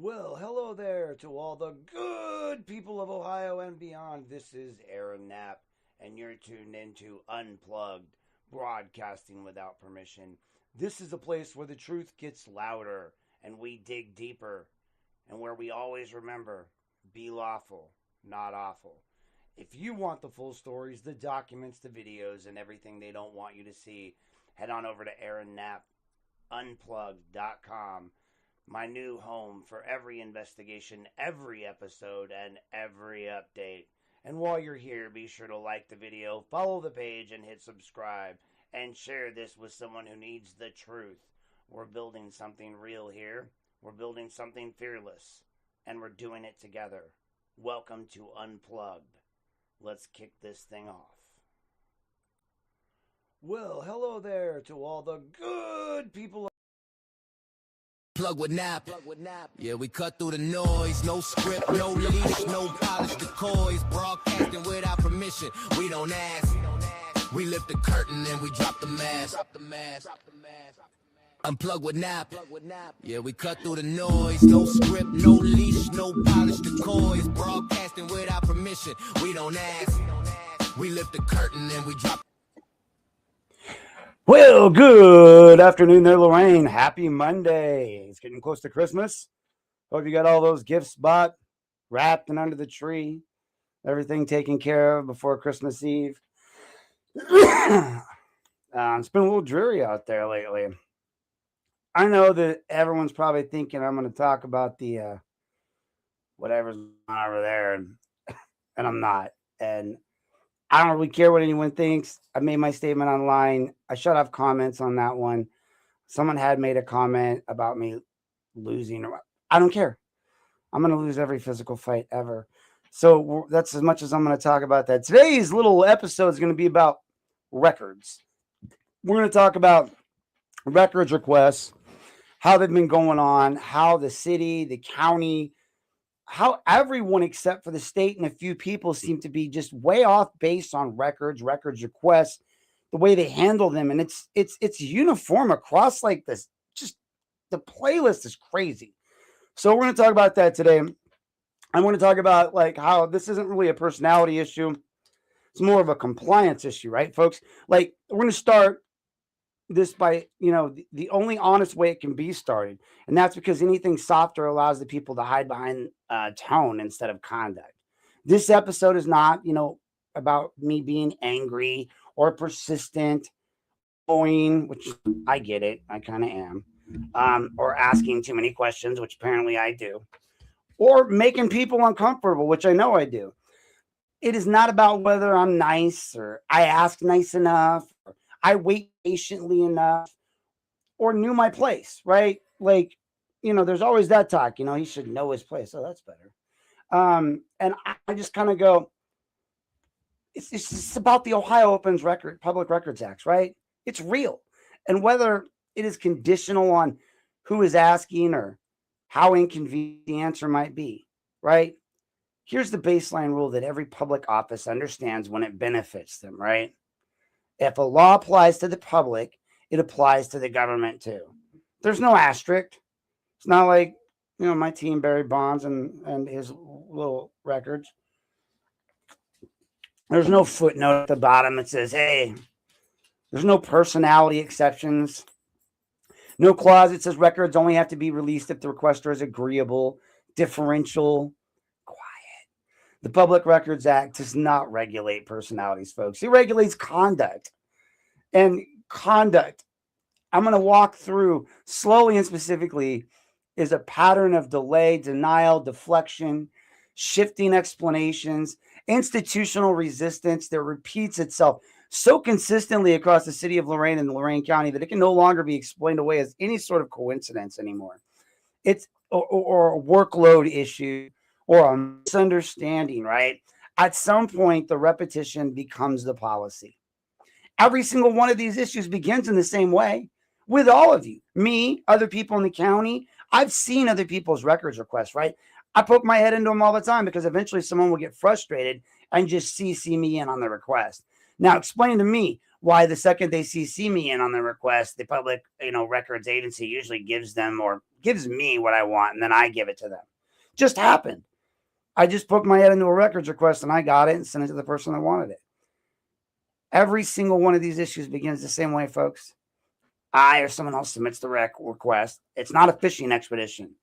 Well, hello there to all the good people of Ohio and beyond. This is Aaron Knapp, and you're tuned into Unplugged, broadcasting without permission. This is a place where the truth gets louder and we dig deeper, and where we always remember be lawful, not awful. If you want the full stories, the documents, the videos, and everything they don't want you to see, head on over to AaronKnappUnplugged.com. My new home for every investigation, every episode, and every update. And while you're here, be sure to like the video, follow the page, and hit subscribe. And share this with someone who needs the truth. We're building something real here. We're building something fearless. And we're doing it together. Welcome to Unplugged. Let's kick this thing off. Well, hello there to all the good people. Plug with Nap. Yeah, we cut through the noise. No script, no leash, no polished decoys. Broadcasting without permission. We don't ask. We lift the curtain and we drop the mask. Unplug with Nap. Yeah, we cut through the noise. No script, no leash, no polished decoys. Broadcasting without permission. We don't ask. We lift the curtain and we drop. Well, good afternoon there, Lorain. Happy Monday. It's getting close to Christmas. Hope you got all those gifts bought, wrapped and under the tree. Everything taken care of before Christmas Eve. It's been a little dreary out there lately. I know that everyone's probably thinking I'm going to talk about the whatever's going on over there, and I'm not. And I don't really care what anyone thinks. I made my statement online. I shut off comments on that one. Someone had made a comment about me losing. I don't care. I'm going to lose every physical fight ever. So that's as much as I'm going to talk about that. Today's little episode is going to be about records. We're going to talk about records requests, how they've been going on, how the city, the county, how everyone except for the state and a few people seem to be just way off based on records requests, the way they handle them. And it's uniform across like this. Just the playlist is crazy. So we're going to talk about that today. I'm going to talk about like how this isn't really a personality issue. It's more of a compliance issue, right, folks? Like we're going to start this by, the only honest way it can be started. And that's because anything softer allows the people to hide behind tone instead of conduct. This episode is not, about me being angry or persistent, which I get it. I kind of am. Or asking too many questions, which apparently I do. Or making people uncomfortable, which I know I do. It is not about whether I'm nice or I ask nice enough or I wait patiently enough or knew my place, right? Like, there's always that talk, he should know his place. Oh, that's better. And I just kind of go, it's about the Ohio Public Records Act, right? It's real. And whether it is conditional on who is asking or how inconvenient the answer might be, right? Here's the baseline rule that every public office understands when it benefits them, right? If a law applies to the public, it applies to the government too. There's no asterisk. It's not like, my team, Barry Bonds and his little records. There's no footnote at the bottom that says, hey, there's no personality exceptions. No clause that says records only have to be released if the requester is agreeable, differential, quiet. The Public Records Act does not regulate personalities, folks. It regulates conduct. And conduct, I'm going to walk through slowly and specifically, is a pattern of delay, denial, deflection, shifting explanations, institutional resistance that repeats itself so consistently across the city of Lorain and Lorain County that it can no longer be explained away as any sort of coincidence anymore. It's or a workload issue or a misunderstanding, right? At some point, the repetition becomes the policy. Every single one of these issues begins in the same way with all of you, me, other people in the county. I've seen other people's records requests, right? I poke my head into them all the time because eventually someone will get frustrated and just CC me in on the request. Now, explain to me why the second they CC me in on the request, the public, records agency usually gives them or gives me what I want, and then I give it to them. Just happened. I just poked my head into a records request, and I got it and sent it to the person that wanted it. Every single one of these issues begins the same way, folks. I or someone else submits the request. It's not a fishing expedition,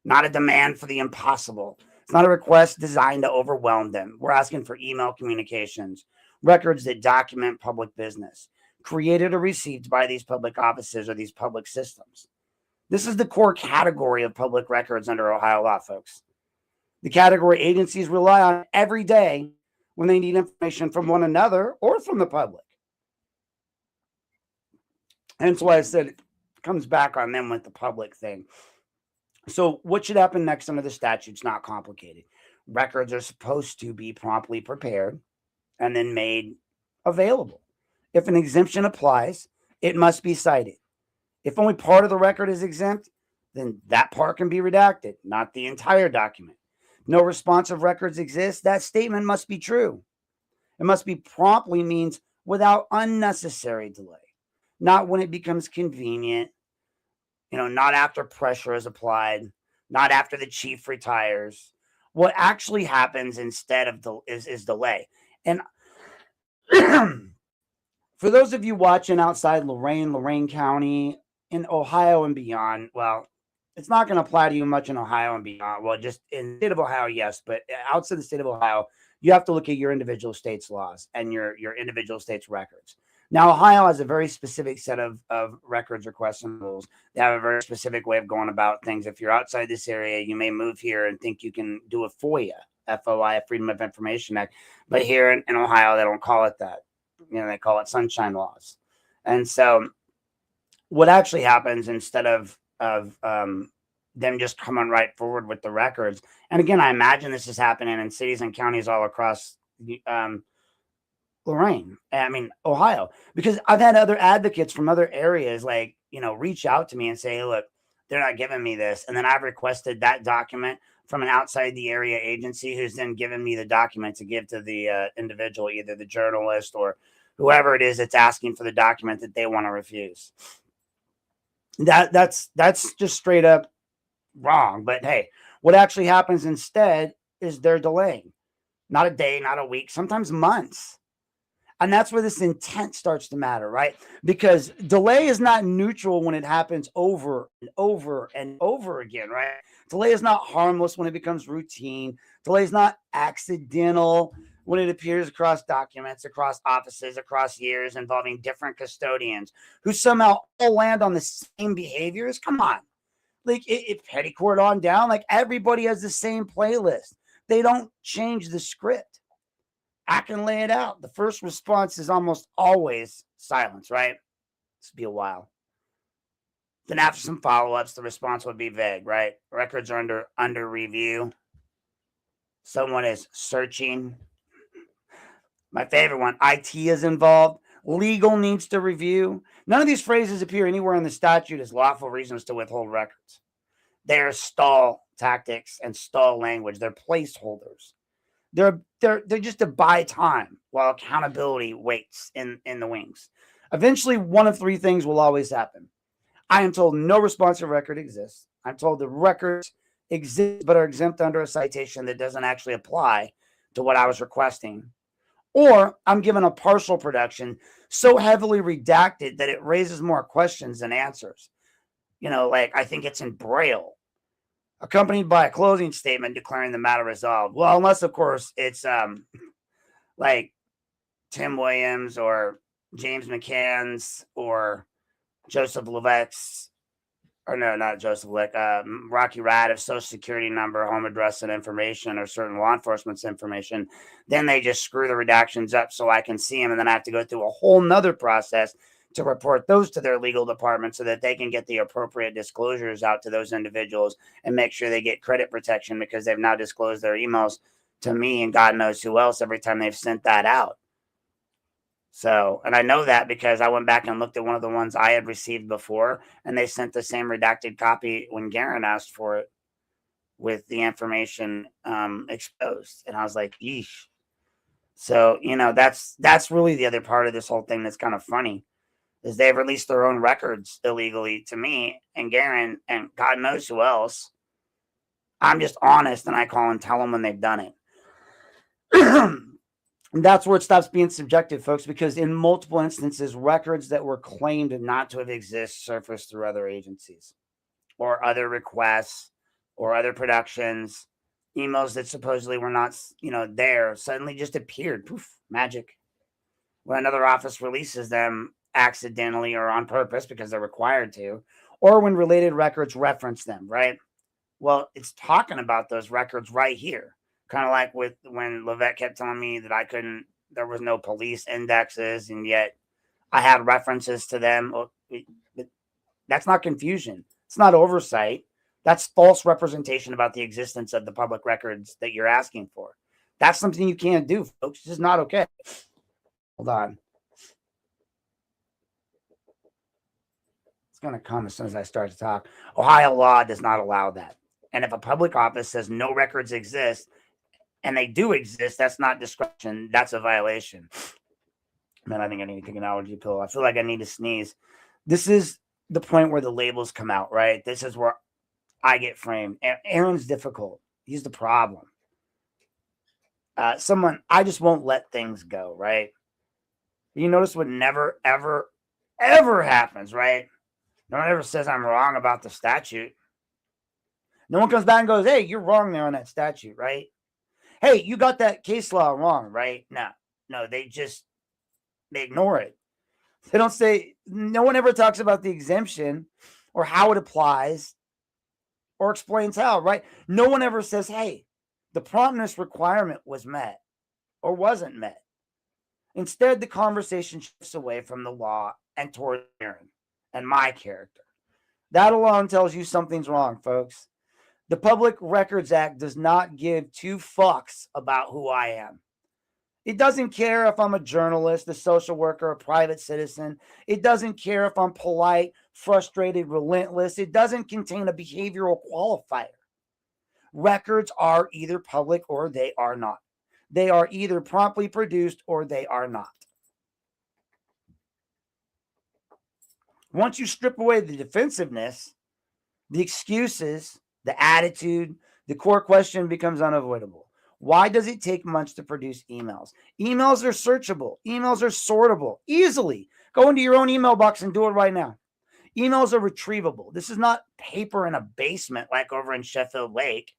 not a demand for the impossible. It's not a request designed to overwhelm them. We're asking for email communications, records that document public business, created or received by these public offices or these public systems. This is the core category of public records under Ohio law, folks. The category agencies rely on every day when they need information from one another or from the public. Hence why I said it comes back on them with the public thing. So what should happen next under the statute's not complicated. Records are supposed to be promptly prepared and then made available. If an exemption applies, it must be cited. If only part of the record is exempt, then that part can be redacted, not the entire document. No responsive records exist, that statement must be true. It must be promptly means without unnecessary delay, not when it becomes convenient, not after pressure is applied, not after the chief retires. What actually happens instead of is delay. And for those of you watching outside Lorain County, in Ohio and beyond, well, it's not going to apply to you much in Ohio and beyond. Well, just in the state of Ohio, yes, but outside the state of Ohio, you have to look at your individual state's laws and your individual state's records. Now, Ohio has a very specific set of records requests and rules. They have a very specific way of going about things. If you're outside this area, you may move here and think you can do a FOIA, FOI, Freedom of Information Act. But here in Ohio, they don't call it that. They call it sunshine laws. And so what actually happens instead of them just coming right forward with the records, and again, I imagine this is happening in cities and counties all across Ohio, because I've had other advocates from other areas reach out to me and say, look, they're not giving me this. And then I've requested that document from an outside the area agency who's then given me the document to give to the individual, either the journalist or whoever it is that's asking for the document that they want to refuse. That's just straight up wrong. But hey, what actually happens instead is they're delaying, not a day, not a week, sometimes months. And that's where this intent starts to matter, right? Because delay is not neutral when it happens over and over and over again, right? Delay is not harmless when it becomes routine. Delay is not accidental when it appears across documents, across offices, across years, involving different custodians who somehow all land on the same behaviors. Come on. If petticoat on down, everybody has the same playlist. They don't change the script. I can lay it out. The first response is almost always silence, right? This will be a while. Then after some follow-ups, the response would be vague, right? Records are under review. Someone is searching. My favorite one, IT is involved. Legal needs to review. None of these phrases appear anywhere in the statute as lawful reasons to withhold records. They're stall tactics and stall language. They're placeholders. They're just to buy time while accountability waits in the wings. Eventually, one of three things will always happen. I am told no responsive record exists. I'm told the records exist but are exempt under a citation that doesn't actually apply to what I was requesting. Or I'm given a partial production so heavily redacted that it raises more questions than answers. I think it's in Braille, accompanied by a closing statement declaring the matter resolved. Well, unless, of course, it's like Tim Williams or James McCann's or Joseph Levett's, or no, not Joseph Levett's, Rocky Raddiff's social security number, home address, and information, or certain law enforcement's information. Then they just screw the redactions up so I can see them, and then I have to go through a whole nother process to report those to their legal department so that they can get the appropriate disclosures out to those individuals and make sure they get credit protection because they've now disclosed their emails to me and God knows who else every time they've sent that out. So, and I know that because I went back and looked at one of the ones I had received before, and they sent the same redacted copy when Garen asked for it with the information exposed. And I was like, yeesh. So, that's really the other part of this whole thing that's kind of funny. is they've released their own records illegally to me and Garen and God knows who else. I'm just honest and I call and tell them when they've done it. And that's where it stops being subjective, folks, because in multiple instances, records that were claimed not to have existed surfaced through other agencies or other requests or other productions. Emails that supposedly were not, there suddenly just appeared. Poof, magic. When another office releases them accidentally or on purpose because they're required to, or when related records reference them, right? Well, it's talking about those records right here. Kind of like with when Levette kept telling me that there was no police indexes, and yet I had references to them. That's not confusion. It's not oversight. That's false representation about the existence of the public records that you're asking for. That's something you can't do, folks. It's just not okay. Hold on. It's going to come as soon as I start to talk. Ohio law does not allow that. And if a public office says no records exist, and they do exist, that's not discretion. That's a violation. Man, I think I need to take an allergy pill. I feel like I need to sneeze. This is the point where the labels come out, right? This is where I get framed. Aaron's difficult. He's the problem. I just won't let things go, right? You notice what never, ever, ever happens, right? No one ever says I'm wrong about the statute. No one comes back and goes, hey, you're wrong there on that statute, right? Hey, you got that case law wrong, right? No, they ignore it. They don't say, no one ever talks about the exemption or how it applies or explains how, right? No one ever says, hey, the promptness requirement was met or wasn't met. Instead, the conversation shifts away from the law and toward Aaron and my character. That alone tells you something's wrong, folks. The Public Records Act does not give two fucks about who I am. It doesn't care if I'm a journalist, a social worker, a private citizen. It doesn't care if I'm polite, frustrated, relentless. It doesn't contain a behavioral qualifier. Records are either public or they are not. They are either promptly produced or they are not. Once you strip away the defensiveness, the excuses, the attitude, the core question becomes unavoidable. Why does it take months to produce emails? Emails are searchable. Emails are sortable easily. Go into your own email box and do it right now. Emails are retrievable. This is not paper in a basement like over in Sheffield Lake.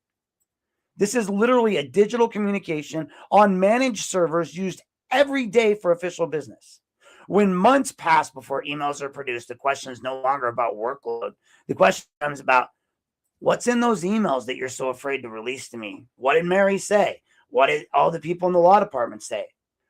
This is literally a digital communication on managed servers used every day for official business. When months pass before emails are produced, the question is no longer about workload. The question becomes about what's in those emails that you're so afraid to release to me? What did Mary say? What did all the people in the law department say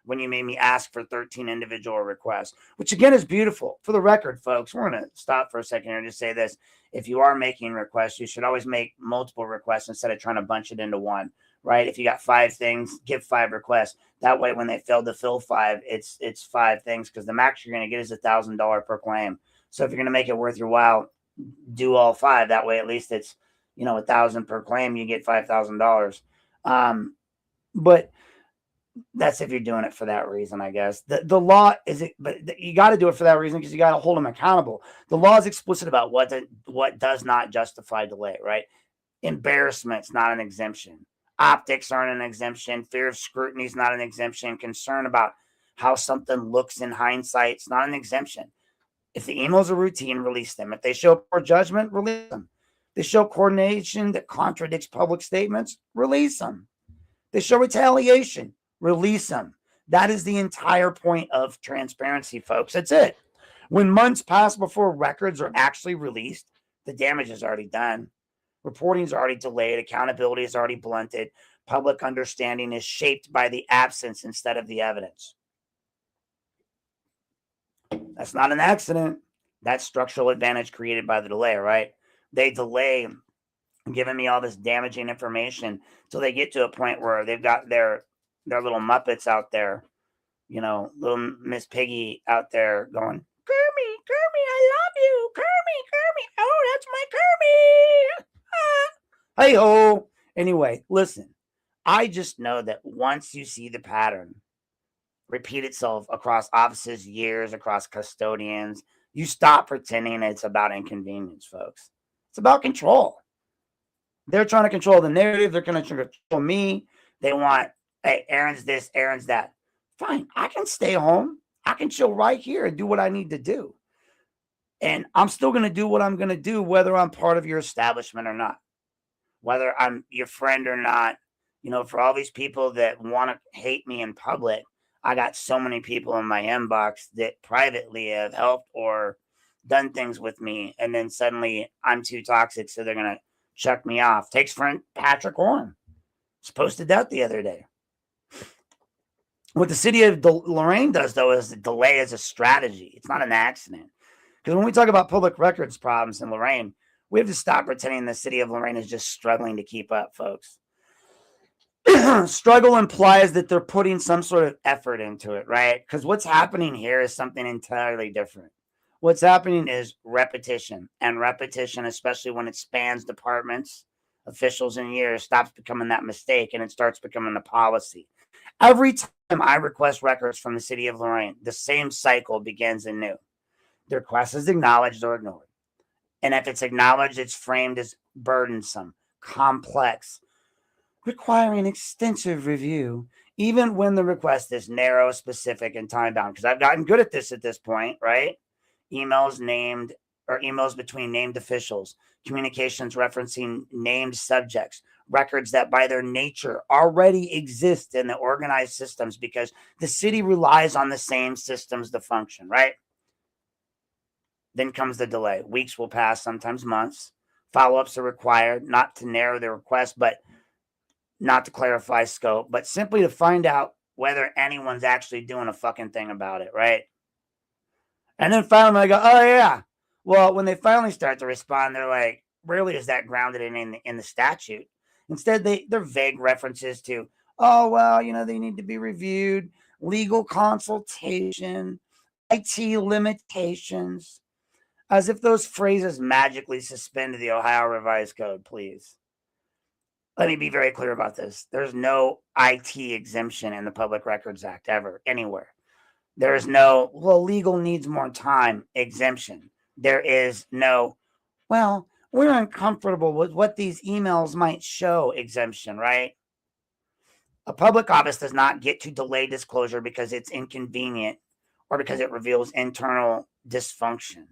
when you made me ask for 13 individual requests? Which again is beautiful. For the record, folks, we're going to stop for a second here and just say this. If you are making requests, you should always make multiple requests instead of trying to bunch it into one, right? If you got 5 things, give 5 requests. That way, when they fail to fill 5, it's 5 things because the max you're going to get is $1,000 per claim. So if you're going to make it worth your while, do all 5. That way, at least it's, $1,000 per claim, you get $5,000. But that's if you're doing it for that reason, I guess. The law is it, but you got to do it for that reason because you got to hold them accountable. The law is explicit about what does not justify delay, right? Embarrassment's not an exemption. Optics aren't an exemption. Fear of scrutiny is not an exemption. Concern about how something looks in hindsight, it's not an exemption. If the emails are routine, release them. If they show poor judgment, release them. They show coordination that contradicts public statements, release them. They show retaliation, release them. That is the entire point of transparency, folks. That's it. When months pass before records are actually released, the damage is already done. Reporting is already delayed. Accountability is already blunted. Public understanding is shaped by the absence instead of the evidence. That's not an accident. That's structural advantage created by the delay, right? They delay giving me all this damaging information till they get to a point where they've got their little Muppets out there, little Miss Piggy out there going, Kermie, I love you. Kermie. Oh, that's my Kermie. Ah. Hey-ho. Anyway, listen, I just know that once you see the pattern, repeat itself across offices, years, across custodians. You stop pretending it's about inconvenience, folks. It's about control. They're trying to control the narrative. They're going to control me. They want, hey, Aaron's this, Aaron's that. Fine, I can stay home. I can chill right here and do what I need to do. And I'm still going to do what I'm going to do, whether I'm part of your establishment or not, whether I'm your friend or not. You know, for all these people that want to hate me in public, I got so many people in my inbox that privately have helped or done things with me. And then suddenly I'm too toxic, so they're going to chuck me off. Takes friend Patrick Horn. It's posted out the other day. What the city of Lorain does, though, is delay as a strategy. It's not an accident. Because when we talk about public records problems in Lorain, we have to stop pretending the city of Lorain is just struggling to keep up, folks. Struggle implies that they're putting some sort of effort into it, right? Because what's happening here is something entirely different. What's happening is repetition, and repetition, especially when it spans departments, officials, and years, stops becoming that mistake and it starts becoming a policy. Every time I request records from the city of Lorain, the same cycle begins anew. The request is acknowledged or ignored. And if it's acknowledged, it's framed as burdensome, complex, requiring extensive review, even when the request is narrow, specific, and time-bound. Because I've gotten good at this point, right? Emails named or emails between named officials, communications referencing named subjects, records that by their nature already exist in the organized systems because the city relies on the same systems to function, right? Then comes the delay. Weeks will pass, sometimes months. Follow-ups are required, not to narrow the request, but not to clarify scope, but simply to find out whether anyone's actually doing a fucking thing about it, right? And then finally I go, oh yeah. Well, when they finally start to respond, they're like, rarely is that grounded in the statute. Instead, they're vague references to, oh, well, you know, they need to be reviewed, legal consultation, IT limitations, as if those phrases magically suspended the Ohio Revised Code, please. Let me be very clear about this. There's no IT exemption in the Public Records Act ever, anywhere. There is no, well, legal needs more time exemption. There is no, well, we're uncomfortable with what these emails might show exemption, right? A public office does not get to delay disclosure because it's inconvenient or because it reveals internal dysfunction.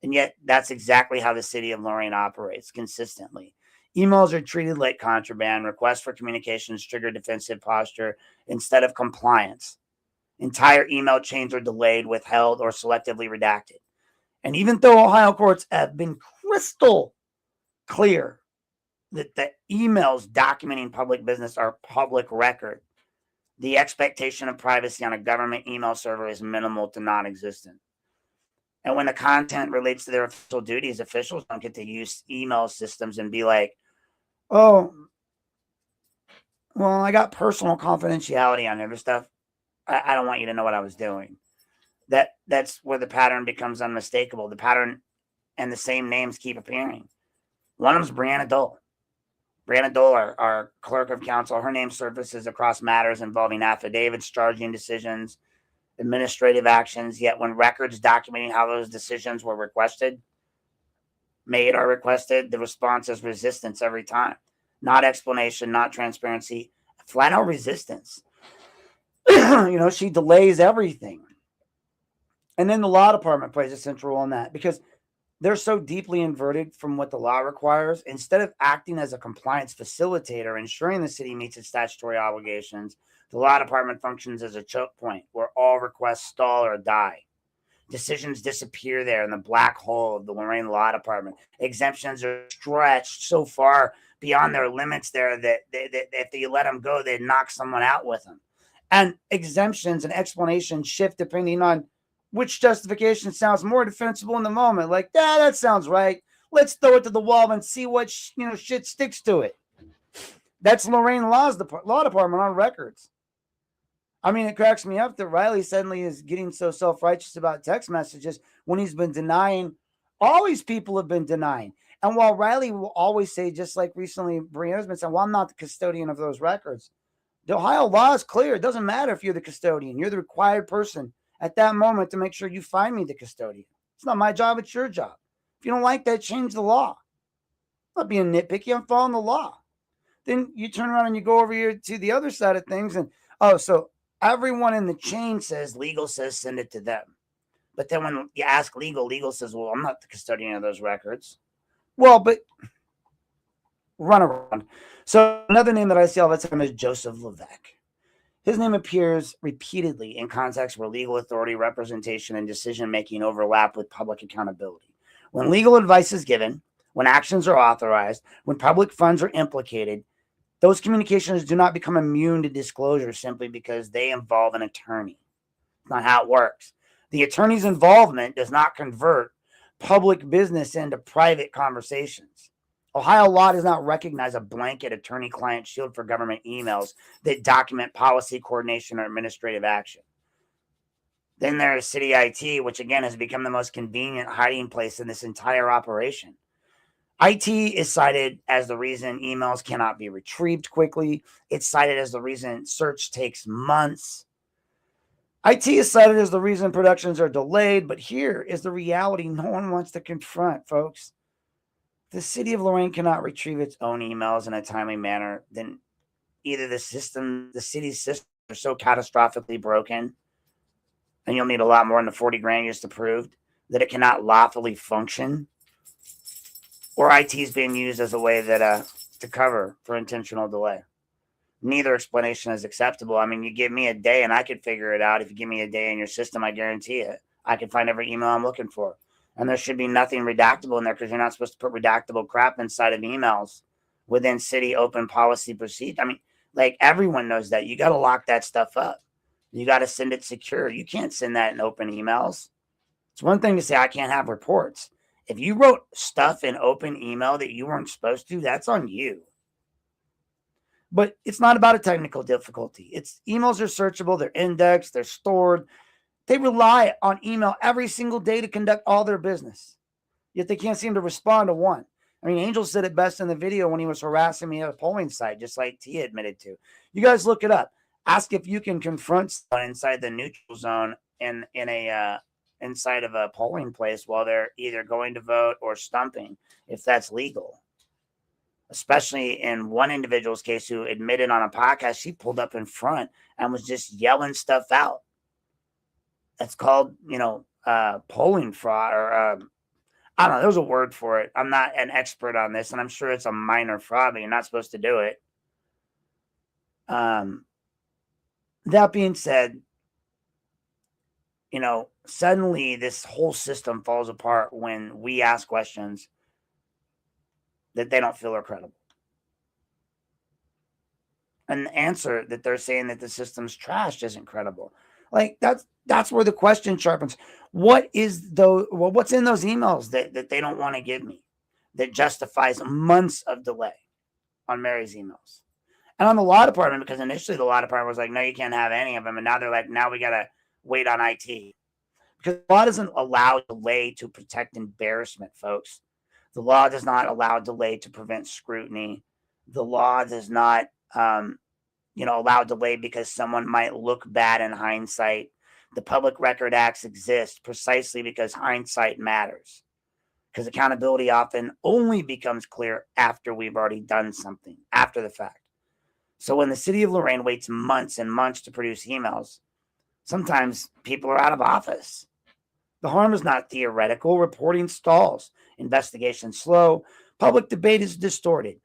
And yet that's exactly how the city of Lorain operates consistently. Emails are treated like contraband. Requests for communications trigger defensive posture instead of compliance. Entire email chains are delayed, withheld, or selectively redacted. And even though Ohio courts have been crystal clear that the emails documenting public business are public record, the expectation of privacy on a government email server is minimal to non-existent. And when the content relates to their official duties, officials don't get to use email systems and be like, oh, well, I got personal confidentiality on every stuff. I don't want you to know what I was doing. That's where the pattern becomes unmistakable. The pattern and the same names keep appearing. One of them is Brianna Dole. Brianna Dole, our clerk of council, her name surfaces across matters involving affidavits, charging decisions, administrative actions. Yet when records documenting how those decisions were made or requested, the response is resistance every time. Not explanation, not transparency, flat out resistance. You know, she delays everything. And then the law department plays a central role in that because they're so deeply inverted from what the law requires. Instead of acting as a compliance facilitator, ensuring the city meets its statutory obligations, the law department functions as a choke point where all requests stall or die. Decisions disappear there in the black hole of the Lorain Law Department. Exemptions are stretched so far beyond their limits there that if you let them go, they'd knock someone out with them. And exemptions and explanations shift depending on which justification sounds more defensible in the moment. Like, that sounds right. Let's throw it to the wall and see what shit sticks to it. That's Lorain Law Department on records. I mean, it cracks me up that Riley suddenly is getting so self-righteous about text messages when he's been denying. All these people have been denying. And while Riley will always say, just like recently Brianna's been saying, well, I'm not the custodian of those records. The Ohio law is clear. It doesn't matter if you're the custodian. You're the required person at that moment to make sure you find me the custodian. It's not my job. It's your job. If you don't like that, change the law. I'm not being nitpicky. I'm following the law. Then you turn around and you go over here to the other side of things. And, so everyone in the chain says legal says send it to them. But then when you ask legal says, well, I'm not the custodian of those records. Well, but run around. So another name that I see all the time is Joseph Levesque. His name appears repeatedly in contexts where legal authority, representation, and decision-making overlap with public accountability. When legal advice is given, when actions are authorized, when public funds are implicated, those communications do not become immune to disclosure simply because they involve an attorney. It's not how it works. The attorney's involvement does not convert public business into private conversations. Ohio law does not recognize a blanket attorney-client shield for government emails that document policy, coordination, or administrative action. Then there's city IT, which again has become the most convenient hiding place in this entire operation. IT is cited as the reason emails cannot be retrieved quickly. It's cited as the reason search takes months. IT is cited as the reason productions are delayed, but here is the reality no one wants to confront, folks. The city of Lorain cannot retrieve its own emails in a timely manner. Then either the city's systems are so catastrophically broken, and you'll need a lot more than the 40 grand just to prove that it cannot lawfully function, or IT is being used as a way that to cover for intentional delay. Neither explanation is acceptable. I mean, you give me a day and I could figure it out. If you give me a day in your system, I guarantee it. I can find every email I'm looking for. And there should be nothing redactable in there because you're not supposed to put redactable crap inside of emails within city open policy procedure. I mean, like everyone knows that. You got to lock that stuff up. You got to send it secure. You can't send that in open emails. It's one thing to say I can't have reports. If you wrote stuff in open email that you weren't supposed to, that's on you. But it's not about a technical difficulty. It's emails are searchable, they're indexed, they're stored. They rely on email every single day to conduct all their business. Yet they can't seem to respond to one. I mean, Angel said it best in the video when he was harassing me at a polling site, just like Tia admitted to. You guys look it up. Ask if you can confront someone inside the neutral zone inside of a polling place while they're either going to vote or stumping, if that's legal. Especially in one individual's case who admitted on a podcast, she pulled up in front and was just yelling stuff out. That's called, polling fraud, or I don't know. There's a word for it. I'm not an expert on this, and I'm sure it's a minor fraud, but you're not supposed to do it. That being said, suddenly this whole system falls apart when we ask questions that they don't feel are credible. And the answer that they're saying that the system's trashed isn't credible. Like that's where the question sharpens. What's in those emails that they don't want to give me that justifies months of delay on Mary's emails? And on the law department, because initially the law department was like, no, you can't have any of them. And now they're like, now we got to wait on IT. Because the law doesn't allow delay to protect embarrassment, folks. The law does not allow delay to prevent scrutiny. The law does not allow delay because someone might look bad in hindsight. The Public Record Acts exist precisely because hindsight matters. Because accountability often only becomes clear after we've already done something, after the fact. So when the city of Lorain waits months and months to produce emails, sometimes people are out of office. The harm is not theoretical. Reporting stalls. Investigation slow. Public debate is distorted.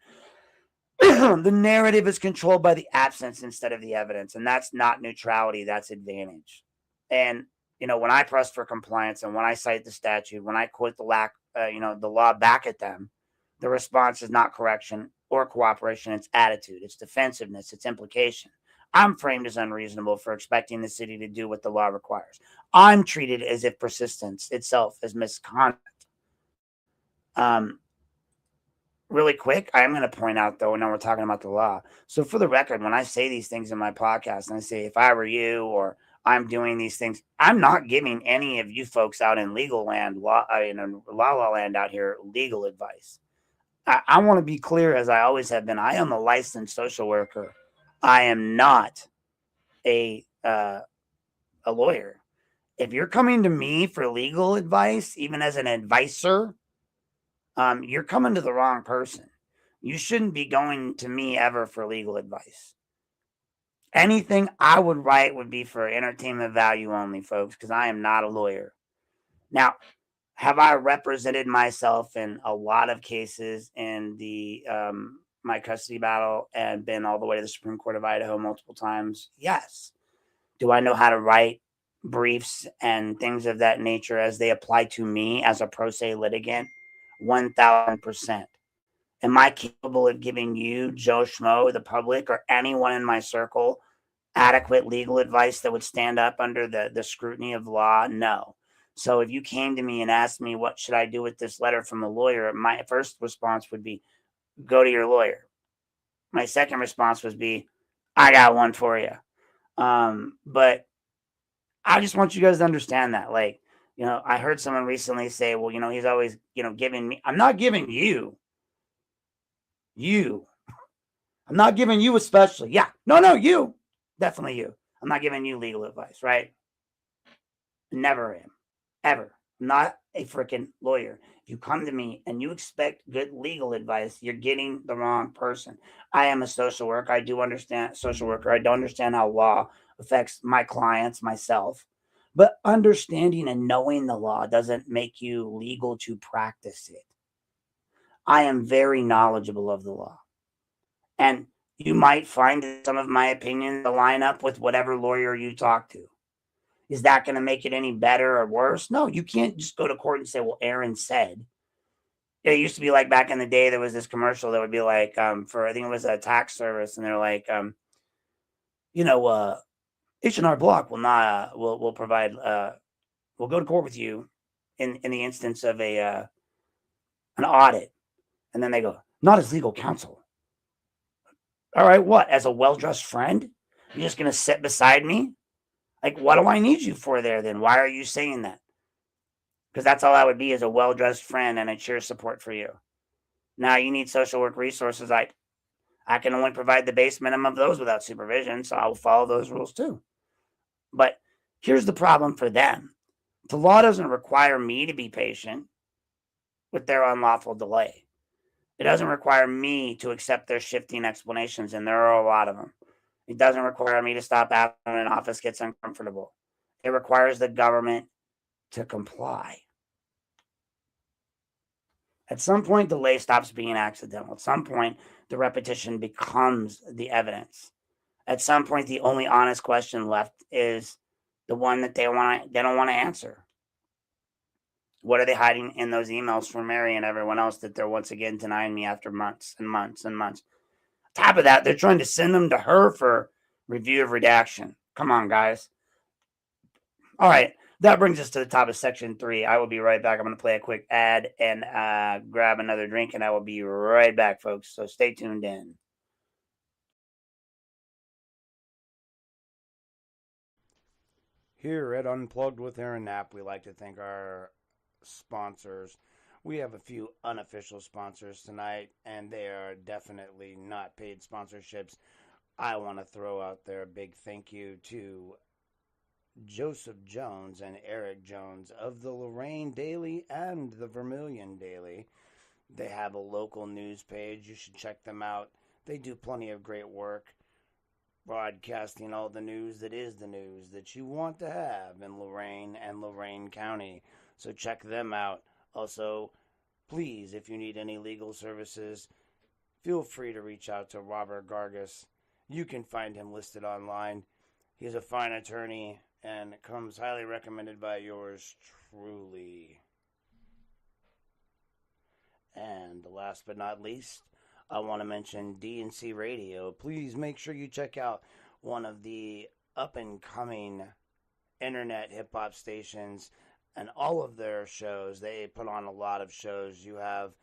The narrative is controlled by the absence instead of the evidence. And that's not neutrality. That's advantage. And, when I press for compliance and when I cite the statute, when I quote the law back at them, the response is not correction or cooperation. It's attitude. It's defensiveness. It's implication. I'm framed as unreasonable for expecting the city to do what the law requires. I'm treated as if persistence itself is misconduct. Really quick, I'm going to point out, though, now we're talking about the law. So for the record, when I say these things in my podcast, and I say, if I were you or I'm doing these things, I'm not giving any of you folks out in legal land, la land out here, legal advice. I want to be clear, as I always have been. I am a licensed social worker. I am not a lawyer. If you're coming to me for legal advice, even as an advisor, you're coming to the wrong person. You shouldn't be going to me ever for legal advice. Anything I would write would be for entertainment value only, folks, because I am not a lawyer. Now, have I represented myself in a lot of cases in the my custody battle and been all the way to the Supreme Court of Idaho multiple times? Yes. Do I know how to write briefs and things of that nature as they apply to me as a pro se litigant? 1000%. Am I capable of giving you, Joe Schmo, the public, or anyone in my circle adequate legal advice that would stand up under the scrutiny of law? No. So if you came to me and asked me what should I do with this letter from a lawyer, my first response would be go to your lawyer. My second response would be I got one for you. But I just want you guys to understand that, like, I heard someone recently say, well, he's always, giving me. I'm not giving you. I'm not giving you especially. Yeah. No, you. Definitely you. I'm not giving you legal advice, right? Never am. Ever. I'm not a freaking lawyer. If you come to me and you expect good legal advice, you're getting the wrong person. I am a social worker. I do understand social worker. I don't understand how law affects my clients, myself. But understanding and knowing the law doesn't make you legal to practice it. I am very knowledgeable of the law. And you might find some of my opinions line up with whatever lawyer you talk to. Is that going to make it any better or worse? No, you can't just go to court and say, well, Aaron said. It used to be like back in the day, there was this commercial that would be like, for, I think it was a tax service. And they're like, H&R Block will not, will provide, we'll go to court with you in the instance of an audit. And then they go, not as legal counsel. All right, what? As a well-dressed friend? You're just going to sit beside me? Like, what do I need you for there then? Why are you saying that? Because that's all I would be, is a well-dressed friend and a cheer support for you. Now, you need social work resources. I can only provide the base minimum of those without supervision, so I will follow those rules too. But here's the problem for them. The law doesn't require me to be patient with their unlawful delay. It doesn't require me to accept their shifting explanations, and there are a lot of them. It doesn't require me to stop after an office gets uncomfortable. It requires the government to comply. At some point, delay stops being accidental. At some point, the repetition becomes the evidence. At some point, the only honest question left is the one that they don't want to answer. What are they hiding in those emails from Mary and everyone else that they're once again denying me after months and months and months? On top of that, they're trying to send them to her for review of redaction. Come on, guys. All right. That brings us to the top of section 3. I will be right back. I'm going to play a quick ad and grab another drink, and I will be right back, folks. So stay tuned in. Here at Unplugged with Aaron Knapp, we like to thank our sponsors. We have a few unofficial sponsors tonight, and they are definitely not paid sponsorships. I want to throw out there a big thank you to Joseph Jones and Eric Jones of the Lorain Daily and the Vermilion Daily. They have a local news page. You should check them out. They do plenty of great work broadcasting all the news that is the news that you want to have in Lorain and Lorain County. So check them out. Also, please, if you need any legal services, feel free to reach out to Robert Gargas. You can find him listed online. He's a fine attorney and comes highly recommended by yours truly. And last but not least, I want to mention D&C Radio. Please make sure you check out one of the up-and-coming internet hip-hop stations and all of their shows. They put on a lot of shows. You have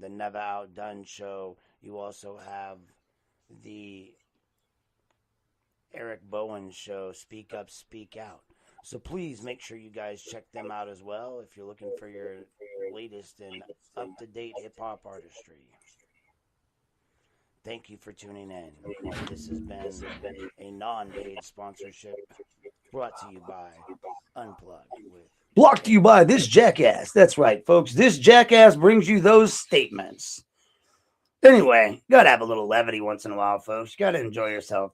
the Never Outdone show. You also have the Eric Bowen show, Speak Up, Speak Out. So please make sure you guys check them out as well if you're looking for your latest and up-to-date hip-hop artistry. Thank you for tuning in. This has been a non-paid sponsorship brought to you by Unplugged with Brought to you by this jackass. That's right, folks. This jackass brings you those statements. Anyway, gotta have a little levity once in a while, folks. You gotta enjoy yourself.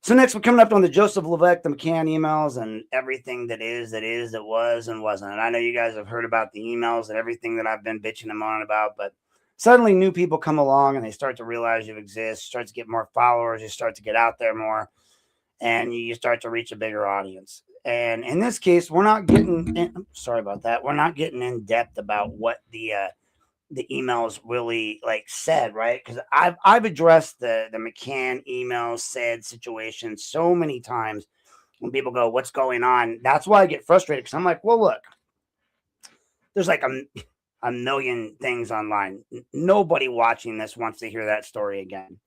So next, we're coming up on the Joseph Levesque, the McCann emails, and everything that was, and wasn't. And I know you guys have heard about the emails and everything that I've been bitching and moaning about, but suddenly new people come along and they start to realize you exist, start to get more followers, you start to get out there more, and you start to reach a bigger audience. And in this case, we're not getting sorry about that. We're not getting in depth about what the emails really like said, right? Because I've addressed the McCann emails said situation so many times when people go, "What's going on?" That's why I get frustrated because I'm like, "Well, look, there's like a million things online. Nobody watching this wants to hear that story again."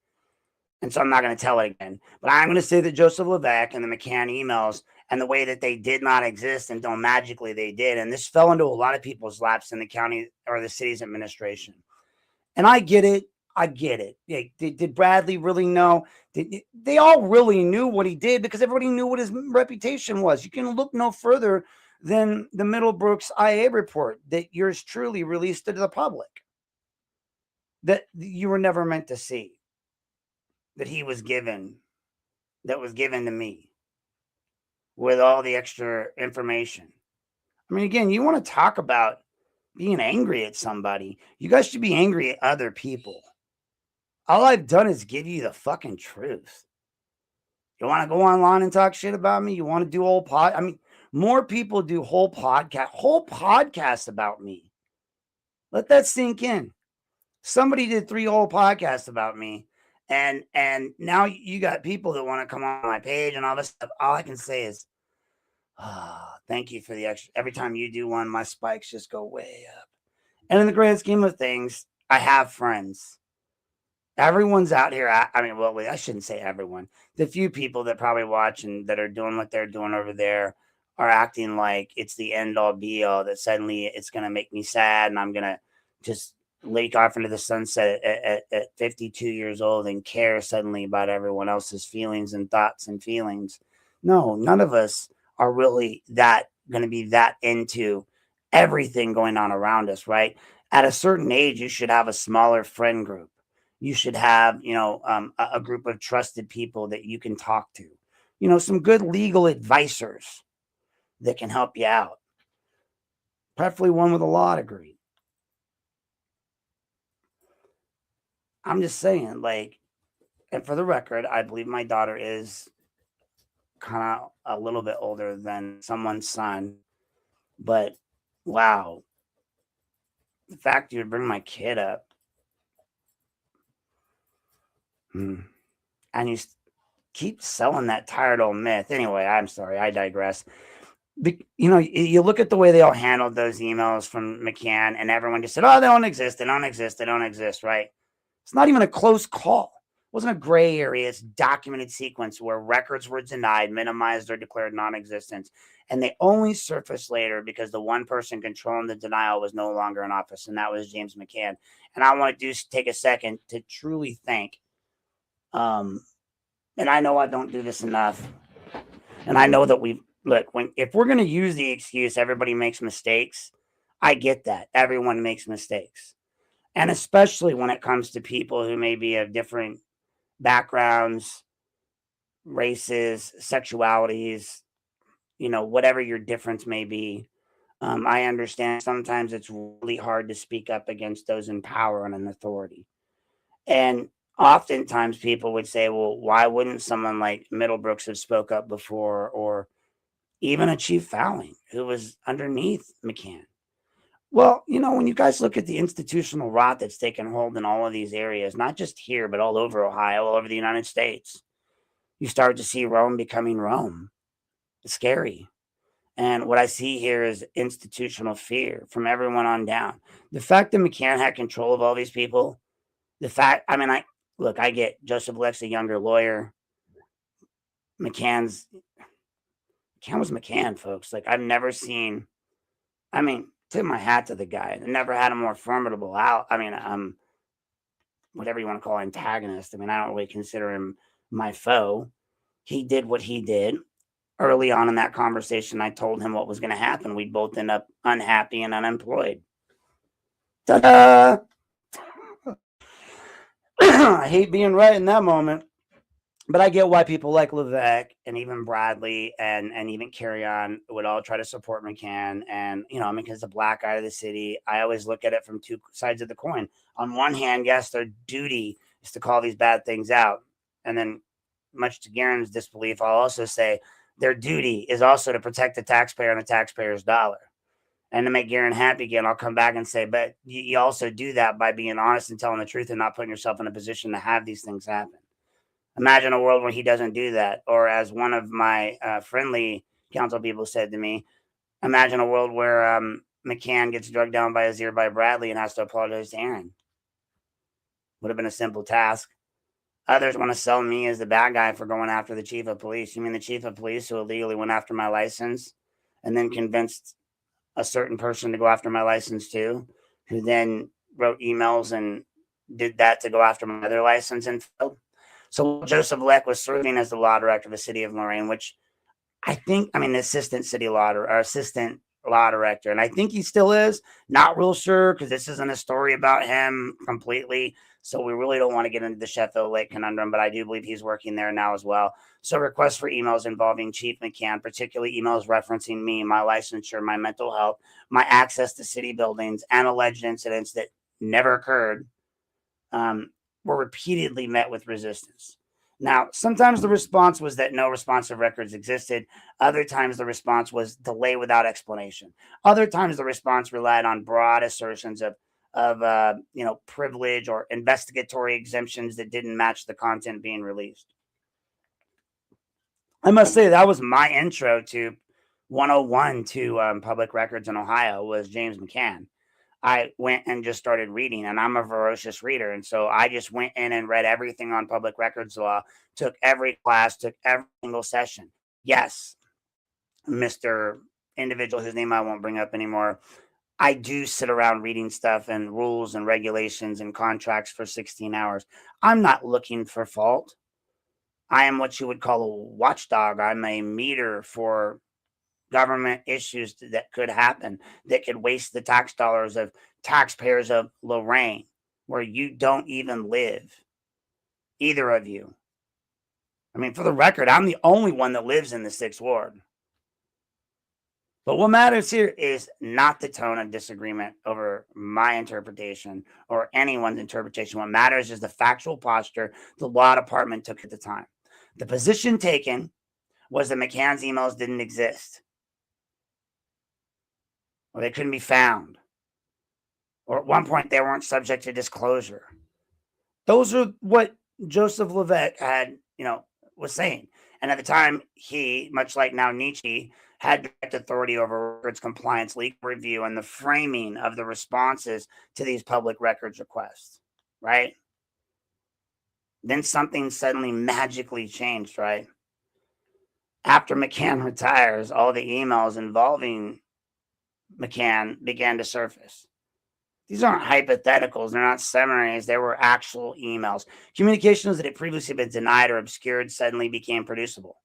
And so I'm not going to tell it again. But I'm going to say that Joseph Levesque and the McCann emails and the way that they did not exist until magically they did. And this fell into a lot of people's laps in the county or the city's administration. And I get it. I get it. Did Bradley really know? They all really knew what he did because everybody knew what his reputation was. You can look no further than the Middlebrooks IA report that yours truly released to the public that you were never meant to see. That he was given, that was given to me with all the extra information. I mean, again, you want to talk about being angry at somebody. You guys should be angry at other people. All I've done is give you the fucking truth. You want to go online and talk shit about me? You want to do I mean, more people do whole podcasts about me. Let that sink in. Somebody did 3 whole podcasts about me. And now you got people that want to come on my page and all this stuff. All I can say is, thank you for the extra. Every time you do one, my spikes just go way up. And in the grand scheme of things, I have friends. Everyone's out here. I shouldn't say everyone. The few people that probably watch and that are doing what they're doing over there are acting like it's the end all be all, that suddenly it's going to make me sad and I'm going to just leak off into the sunset at 52 years old and care suddenly about everyone else's feelings and thoughts and feelings. No, none of us are really that going to be that into everything going on around us, right? At a certain age, you should have a smaller friend group. You should have, a group of trusted people that you can talk to, some good legal advisors that can help you out. Preferably one with a law degree. I'm just saying, and for the record, I believe my daughter is kind of a little bit older than someone's son. But wow, the fact you would bring my kid up and you keep selling that tired old myth. Anyway, I'm sorry, I digress. You look at the way they all handled those emails from McCann, and everyone just said, "Oh, they don't exist. They don't exist. They don't exist." Right? It's not even a close call. It wasn't a gray area. It's documented sequence where records were denied, minimized, or declared non-existence, and they only surfaced later because the one person controlling the denial was no longer in office, and that was James McCann. And I want to take a second to truly thank. And I know I don't do this enough, and I know that if we're going to use the excuse everybody makes mistakes, I get that. Everyone makes mistakes. And especially when it comes to people who may be of different backgrounds, races, sexualities, whatever your difference may be. I understand sometimes it's really hard to speak up against those in power and in authority. And oftentimes people would say, well, why wouldn't someone like Middlebrooks have spoke up before, or even a Chief Fowling who was underneath McCann? Well, when you guys look at the institutional rot that's taken hold in all of these areas, not just here, but all over Ohio, all over the United States, you start to see Rome becoming Rome. It's scary. And what I see here is institutional fear from everyone on down. The fact that McCann had control of all these people, I get Joseph Lex, a younger lawyer. McCann was McCann, folks. I've never seen, tip my hat to the guy. I never had a more formidable whatever you want to call antagonist. I mean, I don't really consider him my foe. He did what he did. Early on in that conversation, I told him what was going to happen. We'd both end up unhappy and unemployed. Ta-da! I hate being right in that moment, but I get why people like Levesque and even Bradley and even Carry On would all try to support McCann. And, you know, I mean, because the black guy of the city, I always look at it from two sides of the coin. On one hand, yes, their duty is to call these bad things out. And then, much to Garen's disbelief, I'll also say their duty is also to protect the taxpayer and the taxpayer's dollar. And to make Garen happy again, I'll come back and say, but you also do that by being honest and telling the truth and not putting yourself in a position to have these things happen. Imagine a world where he doesn't do that. Or as one of my friendly council people said to me, imagine a world where McCann gets drugged down by his ear by Bradley and has to apologize to Aaron. Would have been a simple task. Others want to sell me as the bad guy for going after the chief of police. You mean the chief of police who illegally went after my license and then convinced a certain person to go after my license too, who then wrote emails and did that to go after my other license and failed? So Joseph Leck was serving as the law director of the city of Lorain, which I think, I mean, the assistant law director, and I think he still is. Not real sure because this isn't a story about him completely. So we really don't want to get into the Sheffield Lake conundrum, but I do believe he's working there now as well. So requests for emails involving Chief McCann, particularly emails referencing me, my licensure, my mental health, my access to city buildings, and alleged incidents that never occurred, were repeatedly met with resistance. Now, sometimes the response was that no responsive records existed. Other times the response was delay without explanation. Other times the response relied on broad assertions of privilege or investigatory exemptions that didn't match the content being released. I must say that was my intro to 101 to public records in Ohio was James McCann. I went and just started reading, and I'm a voracious reader. And so I just went in and read everything on public records law, took every class, took every single session. Yes, Mr. Individual, whose name I won't bring up anymore, I do sit around reading stuff and rules and regulations and contracts for 16 hours. I'm not looking for fault. I am what you would call a watchdog. I'm a meter for government issues that could happen, that could waste the tax dollars of taxpayers of Lorain, where you don't even live, either of you. I mean, for the record, I'm the only one that lives in the 6th Ward. But what matters here is not the tone of disagreement over my interpretation or anyone's interpretation. What matters is the factual posture the law department took at the time. The position taken was that McCann's emails didn't exist, or they couldn't be found, or at one point they weren't subject to disclosure. Those are what Joseph Levesque had, was saying. And at the time, he, much like now Nietzsche, had direct authority over records compliance, legal review, and the framing of the responses to these public records requests, right? Then something suddenly magically changed, right? After McCann retires, all the emails involving McCann began to surface. These aren't hypotheticals. They're not summaries. They were actual emails. Communications that had previously been denied or obscured suddenly became producible.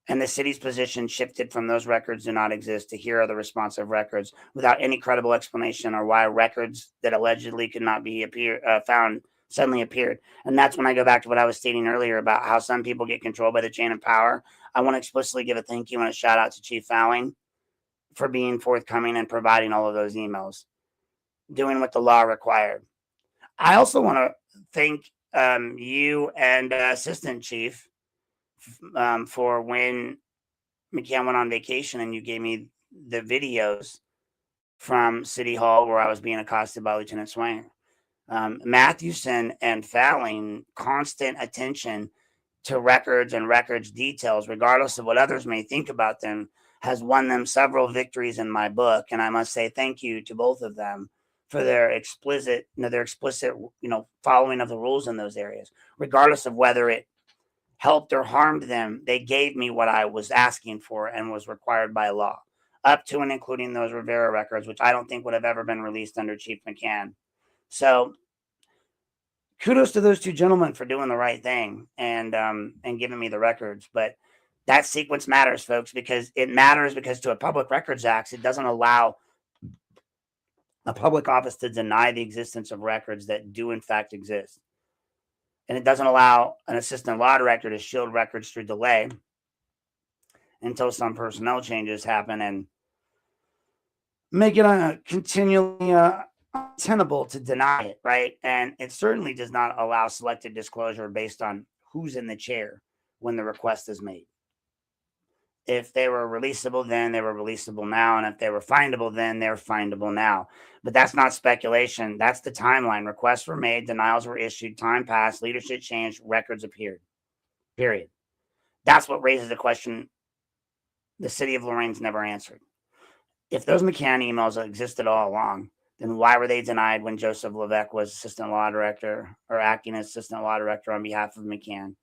And the city's position shifted from those records do not exist to here are the responsive records without any credible explanation or why records that allegedly could not be found suddenly appeared. And that's when I go back to what I was stating earlier about how some people get controlled by the chain of power. I want to explicitly give a thank you and a shout out to Chief Fowling for being forthcoming and providing all of those emails, doing what the law required. I also want to thank you and Assistant Chief for when McCann went on vacation and you gave me the videos from City Hall where I was being accosted by Lieutenant Swanger. Mathewson and Fowling, constant attention to records and records details, regardless of what others may think about them, has won them several victories in my book. And I must say thank you to both of them for their explicit following of the rules in those areas, regardless of whether it helped or harmed them. They gave me what I was asking for and was required by law, up to and including those Rivera records, which I don't think would have ever been released under Chief McCann. So kudos to those two gentlemen for doing the right thing and giving me the records. But that sequence matters, folks, because it matters because to a Public Records Act, it doesn't allow a public office to deny the existence of records that do in fact exist. And it doesn't allow an assistant law director to shield records through delay until some personnel changes happen and make it continually untenable to deny it, right? And it certainly does not allow selective disclosure based on who's in the chair when the request is made. If they were releasable then, they were releasable now. And if they were findable then, they're findable now. But that's not speculation. That's the timeline. Requests were made, denials were issued, time passed, leadership changed, records appeared. Period. That's what raises the question the city of Lorain's never answered. If those McCann emails existed all along, then why were they denied when Joseph Levesque was assistant law director or acting as assistant law director on behalf of McCann?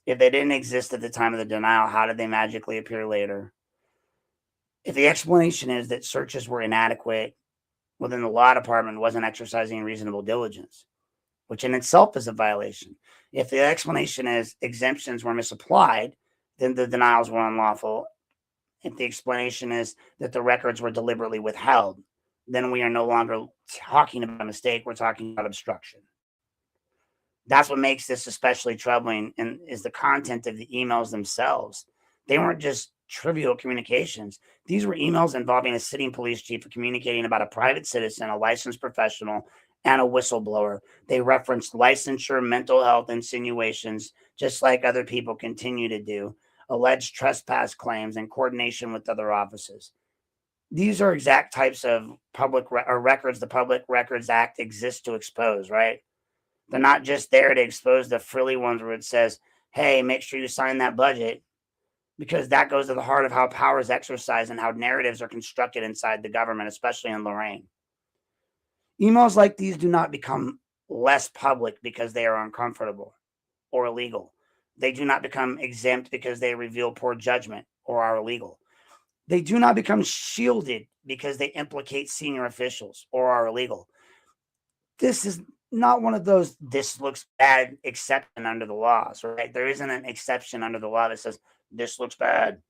If they didn't exist at the time of the denial, how did they magically appear later? If the explanation is that searches were inadequate, well, then the law department wasn't exercising reasonable diligence, which in itself is a violation. If the explanation is exemptions were misapplied, then the denials were unlawful. If the explanation is that the records were deliberately withheld, then we are no longer talking about a mistake. We're talking about obstruction. That's what makes this especially troubling, and is the content of the emails themselves. They weren't just trivial communications. These were emails involving a sitting police chief communicating about a private citizen, a licensed professional, and a whistleblower. They referenced licensure, mental health insinuations, just like other people continue to do, alleged trespass claims, and coordination with other offices. These are exact types of records the Public Records Act exists to expose, right? They're not just there to expose the frilly ones where it says, hey, make sure you sign that budget, because that goes to the heart of how power is exercised and how narratives are constructed inside the government, especially in Lorain. Emails like these do not become less public because they are uncomfortable or illegal. They do not become exempt because they reveal poor judgment or are illegal. They do not become shielded because they implicate senior officials or are illegal. This is not one of those this looks bad exception under the laws, right? There isn't an exception under the law that says this looks bad.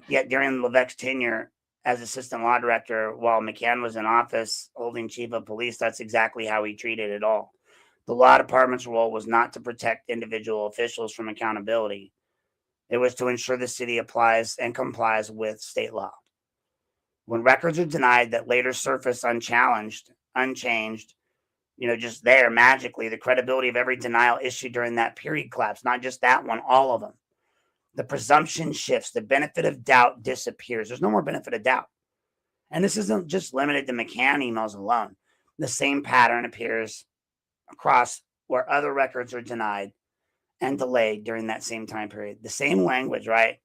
Yet during Levesque's tenure as assistant law director, while McCann was in office holding chief of police, that's exactly how he treated it all. The law department's role was not to protect individual officials from accountability. It was to ensure the city applies and complies with state law. When records are denied that later surface unchallenged, unchanged, just there magically, the credibility of every denial issued during that period collapsed. Not just that one, all of them. The presumption shifts. The benefit of doubt disappears. There's no more benefit of doubt. And this isn't just limited to McCann emails alone. The same pattern appears across where other records are denied and delayed during that same time period. The same language, right?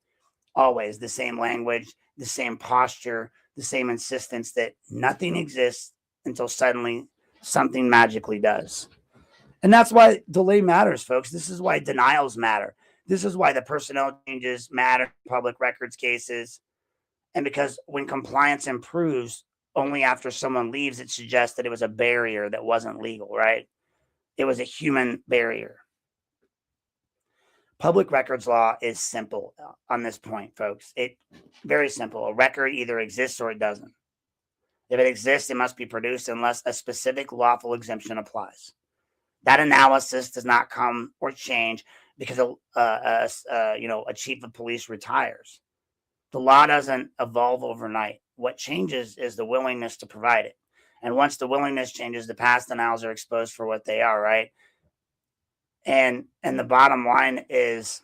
Always the same language, the same posture, the same insistence that nothing exists until suddenly something magically does. And that's why delay matters, folks. This is why denials matter. This is why the personnel changes matter in public records cases. And because when compliance improves only after someone leaves, it suggests that it was a barrier that wasn't legal, right? It was a human barrier. Public records law is simple on this point, folks. It's very simple. A record either exists or it doesn't. If it exists, it must be produced unless a specific lawful exemption applies. That analysis does not come or change because a chief of police retires. The law doesn't evolve overnight. What changes is the willingness to provide it. And once the willingness changes, the past denials are exposed for what they are, right? And the bottom line is,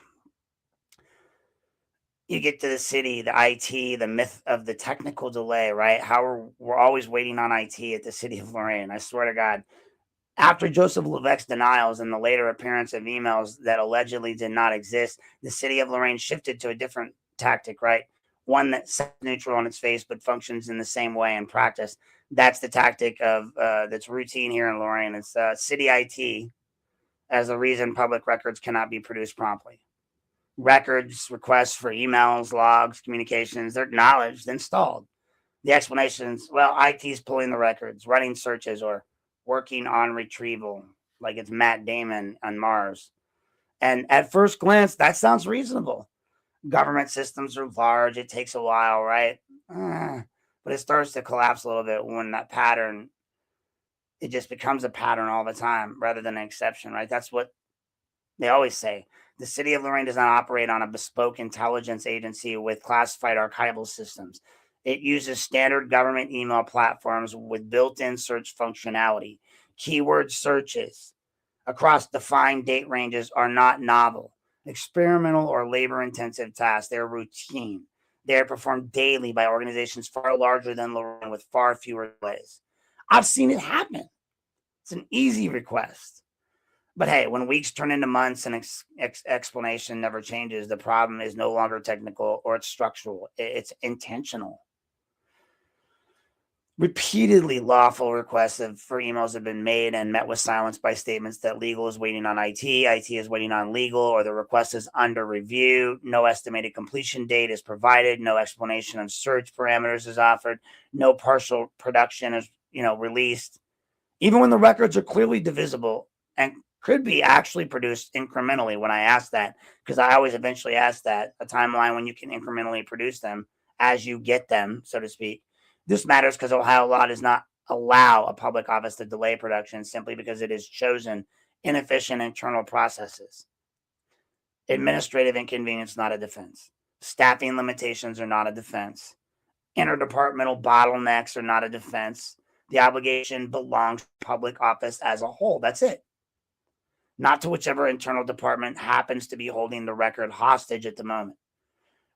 you get to the city, the IT, the myth of the technical delay, right? How we're always waiting on IT at the city of Lorain. I swear to God, after Joseph Levesque's denials and the later appearance of emails that allegedly did not exist, the city of Lorain shifted to a different tactic, right? One that's neutral on its face, but functions in the same way in practice. That's the tactic of that's routine here in Lorain. It's city IT as the reason public records cannot be produced promptly. Records, requests for emails, logs, communications, they're acknowledged, installed. The explanations, well, IT's pulling the records, running searches, or working on retrieval. like it's Matt Damon on Mars. And at first glance, that sounds reasonable. Government systems are large. It takes a while, right? But it starts to collapse a little bit when that pattern, it just becomes a pattern all the time rather than an exception, right? That's what they always say. The city of Lorain does not operate on a bespoke intelligence agency with classified archival systems. It uses standard government email platforms with built-in search functionality. Keyword searches across defined date ranges are not novel, experimental, or labor-intensive tasks. They're routine. They are performed daily by organizations far larger than Lorain with far fewer delays. I've seen it happen. It's an easy request. But hey, when weeks turn into months and explanation never changes, the problem is no longer technical or it's structural. It's intentional. Repeatedly, lawful requests for emails have been made and met with silence by statements that legal is waiting on IT is waiting on legal, or the request is under review. No estimated completion date is provided. No explanation of search parameters is offered. No partial production is, released. Even when the records are clearly divisible and could be actually produced incrementally. When I ask that, because I always eventually ask that, a timeline when you can incrementally produce them as you get them, so to speak. This matters because Ohio law does not allow a public office to delay production simply because it has chosen inefficient internal processes. Administrative inconvenience, not a defense. Staffing limitations are not a defense. Interdepartmental bottlenecks are not a defense. The obligation belongs to public office as a whole. That's it. Not to whichever internal department happens to be holding the record hostage at the moment.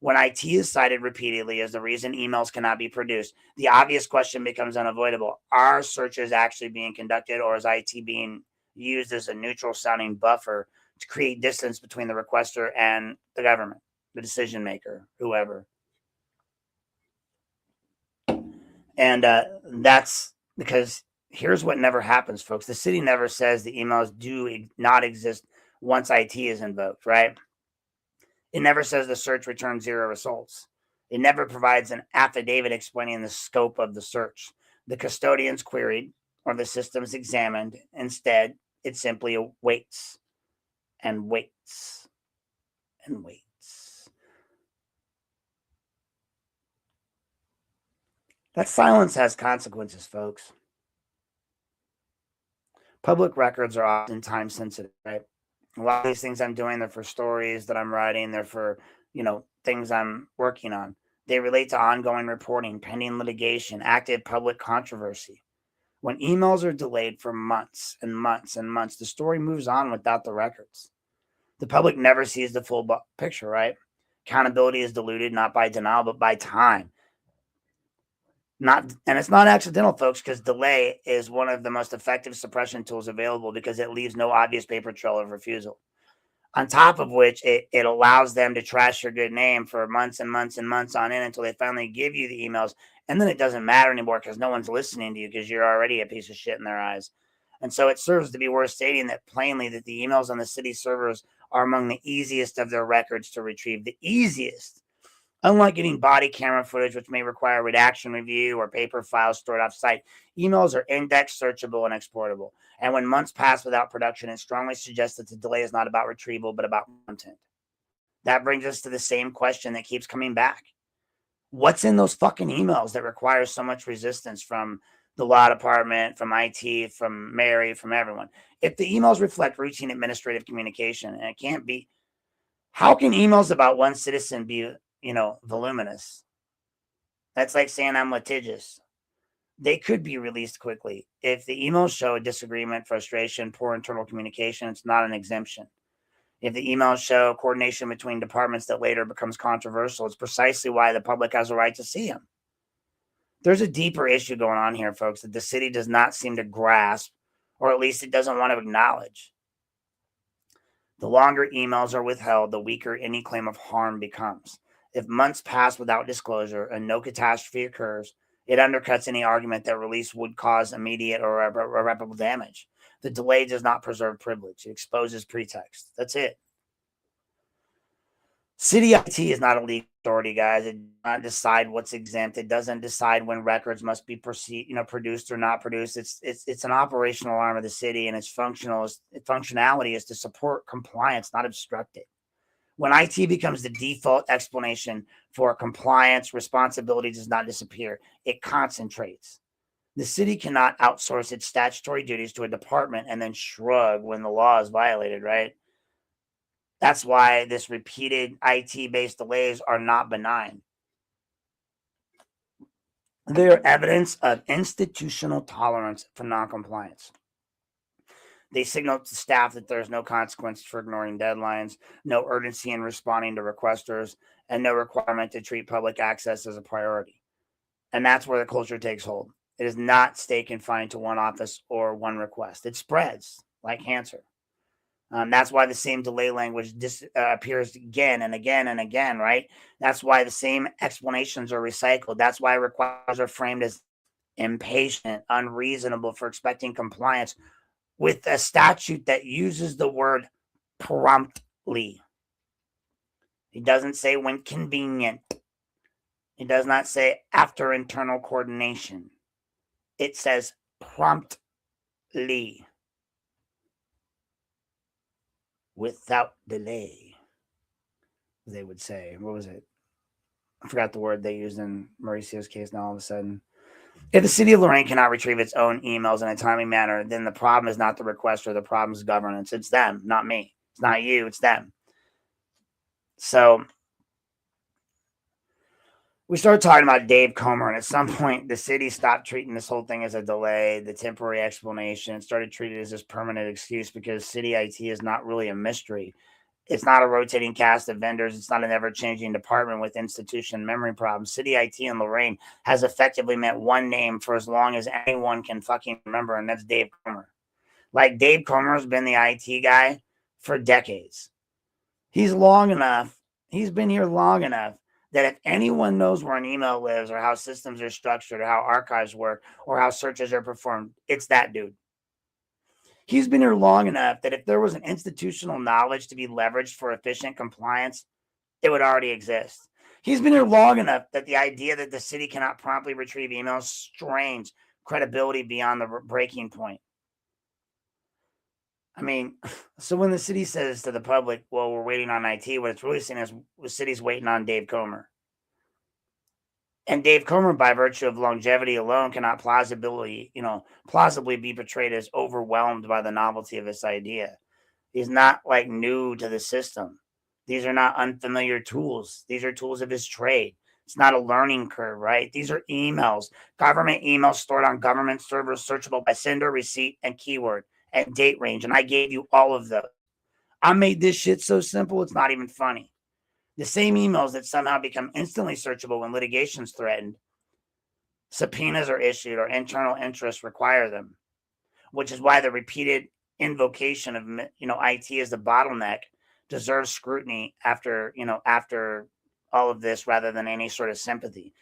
When IT is cited repeatedly as the reason emails cannot be produced, the obvious question becomes unavoidable. Are searches actually being conducted, or is IT being used as a neutral sounding buffer to create distance between the requester and the government, the decision maker, whoever? And that's because here's what never happens, folks. The city never says the emails do not exist once IT is invoked, right? It never says the search returns 0 results. It never provides an affidavit explaining the scope of the search. The custodians queried or the systems examined. Instead, it simply waits and waits and waits. That silence has consequences, folks. Public records are often time sensitive, right? A lot of these things I'm doing, they're for stories that I'm writing. They're for, things I'm working on. They relate to ongoing reporting, pending litigation, active public controversy. When emails are delayed for months and months and months, the story moves on without the records. The public never sees the full picture, right? Accountability is diluted not by denial, but by time. And it's not accidental, folks, because delay is one of the most effective suppression tools available because it leaves no obvious paper trail of refusal. On top of which, it allows them to trash your good name for months and months and months on end until they finally give you the emails. And then it doesn't matter anymore because no one's listening to you because you're already a piece of shit in their eyes. And so it serves to be worth stating that plainly that the emails on the city servers are among the easiest of their records to retrieve. The easiest. Unlike getting body camera footage, which may require redaction review or paper files stored off-site, emails are indexed, searchable, and exportable. And when months pass without production, it strongly suggests that the delay is not about retrieval, but about content. That brings us to the same question that keeps coming back. What's in those fucking emails that requires so much resistance from the law department, from IT, from Mary, from everyone? If the emails reflect routine administrative communication, and it can't be, how can emails about one citizen be voluminous? That's like saying I'm litigious. They could be released quickly. If the emails show disagreement, frustration, poor internal communication, it's not an exemption. If the emails show coordination between departments that later becomes controversial, it's precisely why the public has a right to see them. There's a deeper issue going on here, folks, that the city does not seem to grasp, or at least it doesn't want to acknowledge. The longer emails are withheld, the weaker any claim of harm becomes. If months pass without disclosure and no catastrophe occurs, it undercuts any argument that release would cause immediate or irreparable damage. The delay does not preserve privilege. It exposes pretext. That's it. City IT is not a legal authority, guys. It does not decide what's exempt. It doesn't decide when records must be produced or not produced. It's an operational arm of the city, and its functionality is to support compliance, not obstruct it. When IT becomes the default explanation for compliance, responsibility does not disappear. It concentrates. The city cannot outsource its statutory duties to a department and then shrug when the law is violated, right? That's why this repeated IT-based delays are not benign. They are evidence of institutional tolerance for noncompliance. They signal to staff that there's no consequence for ignoring deadlines, no urgency in responding to requesters, and no requirement to treat public access as a priority. And that's where the culture takes hold. It is not stay confined to one office or one request. It spreads like cancer. That's why the same delay language appears again and again and again, right? That's why the same explanations are recycled. That's why requests are framed as impatient, unreasonable for expecting compliance with a statute that uses the word promptly. It doesn't say when convenient. It does not say after internal coordination. It says promptly. Without delay, they would say. What was it? I forgot the word they used in Mauricio's case now all of a sudden. If the city of Lorain cannot retrieve its own emails in a timely manner, then the problem is not the requester, the problem is governance. It's them, not me. It's not you, it's them. So we started talking about Dave Comer, and at some point, the city stopped treating this whole thing as a delay, the temporary explanation, and started treating it as this permanent excuse because city IT is not really a mystery. It's not a rotating cast of vendors. It's not an ever-changing department with institution memory problems. City IT in Lorain has effectively meant one name for as long as anyone can fucking remember, and that's Dave Comer. Like, Dave Comer has been the IT guy for decades. He's been here long enough that if anyone knows where an email lives or how systems are structured or how archives work or how searches are performed, it's that dude. He's been here long enough that if there was an institutional knowledge to be leveraged for efficient compliance, it would already exist. He's been here long enough that the idea that the city cannot promptly retrieve emails strains credibility beyond the breaking point. I mean, so when the city says to the public, well, we're waiting on IT, what it's really saying is the city's waiting on Dave Comer. And Dave Comer, by virtue of longevity alone, cannot plausibly be portrayed as overwhelmed by the novelty of this idea. He's not like new to the system. These are not unfamiliar tools. These are tools of his trade. It's not a learning curve, right? These are emails, government emails stored on government servers, searchable by sender, receipt, and keyword and date range. And I gave you all of those. I made this shit so simple, it's not even funny. The same emails that somehow become instantly searchable when litigation's threatened, subpoenas are issued, or internal interests require them, which is why the repeated invocation of IT as the bottleneck deserves scrutiny after all of this rather than any sort of sympathy.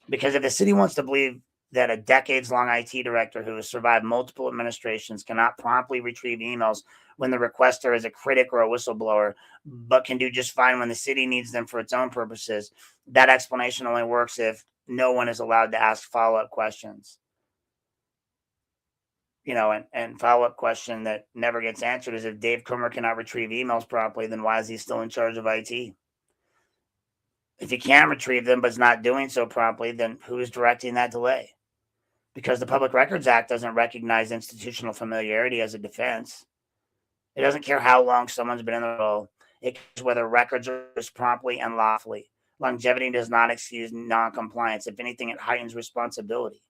Because if the city wants to believe that a decades-long IT director who has survived multiple administrations cannot promptly retrieve emails when the requester is a critic or a whistleblower, but can do just fine when the city needs them for its own purposes, that explanation only works if no one is allowed to ask follow-up questions. And follow-up question that never gets answered is if Dave Comer cannot retrieve emails properly, then why is he still in charge of IT? If he can retrieve them but is not doing so properly, then who is directing that delay? Because the Public Records Act doesn't recognize institutional familiarity as a defense. It doesn't care how long someone's been in the role. It cares whether records are used promptly and lawfully. Longevity does not excuse non-compliance. If anything, it heightens responsibility.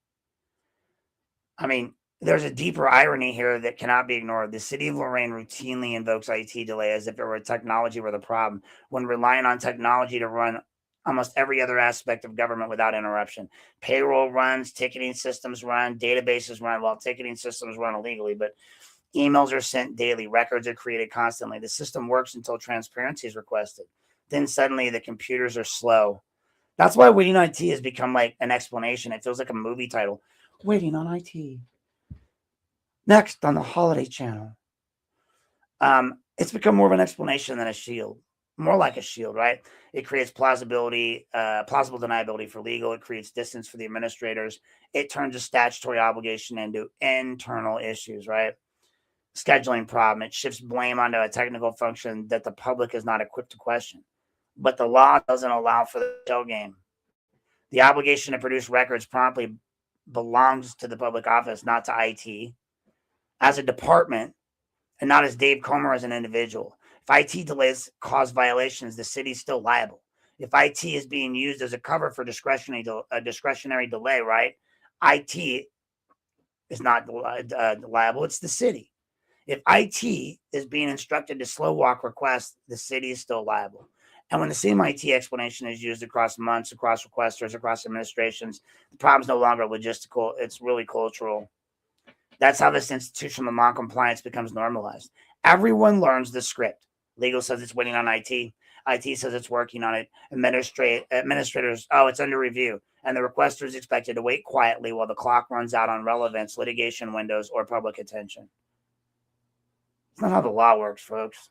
I mean, there's a deeper irony here that cannot be ignored. The city of Lorain routinely invokes IT delay as if it were technology were the problem, when relying on technology to run almost every other aspect of government without interruption. Payroll runs, ticketing systems run, databases run. Well, ticketing systems run illegally, but emails are sent daily. Records are created constantly. The system works until transparency is requested. Then suddenly the computers are slow. That's why waiting on IT has become like an explanation. It feels like a movie title. Waiting on IT. Next on the Holiday Channel. It's become more of an explanation than a shield. more like a shield, right? It creates plausible deniability for legal. It creates distance for the administrators. It turns a statutory obligation into internal issues, right? Scheduling problem. It shifts blame onto a technical function that the public is not equipped to question. But the law doesn't allow for the shell game. The obligation to produce records promptly belongs to the public office, not to IT, as a department, and not as Dave Comer as an individual. If IT delays cause violations, the city's still liable. If IT is being used as a cover for discretionary delay, right? IT is not liable. It's the city. If IT is being instructed to slow walk requests, the city is still liable. And when the same IT explanation is used across months, across requesters, across administrations, the problem's no longer logistical. It's really cultural. That's how this institutional non-compliance becomes normalized. Everyone learns the script. Legal says it's waiting on IT. IT says it's working on it. Administrators, oh, it's under review. And the requester is expected to wait quietly while the clock runs out on relevance, litigation windows, or public attention. It's not how the law works, folks.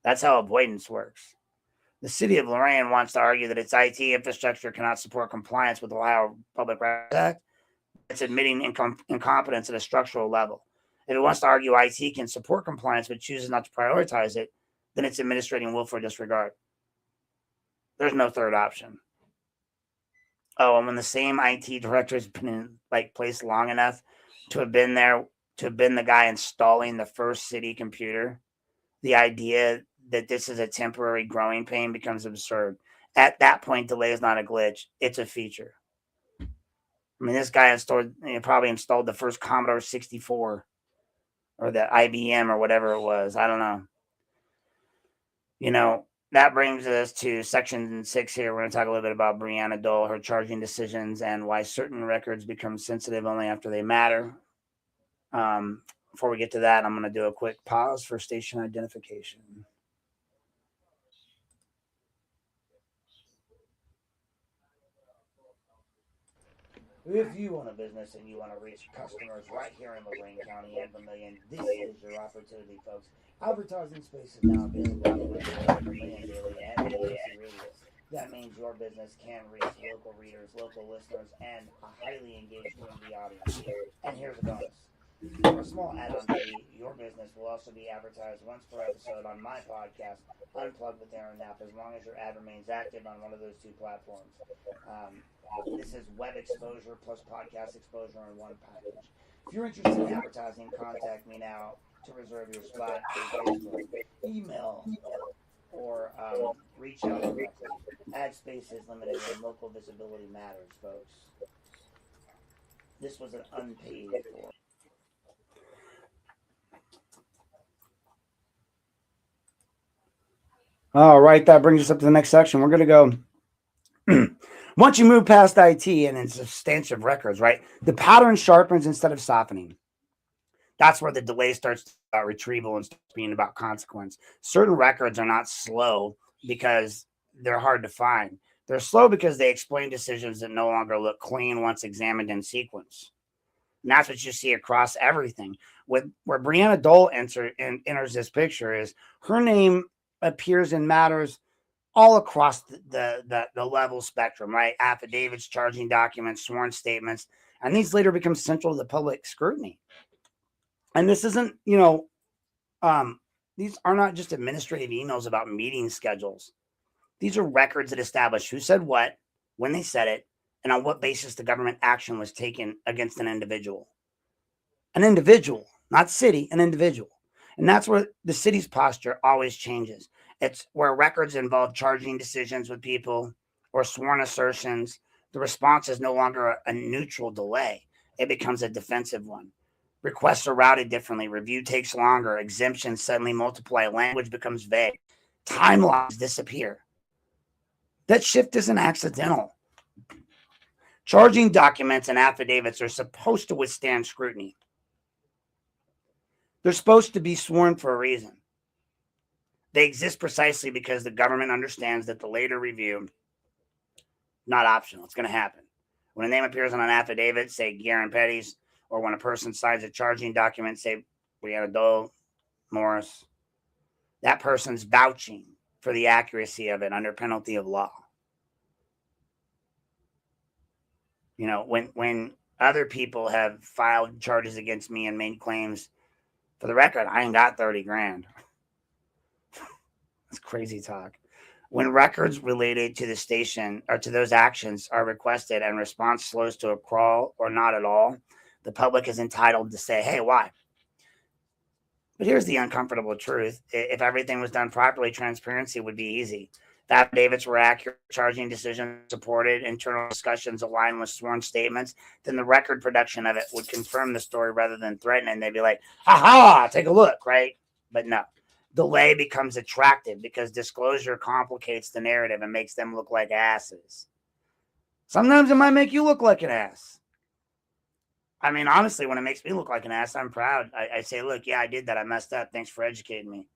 That's how avoidance works. The city of Lorain wants to argue that its IT infrastructure cannot support compliance with the Ohio Public Records Act. It's admitting incompetence at a structural level. If it wants to argue IT can support compliance but chooses not to prioritize it, then it's administrating willful disregard. There's no third option. Oh, and when the same IT director has been in place long enough to have been the guy installing the first city computer, the idea that this is a temporary growing pain becomes absurd. At that point, delay is not a glitch. It's a feature. I mean, this guy probably installed the first Commodore 64 or the IBM or whatever it was. I don't know. That brings us to section 6 here. We're going to talk a little bit about Brianna Dole, her charging decisions, and why certain records become sensitive only after they matter. Before we get to that, I'm going to do a quick pause for station identification. If you own a business and you want to reach customers right here in Lorain County and Vermilion, this is your opportunity, folks. Advertising space is now available in Vermilion Daily and ABC Radio. That means your business can reach local readers, local listeners, and a highly engaged community audience. And here's a bonus. For a small add-on fee, your business will also be advertised once per episode on my podcast, Unplugged with Aaron Knapp, as long as your ad remains active on one of those two platforms. This is web exposure plus podcast exposure in one package. If you're interested in advertising, contact me now to reserve your spot through Facebook, email, or reach out directly. Ad space is limited and local visibility matters, folks. This was an unpaid for. All right, that brings us up to the next section. We're going to go. Once you move past IT and in substantive records, right, the pattern sharpens instead of softening. That's where the delay starts about retrieval and starts being about consequence. Certain records are not slow because they're hard to find. They're slow because they explain decisions that no longer look clean once examined in sequence. And that's what you see across everything. Where Brianna Dole enters this picture is her name appears in matters all across the level spectrum, right? Affidavits, charging documents, sworn statements, and these later become central to the public scrutiny. And this isn't, these are not just administrative emails about meeting schedules. These are records that establish who said what, when they said it, and on what basis the government action was taken against an individual. An individual, not city, an individual. And that's where the city's posture always changes. It's where records involve charging decisions with people or sworn assertions. The response is no longer a neutral delay. It becomes a defensive one. Requests are routed differently. Review takes longer. Exemptions suddenly multiply. Language becomes vague. Timelines disappear. That shift isn't accidental. Charging documents and affidavits are supposed to withstand scrutiny. They're supposed to be sworn for a reason. They exist precisely because the government understands that the later review, not optional, it's going to happen. When a name appears on an affidavit, say Garen Petty's, or when a person signs a charging document, say Brianna Dole Morris, that person's vouching for the accuracy of it under penalty of law. You know, when other people have filed charges against me and made claims, for the record, I ain't got 30 grand. That's crazy talk. When records related to the station or to those actions are requested and response slows to a crawl or not at all, the public is entitled to say, hey, why? But here's the uncomfortable truth. If everything was done properly, transparency would be easy. If affidavits were accurate, charging decisions supported, internal discussions aligned with sworn statements, then the record production of it would confirm the story rather than threaten it. And they'd be like, ha, take a look, right? But no. Delay becomes attractive because disclosure complicates the narrative and makes them look like asses. Sometimes it might make you look like an ass. I mean, honestly, when it makes me look like an ass, I'm proud. I say, look, yeah, I did that. I messed up. Thanks for educating me.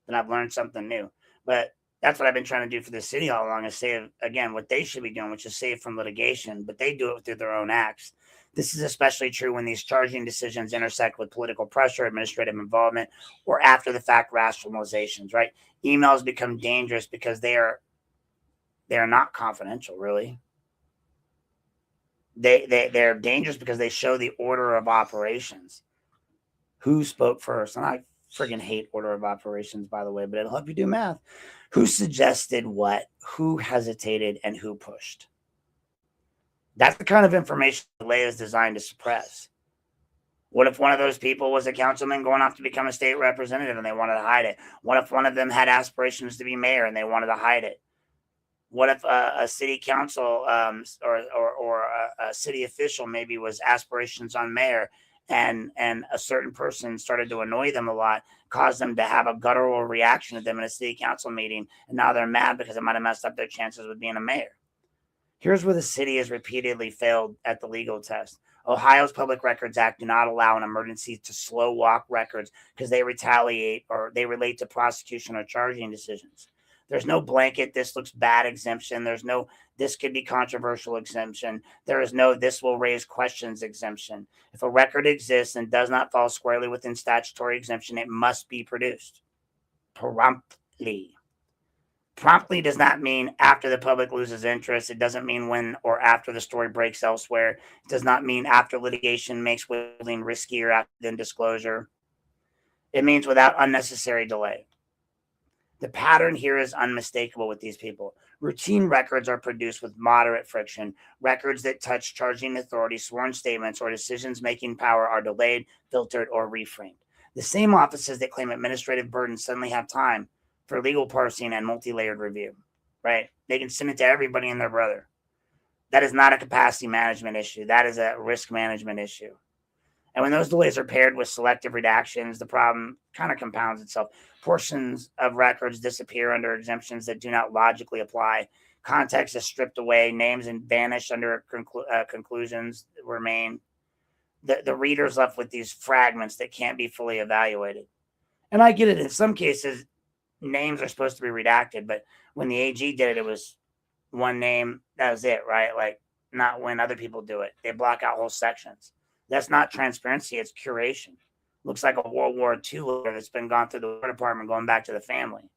And I've learned something new. But that's what I've been trying to do for the city all along, is say, again, what they should be doing, which is save from litigation. But they do it through their own acts. This is especially true when these charging decisions intersect with political pressure, administrative involvement, or after-the-fact rationalizations, right? Emails become dangerous because they are not confidential, really. They're dangerous because they show the order of operations. Who spoke first? And I friggin' hate order of operations, by the way, but it'll help you do math. Who suggested what? Who hesitated and who pushed? That's the kind of information delay is designed to suppress. What if one of those people was a councilman going off to become a state representative and they wanted to hide it? What if one of them had aspirations to be mayor and they wanted to hide it? What if a city council or a city official maybe was aspirations on mayor and a certain person started to annoy them a lot, caused them to have a guttural reaction to them in a city council meeting, and now they're mad because it might have messed up their chances with being a mayor? Here's where the city has repeatedly failed at the legal test. Ohio's Public Records Act do not allow an emergency to slow walk records because they retaliate or they relate to prosecution or charging decisions. There's no blanket, this looks bad exemption. There's no, this could be controversial exemption. There is no, this will raise questions exemption. If a record exists and does not fall squarely within statutory exemption, it must be produced promptly. Promptly does not mean after the public loses interest. It doesn't mean when or after the story breaks elsewhere. It does not mean after litigation makes withholding riskier than disclosure. It means without unnecessary delay. The pattern here is unmistakable with these people. Routine records are produced with moderate friction. Records that touch charging authority, sworn statements, or decisions-making power are delayed, filtered, or reframed. The same offices that claim administrative burden suddenly have time for legal parsing and multi-layered review, right? They can send it to everybody and their brother. That is not a capacity management issue. That is a risk management issue. And when those delays are paired with selective redactions, the problem kind of compounds itself. Portions of records disappear under exemptions that do not logically apply. Context is stripped away. Names and vanish under conclusions remain. The reader's left with these fragments that can't be fully evaluated. And I get it. In some cases, names are supposed to be redacted. But when the AG did it, it was one name. That was it, right? Like, not when other people do it. They block out whole sections. That's not transparency, it's curation. Looks like a World War II letter that's been gone through the War Department going back to the family.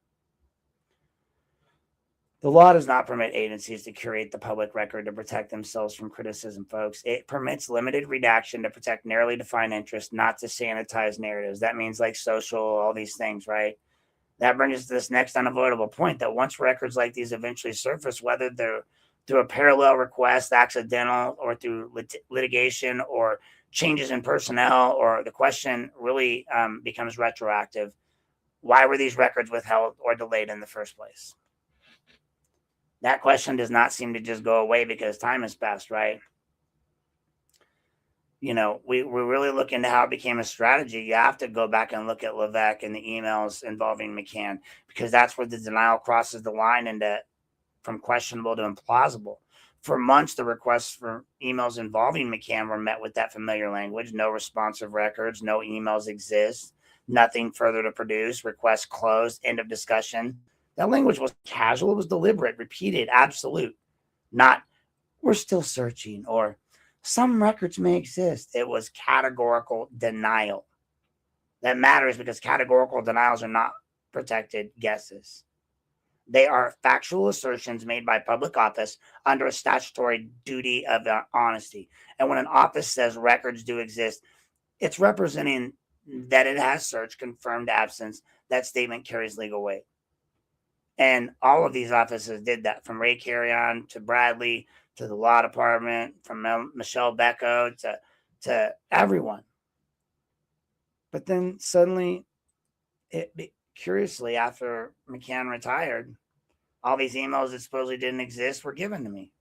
The law does not permit agencies to curate the public record to protect themselves from criticism, folks. It permits limited redaction to protect narrowly defined interests, not to sanitize narratives. That means like social, all these things, right? That brings us to this next unavoidable point that once records like these eventually surface, whether they're through a parallel request, accidental, or through litigation or changes in personnel, or the question really becomes retroactive. Why were these records withheld or delayed in the first place? That question does not seem to just go away because time has passed, right? You know, we're really looking into how it became a strategy. You have to go back and look at Levesque and the emails involving McCann, because that's where the denial crosses the line into from questionable to implausible. For months, the requests for emails involving McCann were met with that familiar language. No responsive records, no emails exist, nothing further to produce, request closed, end of discussion. That language was casual, it was deliberate, repeated, absolute. Not, we're still searching, or some records may exist. It was categorical denial. That matters because categorical denials are not protected guesses. They are factual assertions made by public office under a statutory duty of honesty. And when an office says records do exist, it's representing that it has searched, confirmed absence. That statement carries legal weight. And all of these offices did that, from Ray Carrion to Bradley to the law department, from Michelle Becco to everyone. But then suddenly, curiously, after McCann retired, all these emails that supposedly didn't exist were given to me.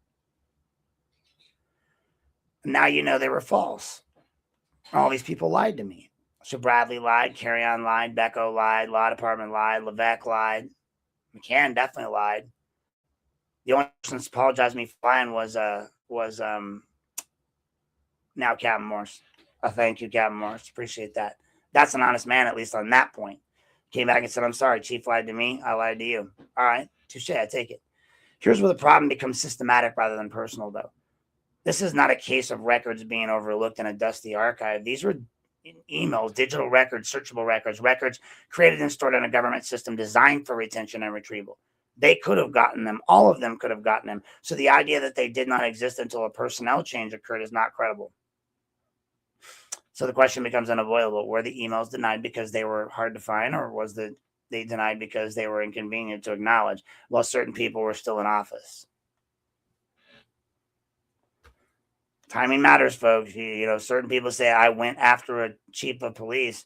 Now you know they were false. All these people lied to me. So Bradley lied, Carrion lied, Becco lied, law department lied, Levesque lied, McCann definitely lied. The only person that's apologized to me for lying was now Captain Morse. Thank you, Captain Morse. Appreciate that. That's an honest man, at least on that point. Came back and said, I'm sorry, Chief lied to me. I lied to you. All right, touche, I take it. Here's where the problem becomes systematic rather than personal, though. This is not a case of records being overlooked in a dusty archive. These were emails, digital records, searchable records, records created and stored in a government system designed for retention and retrieval. They could have gotten them. All of them could have gotten them. So the idea that they did not exist until a personnel change occurred is not credible. So the question becomes unavoidable. Were the emails denied because they were hard to find, or was they denied because they were inconvenient to acknowledge while certain people were still in office? Timing matters, folks. You know, certain people say, I went after a chief of police.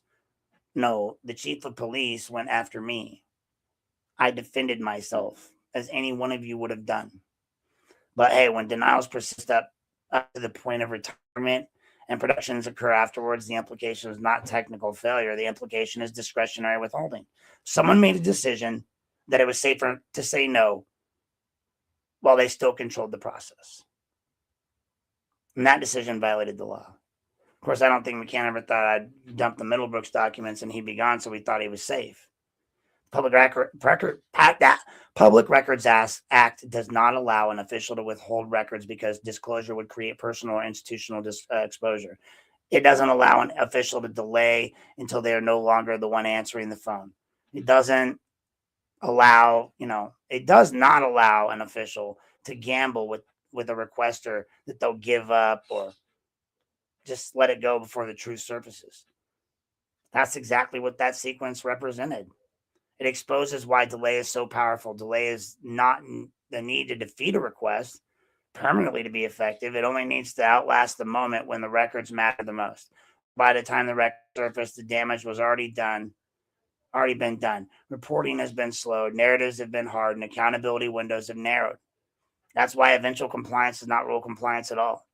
No, the chief of police went after me. I defended myself, as any one of you would have done. But hey, when denials persist up to the point of retirement and productions occur afterwards, the implication is not technical failure. The implication is discretionary withholding. Someone made a decision that it was safer to say no while they still controlled the process. And that decision violated the law. Of course, I don't think McCann ever thought I'd dump the Middlebrooks documents and he'd be gone, so we thought he was safe. Public Records Act does not allow an official to withhold records because disclosure would create personal or institutional exposure. It doesn't allow an official to delay until they are no longer the one answering the phone. It doesn't allow, it does not allow an official to gamble with a requester that they'll give up or just let it go before the truth surfaces. That's exactly what that sequence represented. It exposes why delay is so powerful. Delay is not the need to defeat a request permanently to be effective. It only needs to outlast the moment when the records matter the most. By the time the record surfaced, the damage was already been done. Reporting has been slowed. Narratives have been hardened. Accountability windows have narrowed. That's why eventual compliance is not real compliance at all.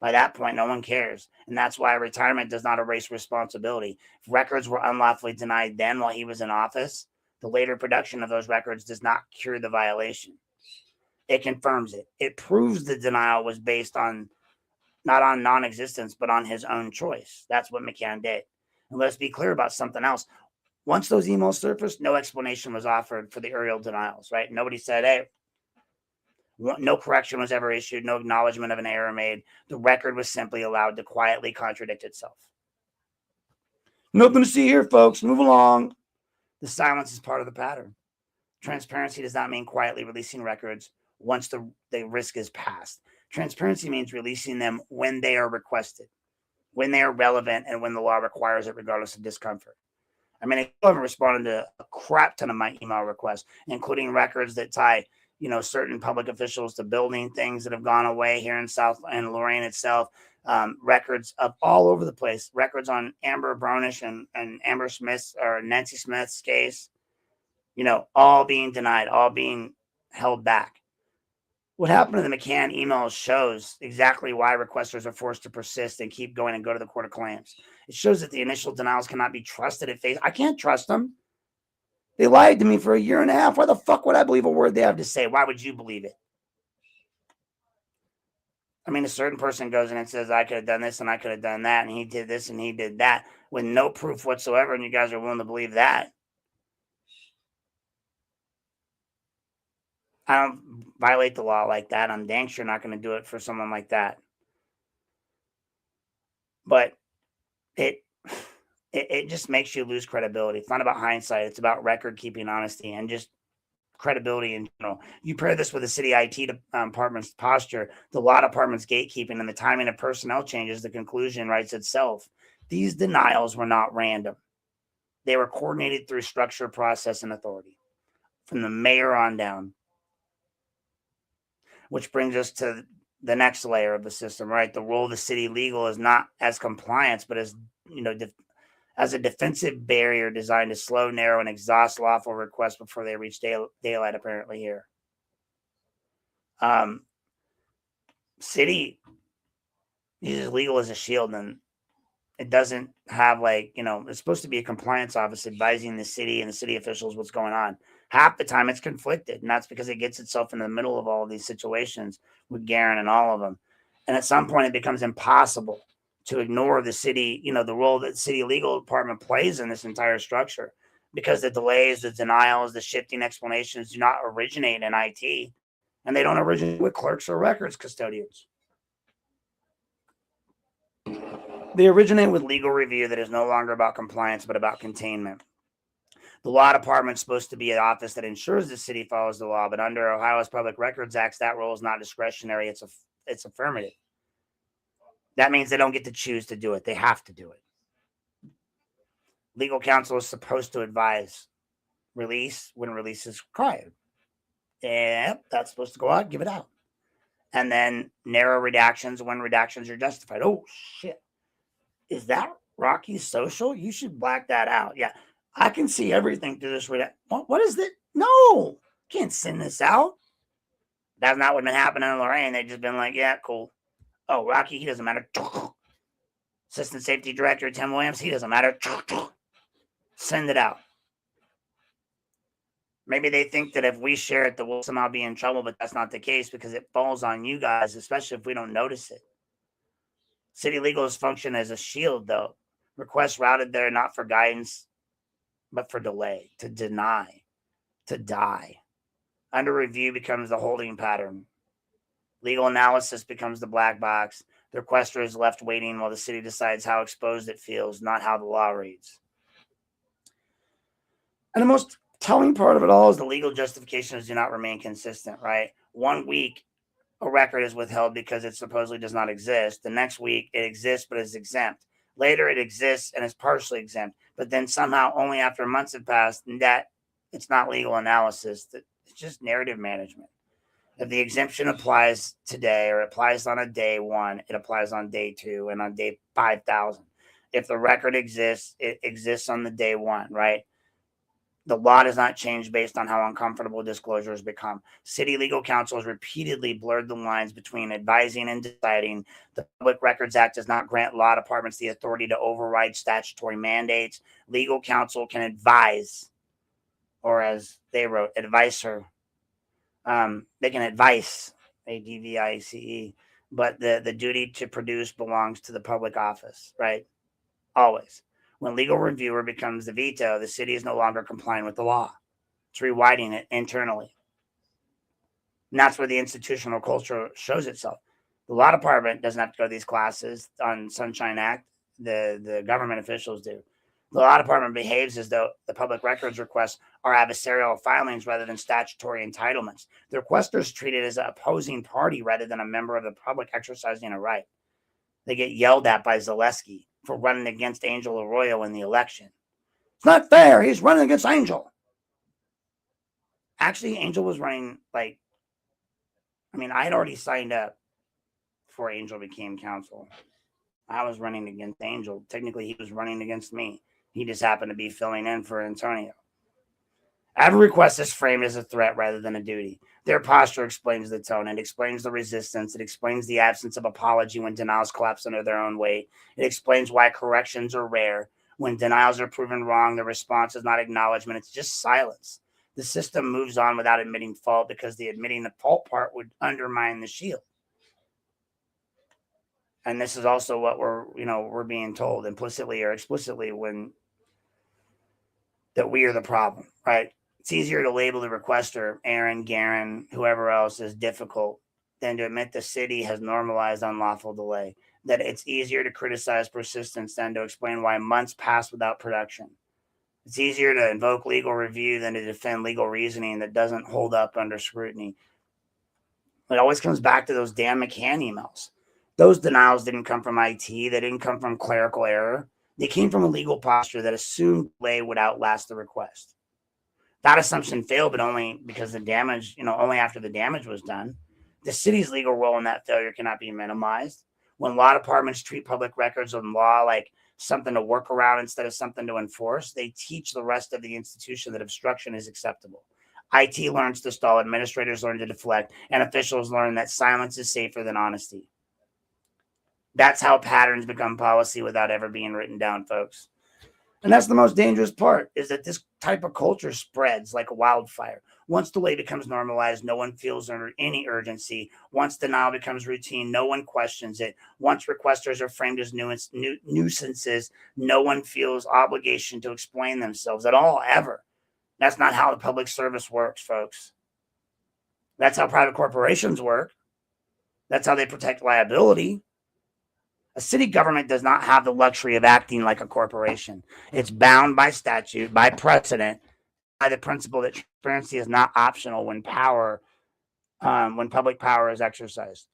By that point, no one cares. And that's why retirement does not erase responsibility. If records were unlawfully denied then while he was in office, the later production of those records does not cure the violation. It confirms it. It proves the denial was based on, not on non-existence, but on his own choice. That's what McCann did. And let's be clear about something else. Once those emails surfaced, no explanation was offered for the aerial denials, right? Nobody said, hey, no correction was ever issued, no acknowledgement of an error made. The record was simply allowed to quietly contradict itself. Nothing to see here, folks. Move along. The silence is part of the pattern. Transparency does not mean quietly releasing records once the risk is past. Transparency means releasing them when they are requested, when they are relevant, and when the law requires it, regardless of discomfort. I mean, I haven't responded to a crap ton of my email requests, including records that tie, certain public officials to building things that have gone away here in South and Lorain itself. Records of all over the place. Records on Amber Bronish and Amber Smith's or Nancy Smith's case. All being denied, all being held back. What happened to the McCann emails shows exactly why requesters are forced to persist and keep going and go to the court of claims. It shows that the initial denials cannot be trusted at face. I can't trust them. They lied to me for a year and a half. Why the fuck would I believe a word they have to say? Why would you believe it? I mean, a certain person goes in and says, I could have done this and I could have done that, and he did this and he did that with no proof whatsoever, and you guys are willing to believe that. I don't violate the law like that. I'm dang sure not going to do it for someone like that. But it just makes you lose credibility. It's not about hindsight. It's about record keeping honesty and just credibility in general. You pair this with the city IT department's posture, the law department's gatekeeping, and the timing of personnel changes, the conclusion writes itself. These denials were not random. They were coordinated through structure, process, and authority from the mayor on down. Which brings us to the next layer of the system, right? The role of the city legal is not as compliance, but as, as a defensive barrier designed to slow, narrow, and exhaust lawful requests before they reach daylight, apparently here. City uses legal as a shield, and it doesn't have it's supposed to be a compliance office advising the city and the city officials what's going on. Half the time it's conflicted, and that's because it gets itself in the middle of all of these situations with Garen and all of them. And at some point it becomes impossible to ignore the city, the role that the city legal department plays in this entire structure, because the delays, the denials, the shifting explanations do not originate in IT, and they don't originate with clerks or records custodians. They originate with legal review that is no longer about compliance, but about containment. The law department is supposed to be an office that ensures the city follows the law, but under Ohio's Public Records Act, that role is not discretionary. It's affirmative. That means they don't get to choose to do it. They have to do it. Legal counsel is supposed to advise release when release is required. Yep, that's supposed to go out, give it out. And then narrow redactions when redactions are justified. Oh, shit. Is that Rocky's social? You should black that out. Yeah. I can see everything through this. What is that? No, can't send this out. That's not what's been happening in Lorain. They've just been like, yeah, cool. Oh, Rocky, he doesn't matter. Assistant Safety Director Tim Williams, he doesn't matter. Send it out. Maybe they think that if we share it, that we'll somehow be in trouble, but that's not the case, because it falls on you guys, especially if we don't notice it. City legal's function as a shield, though. Requests routed there not for guidance, but for delay, to deny, to die. Under review becomes the holding pattern. Legal analysis becomes the black box. The requester is left waiting while the city decides how exposed it feels, not how the law reads. And the most telling part of it all is the legal justifications do not remain consistent, right? 1 week, a record is withheld because it supposedly does not exist. The next week, it exists but is exempt. Later, it exists and is partially exempt. But then somehow, only after months have passed, that it's not legal analysis. It's just narrative management. If the exemption applies today, or applies on a day 1, it applies on day 2 and on day 5,000. If the record exists, it exists on the day 1, right? The law does not change based on how uncomfortable disclosures become. City legal counsel has repeatedly blurred the lines between advising and deciding. The Public Records Act does not grant law departments the authority to override statutory mandates. Legal counsel can advise, or as they wrote, adviser. They can advise, ADVICE, but the duty to produce belongs to the public office, right? Always. When legal reviewer becomes the veto, the city is no longer complying with the law. It's rewriting it internally. And that's where the institutional culture shows itself. The law department doesn't have to go to these classes on Sunshine Act. The government officials do. The law department behaves as though the public records requests are adversarial filings rather than statutory entitlements. The requester is treated as an opposing party rather than a member of the public exercising a right. They get yelled at by Zaleski for running against Angel Arroyo in the election. It's not fair. He's running against Angel. Actually, Angel was running I had already signed up before Angel became counsel. I was running against Angel. Technically, he was running against me. He just happened to be filling in for Antonio. Every request is framed as a threat rather than a duty. Their posture explains the tone. It explains the resistance. It explains the absence of apology when denials collapse under their own weight. It explains why corrections are rare. When denials are proven wrong, the response is not acknowledgement. It's just silence. The system moves on without admitting fault because the admitting the fault part would undermine the shield. And this is also what we're being told implicitly or explicitly that we are the problem, right? It's easier to label the requester, Aaron, Garen, whoever else, as difficult than to admit the city has normalized unlawful delay. That it's easier to criticize persistence than to explain why months pass without production. It's easier to invoke legal review than to defend legal reasoning that doesn't hold up under scrutiny. It always comes back to those damn McCann emails. Those denials didn't come from IT. They didn't come from clerical error. They came from a legal posture that assumed delay would outlast the request. That assumption failed, but only because the damage, only after the damage was done. The city's legal role in that failure cannot be minimized. When law departments treat public records and law like something to work around instead of something to enforce, they teach the rest of the institution that obstruction is acceptable. IT learns to stall, administrators learn to deflect, and officials learn that silence is safer than honesty. That's how patterns become policy without ever being written down, folks. And that's the most dangerous part, is that this type of culture spreads like a wildfire. Once delay becomes normalized, no one feels any urgency. Once denial becomes routine, no one questions it. Once requesters are framed as nuisances, no one feels obligation to explain themselves at all, ever. That's not how the public service works, folks. That's how private corporations work. That's how they protect liability. A city government does not have the luxury of acting like a corporation. It's bound by statute, by precedent, by the principle that transparency is not optional when public power is exercised.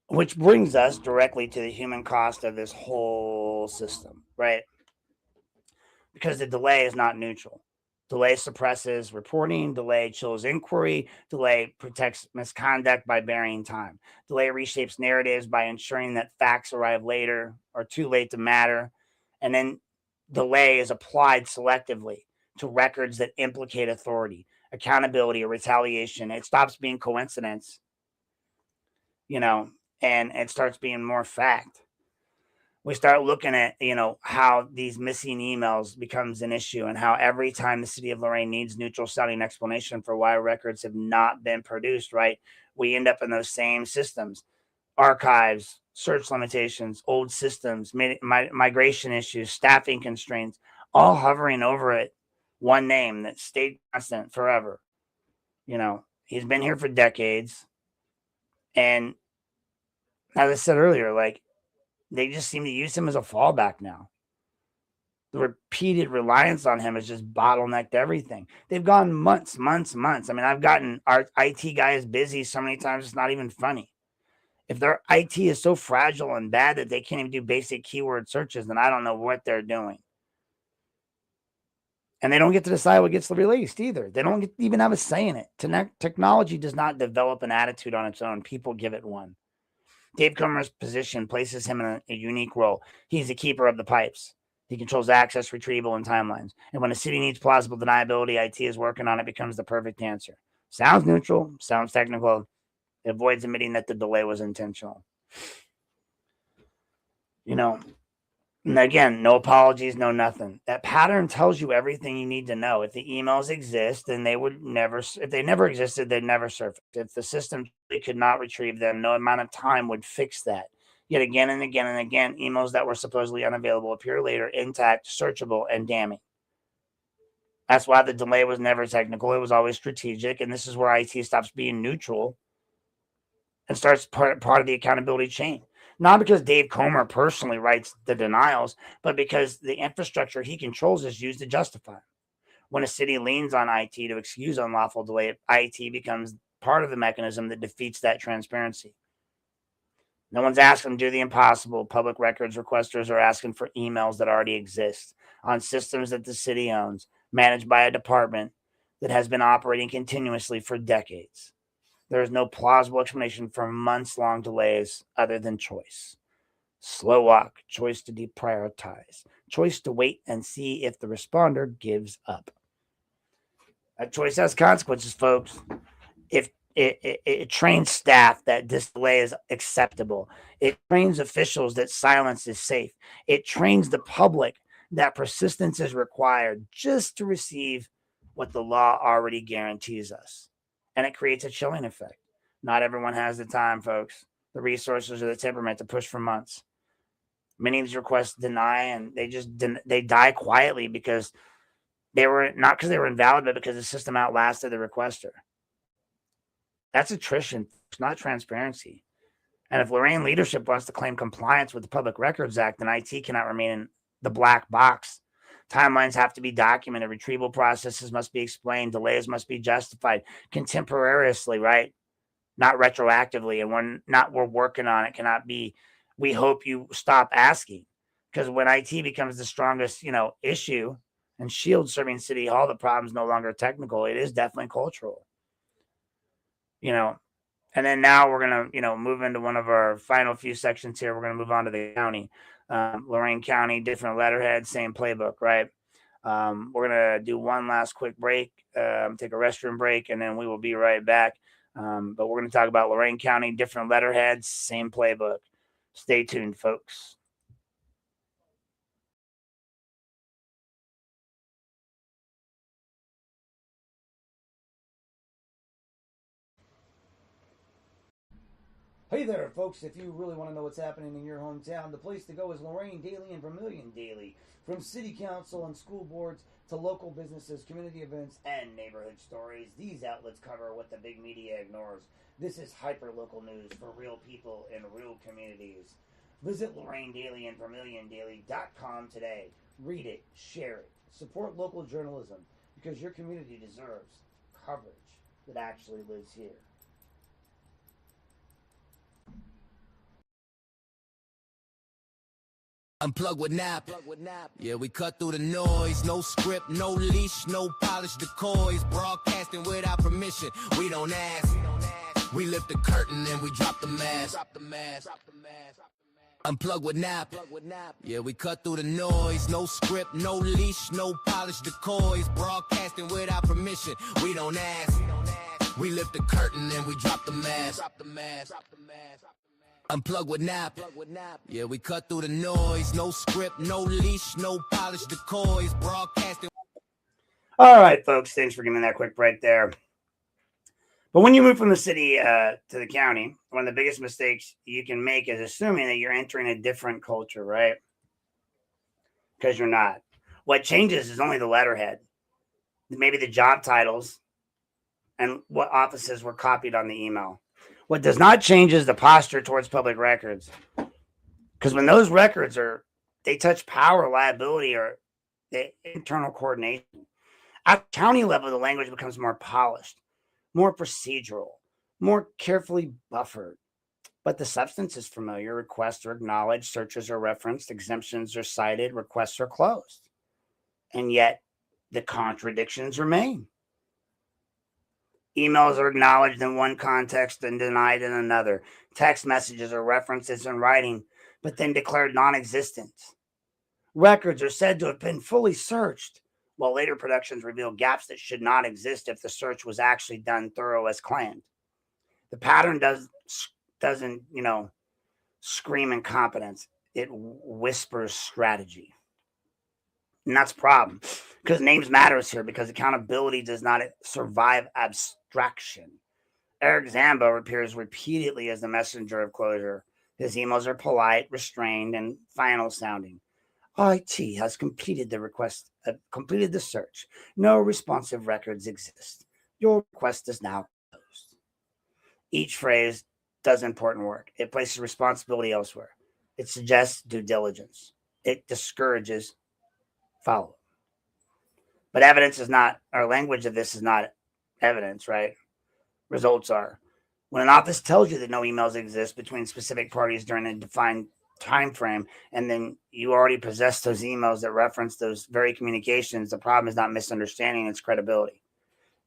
Which brings us directly to the human cost of this whole system, right? Because the delay is not neutral. Delay suppresses reporting. Delay chills inquiry. Delay protects misconduct by burying time. Delay reshapes narratives by ensuring that facts arrive later or too late to matter. And then delay is applied selectively to records that implicate authority, accountability, or retaliation. It stops being coincidence, and it starts being more fact. We start looking at, how these missing emails becomes an issue, and how every time the city of Lorain needs neutral sounding explanation for why records have not been produced, right, we end up in those same systems, archives, search limitations, old systems, migration issues, staffing constraints, all hovering over it. One name that stayed constant forever. He's been here for decades. And as I said earlier, they just seem to use him as a fallback now. The repeated reliance on him has just bottlenecked everything. They've gone months. I mean, I've gotten our IT guy is busy so many times, it's not even funny. If their IT is so fragile and bad that they can't even do basic keyword searches, then I don't know what they're doing. And they don't get to decide what gets released either. They don't even have a say in it. Technology does not develop an attitude on its own. People give it one. Dave Comer's position places him in a unique role. He's the keeper of the pipes. He controls access, retrieval, and timelines. And when a city needs plausible deniability, IT is working on it, becomes the perfect answer. Sounds neutral, sounds technical. It avoids admitting that the delay was intentional. And again, no apologies, no nothing. That pattern tells you everything you need to know. If the emails exist, then if they never existed, they'd never surface. If the system could not retrieve them, no amount of time would fix that. Yet again and again and again, emails that were supposedly unavailable appear later intact, searchable, and damning. That's why the delay was never technical. It was always strategic. And this is where IT stops being neutral and starts part of the accountability chain. Not because Dave Comer personally writes the denials, but because the infrastructure he controls is used to justify them. When a city leans on IT to excuse unlawful delay, IT becomes part of the mechanism that defeats that transparency. No one's asking them to do the impossible. Public records requesters are asking for emails that already exist on systems that the city owns, managed by a department that has been operating continuously for decades. There is no plausible explanation for months-long delays other than choice. Slow walk, choice to deprioritize, choice to wait and see if the responder gives up. That choice has consequences, folks. If it trains staff that this delay is acceptable. It trains officials that silence is safe. It trains the public that persistence is required just to receive what the law already guarantees us. And it creates a chilling effect. Not everyone has the time, folks, the resources, or the temperament to push for months. Many of these requests deny, and they die quietly because they were not because they were invalid, but because the system outlasted the requester. That's attrition. It's not transparency. And if Lorain leadership wants to claim compliance with the Public Records Act, then IT cannot remain the black box. Timelines have to be documented. Retrieval processes must be explained. Delays must be justified contemporaneously, right? Not retroactively. And we're working on it. Cannot be, we hope you stop asking. Because when IT becomes the strongest, issue and shield serving City Hall, the problem's no longer technical. It is definitely cultural. And then now we're going to, move into one of our final few sections here. We're going to move on to the county. Lorain County, different letterhead, same playbook, right? We're going to do one last quick break, take a restroom break, and then we will be right back. But we're going to talk about Lorain County, different letterheads, same playbook. Stay tuned, folks. Hey there, folks. If you really want to know what's happening in your hometown, the place to go is Lorain Daily and Vermilion Daily. From city council and school boards to local businesses, community events, and neighborhood stories, these outlets cover what the big media ignores. This is hyper-local news for real people in real communities. Visit Lorain Daily and VermilionDaily.com today. Read it, share it, support local journalism, because your community deserves coverage that actually lives here. Unplug with Nap. Yeah, we cut through the noise. No script, no leash, no polished decoys. Broadcasting without permission. We don't ask. We lift the curtain and we drop the mask. Unplug with Nap. Yeah, we cut through the noise. No script, no leash, no polished decoys. Broadcasting without permission. We don't ask. We lift the curtain and we drop the mask. Unplug with Nap. Yeah, we cut through the noise. No script, no leash, no polished decoys. Broadcasting. All right, folks. Thanks for giving that quick break there. But when you move from the city to the county, one of the biggest mistakes you can make is assuming that you're entering a different culture, right? Because you're not. What changes is only the letterhead, maybe the job titles, and what offices were copied on the email. What does not change is the posture towards public records. Because when those records they touch power, liability, or the internal coordination. At county level, the language becomes more polished, more procedural, more carefully buffered. But the substance is familiar. Requests are acknowledged, searches are referenced, exemptions are cited, requests are closed. And yet, the contradictions remain. Emails are acknowledged in one context and denied in another. Text messages are references in writing, but then declared non-existent. Records are said to have been fully searched, while later productions reveal gaps that should not exist if the search was actually done thorough as claimed. The pattern doesn't, scream incompetence. It whispers strategy. And that's a problem, because names matters here, because accountability does not survive abstraction. Eric Zambo appears repeatedly as the messenger of closure. His emails are polite, restrained, and final sounding. IT has completed the request, completed the search. No responsive records exist. Your request is now closed. Each phrase does important work. It places responsibility elsewhere. It suggests due diligence. It discourages follow. But evidence is not, our language of this is not evidence, right? Results are. When an office tells you that no emails exist between specific parties during a defined time frame, and then you already possess those emails that reference those very communications, the problem is not misunderstanding, it's credibility.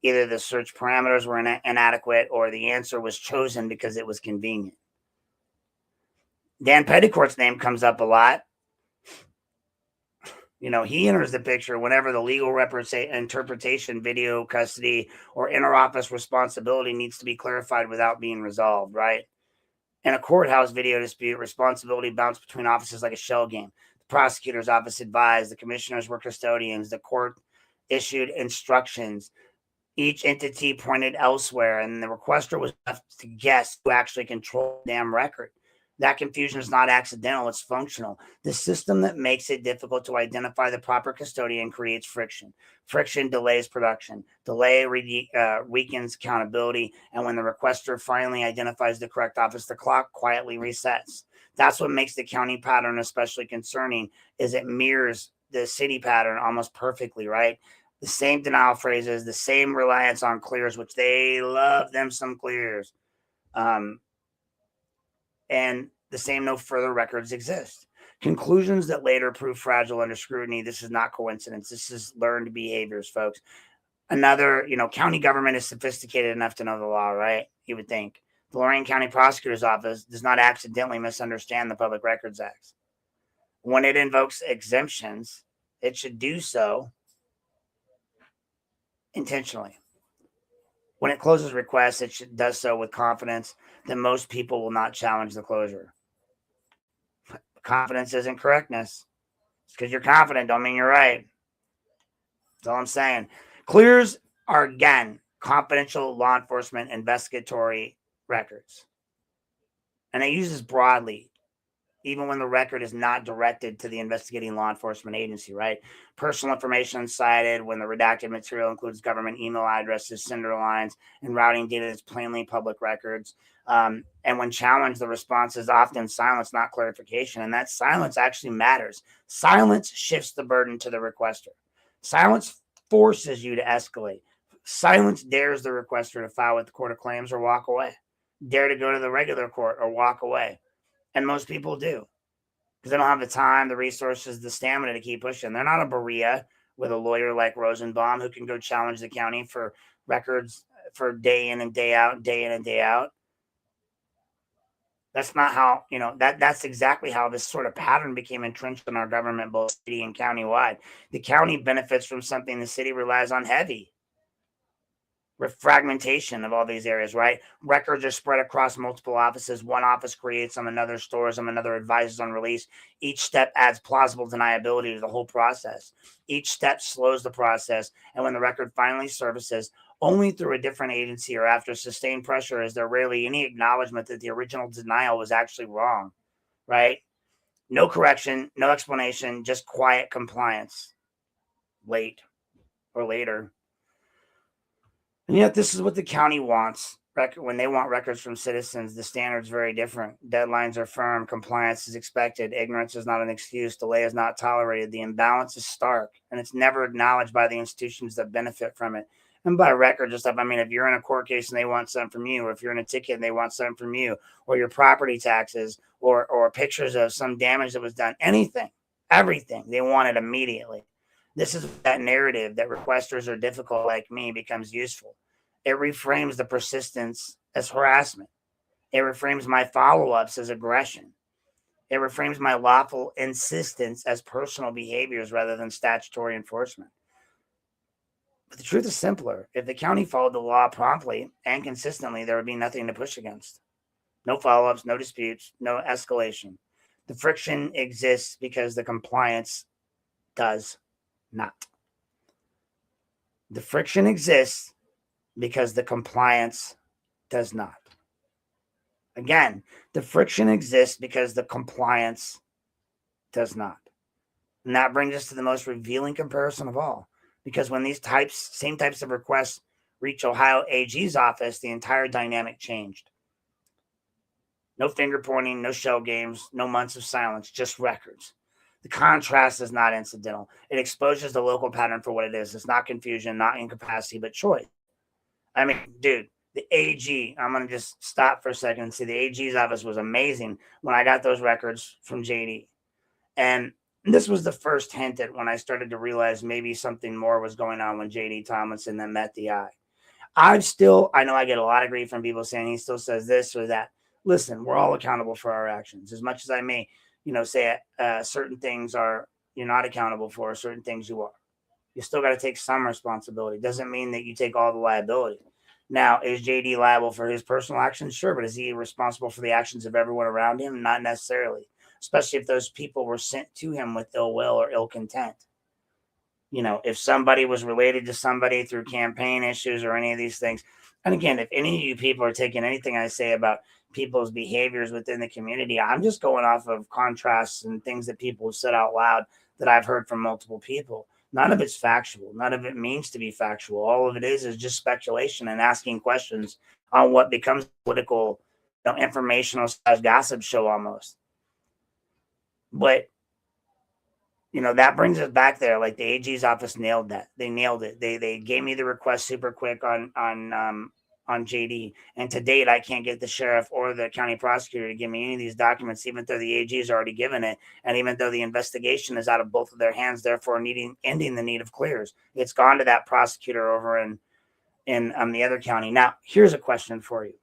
Either the search parameters were inadequate, or the answer was chosen because it was convenient. Dan Petticourt's name comes up a lot. He enters the picture whenever the legal interpretation, video custody, or interoffice responsibility needs to be clarified without being resolved, right? In a courthouse video dispute, responsibility bounced between offices like a shell game. The prosecutor's office advised, the commissioners were custodians, the court issued instructions. Each entity pointed elsewhere, and the requester was left to guess who actually controlled the damn record. That confusion is not accidental, it's functional. The system that makes it difficult to identify the proper custodian creates friction. Friction delays production. Delay weakens accountability. And when the requester finally identifies the correct office, the clock quietly resets. That's what makes the county pattern especially concerning, is it mirrors the city pattern almost perfectly, right? The same denial phrases, the same reliance on CLEIRs, which they love them some CLEIRs. And the same no further records exist. Conclusions that later prove fragile under scrutiny. This is not coincidence. This is learned behaviors, folks. Another, county government is sophisticated enough to know the law, right? You would think. The Lorain County Prosecutor's Office does not accidentally misunderstand the Public Records Act. When it invokes exemptions, it should do so intentionally. When it closes requests, it does so with confidence that most people will not challenge the closure. Confidence isn't correctness. It's because you're confident don't mean you're right. That's all I'm saying. CLEIRs are, again, confidential law enforcement investigatory records. And it uses broadly, even when the record is not directed to the investigating law enforcement agency, right? Personal information cited when the redacted material includes government email addresses, sender lines, and routing data that's plainly public records. And when challenged, the response is often silence, not clarification. And that silence actually matters. Silence shifts the burden to the requester. Silence forces you to escalate. Silence dares the requester to file with the Court of Claims or walk away. Dare to go to the regular court or walk away. And most people do, because they don't have the time, the resources, the stamina to keep pushing. They're not a Berea with a lawyer like Rosenbaum who can go challenge the county for records for day in and day out, day in and day out. That's not how, that's exactly how this sort of pattern became entrenched in our government, both city and county-wide. The county benefits from something the city relies on heavy. Fragmentation of all these areas, right? Records are spread across multiple offices. One office creates them, another stores them, another advises on release. Each step adds plausible deniability to the whole process. Each step slows the process. And when the record finally surfaces, only through a different agency or after sustained pressure, is there rarely any acknowledgement that the original denial was actually wrong, right? No correction, no explanation, just quiet compliance. Late or later. And yet this is what the county wants. When they want records from citizens, the standard's very different. Deadlines are firm. Compliance is expected. Ignorance is not an excuse. Delay is not tolerated. The imbalance is stark, and it's never acknowledged by the institutions that benefit from it. And by records and stuff, I mean, if you're in a court case and they want something from you, or if you're in a ticket and they want something from you, or your property taxes, or pictures of some damage that was done, anything, everything, they want it immediately. This is that narrative that requesters are difficult like me becomes useful. It reframes the persistence as harassment. It reframes my follow-ups as aggression. It reframes my lawful insistence as personal behaviors rather than statutory enforcement. But the truth is simpler. If the county followed the law promptly and consistently, there would be nothing to push against. No follow-ups, no disputes, no escalation. The friction exists because the compliance does not. The friction exists because the compliance does not. Again, the friction exists because the compliance does not. And that brings us to the most revealing comparison of all. Because when these same types of requests reach Ohio AG's office, the entire dynamic changed. No finger pointing, no shell games, no months of silence, just records. The contrast is not incidental. It exposes the local pattern for what it is. It's not confusion, not incapacity, but choice. I mean, dude, the AG, I'm going to just stop for a second and say the AG's office was amazing when I got those records from JD. And this was the first hint at when I started to realize maybe something more was going on when JD Tomlinson then met the eye. I know I get a lot of grief from people saying he still says this or that. Listen, we're all accountable for our actions. As much as I may, say certain things you're not accountable for, certain things you are. You still got to take some responsibility. Doesn't mean that you take all the liability. Now, is JD liable for his personal actions? Sure, but is he responsible for the actions of everyone around him? Not necessarily, especially if those people were sent to him with ill will or ill content. If somebody was related to somebody through campaign issues or any of these things, And again, if any of you people are taking anything I say about people's behaviors within the community, I'm just going off of contrasts and things that people have said out loud that I've heard from multiple people. None of it's factual. None of it means to be factual. All of it is just speculation and asking questions on what becomes political, informational / gossip show almost. But that brings us back there. Like the AG's office nailed that. They nailed it. They gave me the request super quick on JD. And to date, I can't get the sheriff or the county prosecutor to give me any of these documents, even though the AG's already given it, and even though the investigation is out of both of their hands, therefore ending the need of CLEIRs. It's gone to that prosecutor over in the other county. Now, here's a question for you.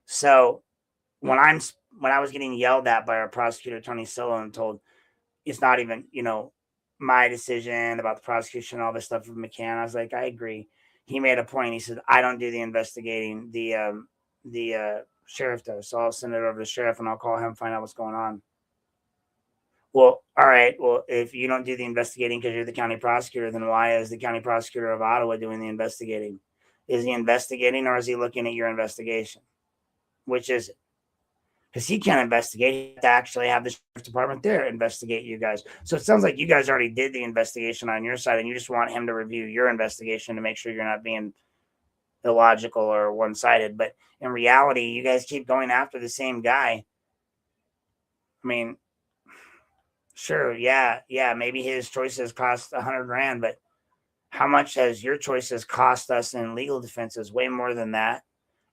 So when I was getting yelled at by our prosecutor Tony Solo and told it's not even, my decision about the prosecution, all this stuff with McCann, I was like, I agree. He made a point. He said, I don't do the investigating. The sheriff does. So I'll send it over to the sheriff and I'll call him, find out what's going on. Well, all right. Well, if you don't do the investigating because you're the county prosecutor, then why is the county prosecutor of Ottawa doing the investigating? Is he investigating or is he looking at your investigation? Which is it? Because he can't investigate. He has to actually have the sheriff's department there investigate you guys. So it sounds like you guys already did the investigation on your side and you just want him to review your investigation to make sure you're not being illogical or one-sided. But in reality, you guys keep going after the same guy. I mean, sure, yeah, maybe his choices cost $100,000, but how much has your choices cost us in legal defenses? Way more than that.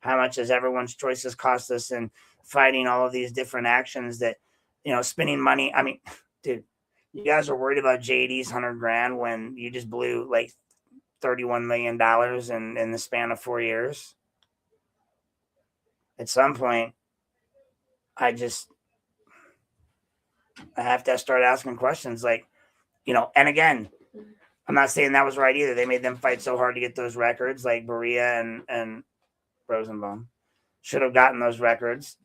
How much has everyone's choices cost us in fighting all of these different actions that, spending money? I mean, dude, you guys are worried about JD's $100,000 when you just blew like $31 million in the span of 4 years. At some point, I have to start asking questions like, and again, I'm not saying that was right either. They made them fight so hard to get those records, like Berea and Rosenbaum should have gotten those records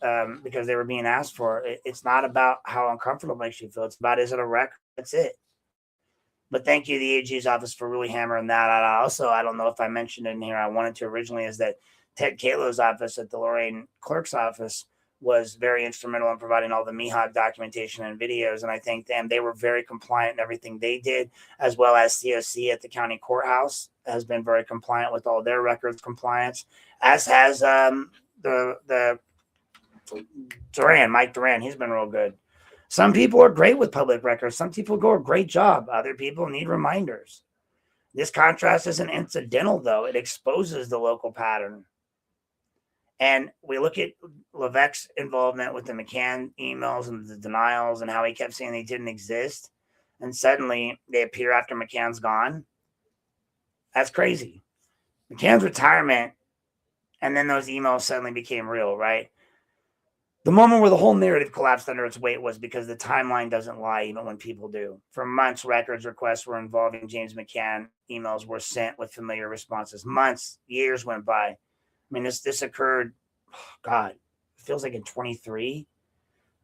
because they were being asked for. It's not about how uncomfortable it makes you feel. It's about, is it a record? That's it. But thank you, the AG's office, for really hammering that out. Also, I don't know if I mentioned it in here. I wanted to originally, is that Ted Kalo's office at the Lorain clerk's office was very instrumental in providing all the MEHOG documentation and videos. And I thank them. They were very compliant in everything they did, as well as COC at the county courthouse has been very compliant with all their records compliance, as has the Mike Duran. He's been real good. Some people are great with public records. Some people go a great job. Other people need reminders. This contrast isn't incidental, though. It exposes the local pattern. And we look at Levesque's involvement with the McCann emails and the denials and how he kept saying they didn't exist. And suddenly they appear after McCann's gone. That's crazy. McCann's retirement, and then those emails suddenly became real, right? The moment where the whole narrative collapsed under its weight was because the timeline doesn't lie, even when people do. For months, records requests were involving James McCann. Emails were sent with familiar responses. Months, years went by. I mean, this occurred, God, it feels like in 23.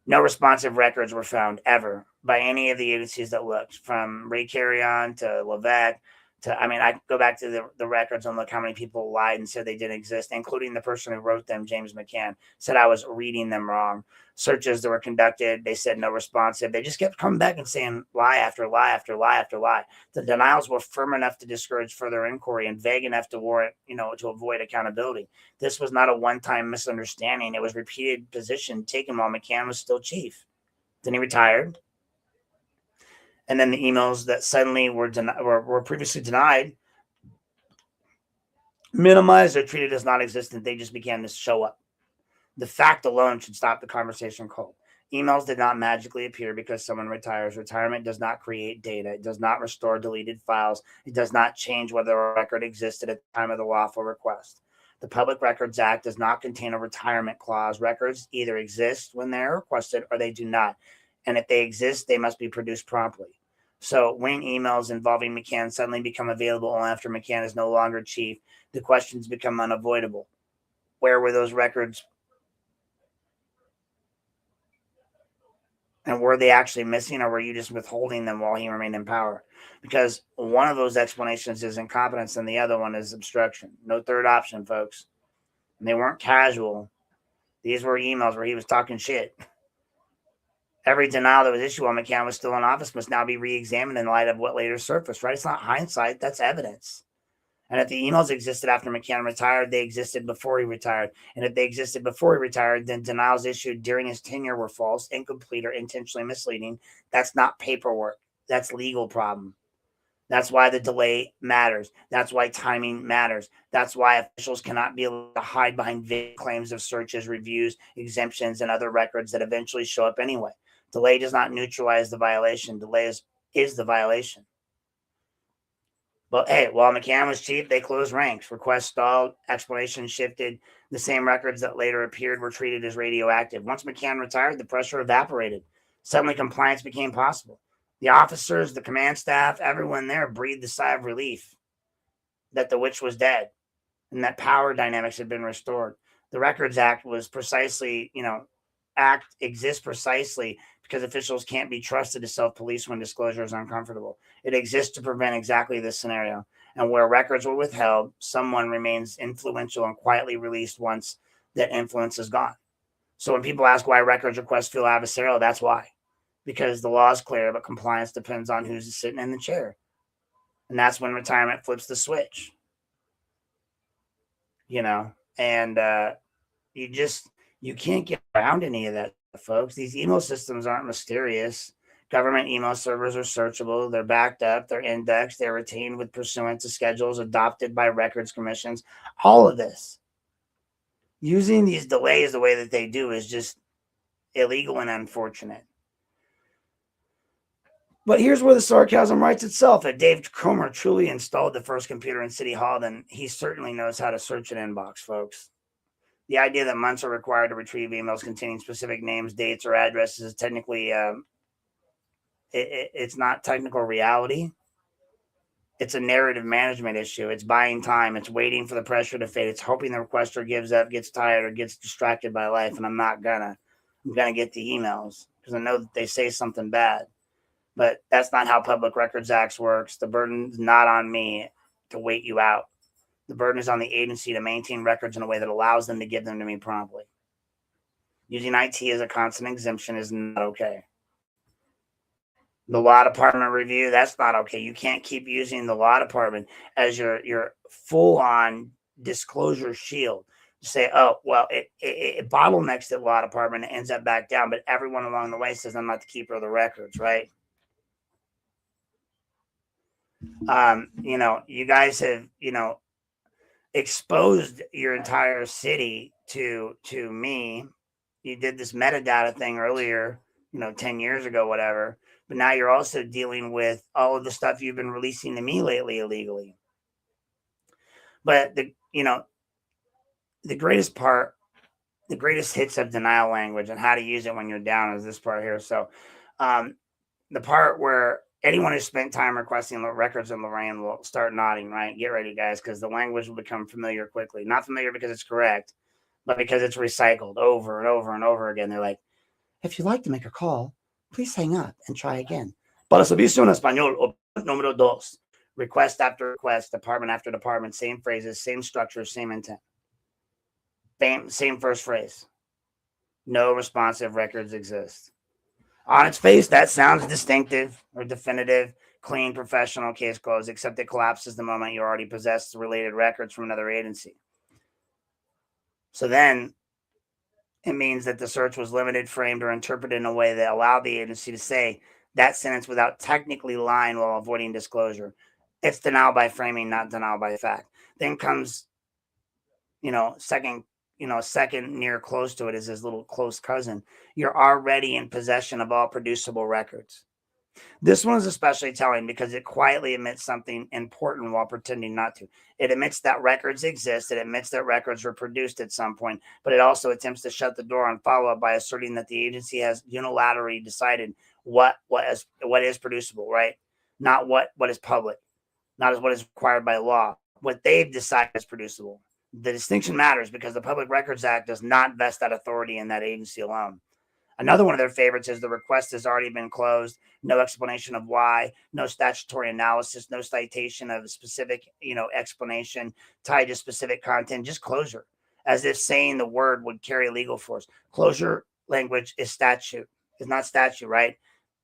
No responsive records were found ever by any of the agencies that looked, from Ray Carrion to Levesque. I go back to the records and look how many people lied and said they didn't exist, including the person who wrote them, James McCann, said I was reading them wrong. Searches that were conducted, they said no responsive. They just kept coming back and saying lie after lie after lie after lie. The denials were firm enough to discourage further inquiry and vague enough to warrant, to avoid accountability. This was not a one-time misunderstanding. It was repeated position taken while McCann was still chief. Then he retired. And then the emails that suddenly were previously denied, minimized or treated as non-existent. They just began to show up. The fact alone should stop the conversation cold. Emails did not magically appear because someone retires. Retirement does not create data. It does not restore deleted files. It does not change whether a record existed at the time of the lawful request. The Public Records Act does not contain a retirement clause. Records either exist when they're requested or they do not. And if they exist, they must be produced promptly. So when emails involving McCann suddenly become available only after McCann is no longer chief, the questions become unavoidable. Where were those records? And were they actually missing, or were you just withholding them while he remained in power? Because one of those explanations is incompetence and the other one is obstruction. No third option, folks. And they weren't casual. These were emails where he was talking shit. Every denial that was issued while McCann was still in office must now be re-examined in light of what later surfaced, right? It's not hindsight, that's evidence. And if the emails existed after McCann retired, they existed before he retired. And if they existed before he retired, then denials issued during his tenure were false, incomplete, or intentionally misleading. That's not paperwork. That's legal problem. That's why the delay matters. That's why timing matters. That's why officials cannot be able to hide behind vague claims of searches, reviews, exemptions, and other records that eventually show up anyway. Delay does not neutralize the violation. Delay is the violation. But hey, while McCann was chief, they closed ranks. Requests stalled, explanations shifted. The same records that later appeared were treated as radioactive. Once McCann retired, the pressure evaporated. Suddenly, compliance became possible. The officers, the command staff, everyone there breathed a sigh of relief that the witch was dead and that power dynamics had been restored. The Records Act was precisely, exists precisely because officials can't be trusted to self-police when disclosure is uncomfortable. It exists to prevent exactly this scenario. And where records were withheld, someone remains influential and quietly released once that influence is gone. So when people ask why records requests feel adversarial, that's why. Because the law is clear, but compliance depends on who's sitting in the chair. And that's when retirement flips the switch. And you can't get around any of that, folks. These email systems aren't mysterious. Government email servers are searchable. They're backed up. They're indexed. They're retained with pursuant to schedules adopted by records commissions. All of this. Using these delays the way that they do is just illegal and unfortunate. But here's where the sarcasm writes itself. If Dave Comer truly installed the first computer in City Hall, then he certainly knows how to search an inbox, folks. The idea that months are required to retrieve emails containing specific names, dates, or addresses is technically, it's not technical reality. It's a narrative management issue. It's buying time. It's waiting for the pressure to fade. It's hoping the requester gives up, gets tired, or gets distracted by life. And I'm going to get the emails because I know that they say something bad. But that's not how Public Records Act works. The burden's not on me to wait you out. The burden is on the agency to maintain records in a way that allows them to give them to me promptly. Using IT as a constant exemption is not okay. The law department review, that's not okay. You can't keep using the law department as your full-on disclosure shield. Say, oh, well, it bottlenecks the law department and ends up back down, but everyone along the way says I'm not the keeper of the records, right? You guys have, exposed your entire city to me. You did this metadata thing earlier, 10 years ago, whatever. But now you're also dealing with all of the stuff you've been releasing to me lately illegally. But the greatest part, the greatest hits of denial language and how to use it when you're down is this part here. So the part where anyone who spent time requesting records in Lorain will start nodding, right? Get ready, guys, because the language will become familiar quickly. Not familiar because it's correct, but because it's recycled over and over and over again. They're like, if you'd like to make a call, please hang up and try again. Para servicio en español, número dos. Request after request, department after department, same phrases, same structure, same intent. Same first phrase. No responsive records exist. On its face, that sounds distinctive or definitive, clean, professional, case closed, except it collapses the moment you already possess the related records from another agency. So then it means that the search was limited, framed, or interpreted in a way that allowed the agency to say that sentence without technically lying while avoiding disclosure. It's denial by framing, not denial by fact. Then comes, second near close to it is his little close cousin. You're already in possession of all producible records. This one is especially telling because it quietly admits something important while pretending not to. It admits that records exist. It admits that records were produced at some point, but it also attempts to shut the door on follow-up by asserting that the agency has unilaterally decided what is producible, right? Not what is public, not as what is required by law. What they've decided is producible. The distinction matters because the Public Records Act does not vest that authority in that agency alone. Another one of their favorites is the request has already been closed. No explanation of why, no statutory analysis, no citation of a specific, explanation tied to specific content, just closure. as if saying the word would carry legal force. Closure language is not statute, right?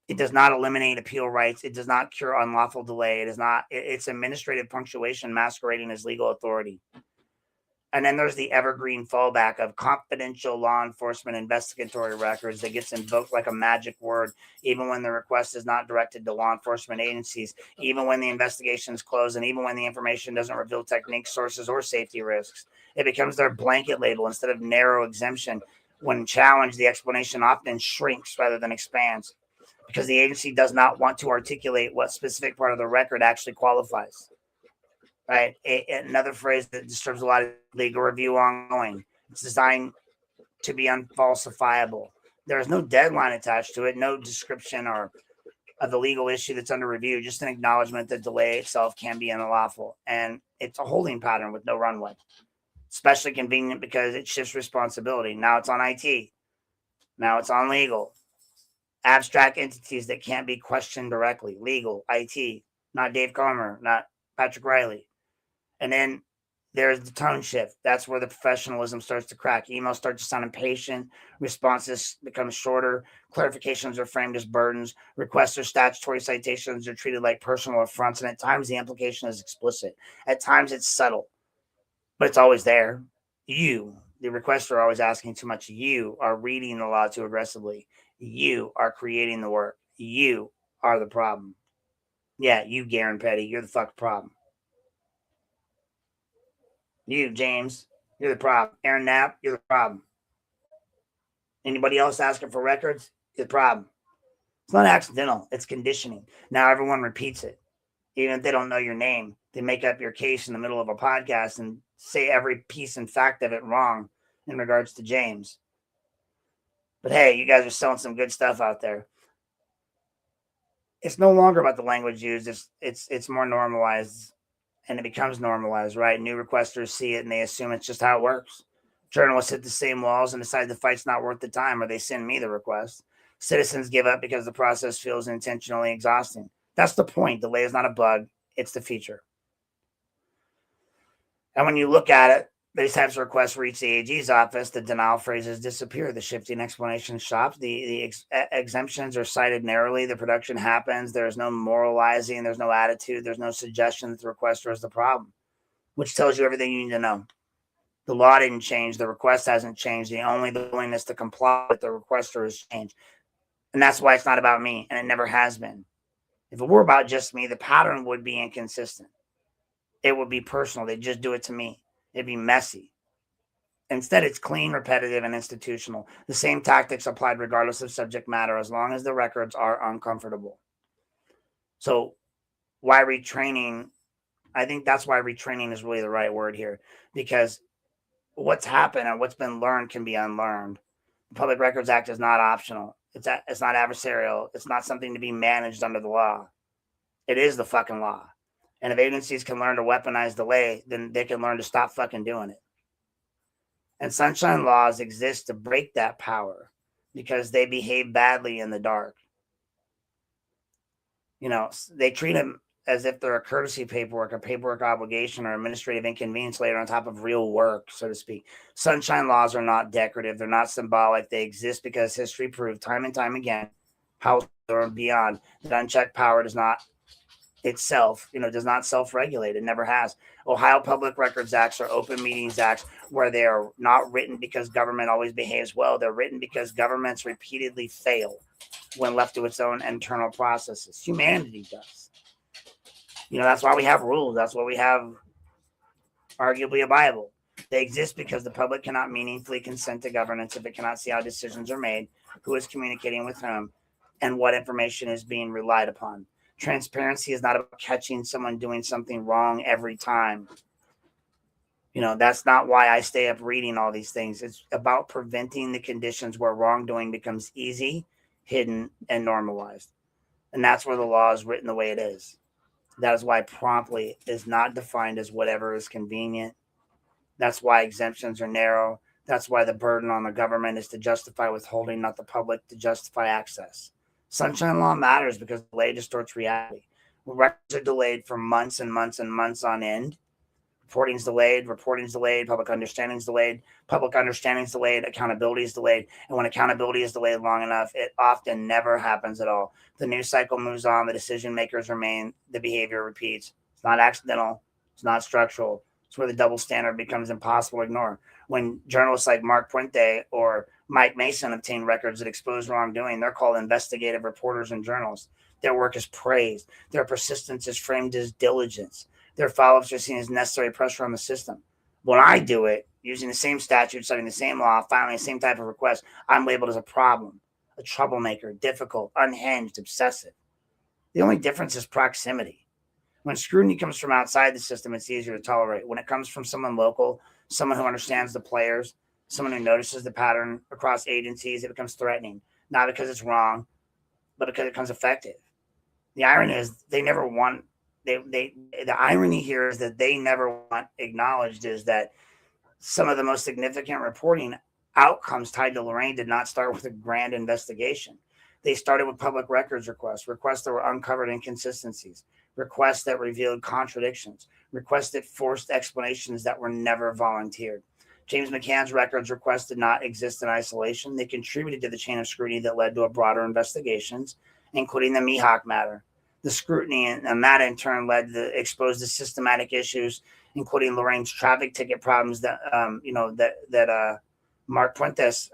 It does not eliminate appeal rights. It does not cure unlawful delay. It's administrative punctuation masquerading as legal authority. And then there's the evergreen fallback of confidential law enforcement investigatory records that gets invoked like a magic word, even when the request is not directed to law enforcement agencies, even when the investigation is closed, and even when the information doesn't reveal techniques, sources, or safety risks. It becomes their blanket label instead of narrow exemption. When challenged, the explanation often shrinks rather than expands because the agency does not want to articulate what specific part of the record actually qualifies. Right. Another phrase that disturbs a lot of legal review ongoing. It's designed to be unfalsifiable. There is no deadline attached to it, no description or of the legal issue that's under review, just an acknowledgement that delay itself can be unlawful. And it's a holding pattern with no runway. Especially convenient because it shifts responsibility. Now it's on IT. Now it's on legal. Abstract entities that can't be questioned directly. Legal, IT, not Dave Comer, not Patrick Riley. And then there's the tone shift. That's where the professionalism starts to crack. Emails start to sound impatient. Responses become shorter. Clarifications are framed as burdens. Requests or statutory citations are treated like personal affronts. And at times, the implication is explicit. At times, it's subtle. But it's always there. You, the requester, are always asking too much. You are reading the law too aggressively. You are creating the work. You are the problem. Yeah, you, Garen Petty, you're the fucking problem. You, James, you're the problem. Aaron Knapp, you're the problem. Anybody else asking for records? You're the problem. It's not accidental. It's conditioning. Now everyone repeats it. Even if they don't know your name, they make up your case in the middle of a podcast and say every piece and fact of it wrong in regards to James. But hey, you guys are selling some good stuff out there. It's no longer about the language used. It's more normalized. And it becomes normalized, right? New requesters see it and they assume it's just how it works. Journalists hit the same walls and decide the fight's not worth the time, or they send me the request. Citizens give up because the process feels intentionally exhausting. That's the point. Delay is not a bug. It's the feature. And when you look at it, these types of requests reach the AG's office. The denial phrases disappear. The shifting explanation stops. The exemptions are cited narrowly. The production happens. There's no moralizing. There's no attitude. There's no suggestion that the requester is the problem, which tells you everything you need to know. The law didn't change. The request hasn't changed. The only willingness to comply with the requester has changed. And that's why it's not about me, and it never has been. If it were about just me, the pattern would be inconsistent. It would be personal. They'd just do it to me. It'd be messy. Instead, it's clean, repetitive, and institutional. The same tactics applied regardless of subject matter, as long as the records are uncomfortable. So why retraining? I think that's why retraining is really the right word here, because what's happened and what's been learned can be unlearned. The Public Records Act is not optional. It's not adversarial. It's not something to be managed under the law. It is the fucking law. And if agencies can learn to weaponize delay, then they can learn to stop fucking doing it. And sunshine laws exist to break that power because they behave badly in the dark. You know, they treat them as if they're a courtesy paperwork, a paperwork obligation, or administrative inconvenience later on top of real work, so to speak. Sunshine laws are not decorative. They're not symbolic. They exist because history proved time and time again, House or beyond, that unchecked power does not self-regulate. It never has. Ohio Public Records Acts are open meetings acts where they are not written because government always behaves well. They're written because governments repeatedly fail when left to its own internal processes. Humanity does. You know, that's why we have rules. That's why we have arguably a Bible. They exist because the public cannot meaningfully consent to governance if it cannot see how decisions are made, who is communicating with whom, and what information is being relied upon. Transparency is not about catching someone doing something wrong every time. You know, that's not why I stay up reading all these things. It's about preventing the conditions where wrongdoing becomes easy, hidden, and normalized. And that's where the law is written the way it is. That is why promptly is not defined as whatever is convenient. That's why exemptions are narrow. That's why the burden on the government is to justify withholding, not the public to justify access. Sunshine law matters because delay distorts reality. Records are delayed for months and months and months on end Reporting's delayed, public understanding's delayed, accountability is delayed. And when accountability is delayed long enough, it often never happens at all. The news cycle moves on, the decision makers remain, the behavior repeats. It's not accidental, it's not structural. It's where the double standard becomes impossible to ignore. When journalists like Mark Puente or Mike Mason obtain records that expose wrongdoing, they're called investigative reporters and journalists. Their work is praised. Their persistence is framed as diligence. Their follow-ups are seen as necessary pressure on the system. When I do it, using the same statute, citing the same law, filing the same type of request, I'm labeled as a problem, a troublemaker, difficult, unhinged, obsessive. The only difference is proximity. When scrutiny comes from outside the system, it's easier to tolerate. When it comes from someone local, someone who understands the players, someone who notices the pattern across agencies, it becomes threatening. Not because it's wrong, but because it becomes effective. The irony is they never want. The irony here is that they never want acknowledged is that some of the most significant reporting outcomes tied to Lorain did not start with a grand investigation. They started with public records requests that were uncovered inconsistencies, requests that revealed contradictions, requests that forced explanations that were never volunteered. James McCann's records requests did not exist in isolation. They contributed to the chain of scrutiny that led to a broader investigations, including the Mihawk matter. The scrutiny and that in turn led to expose the systematic issues, including Lorain's traffic ticket problems that Mark Puentes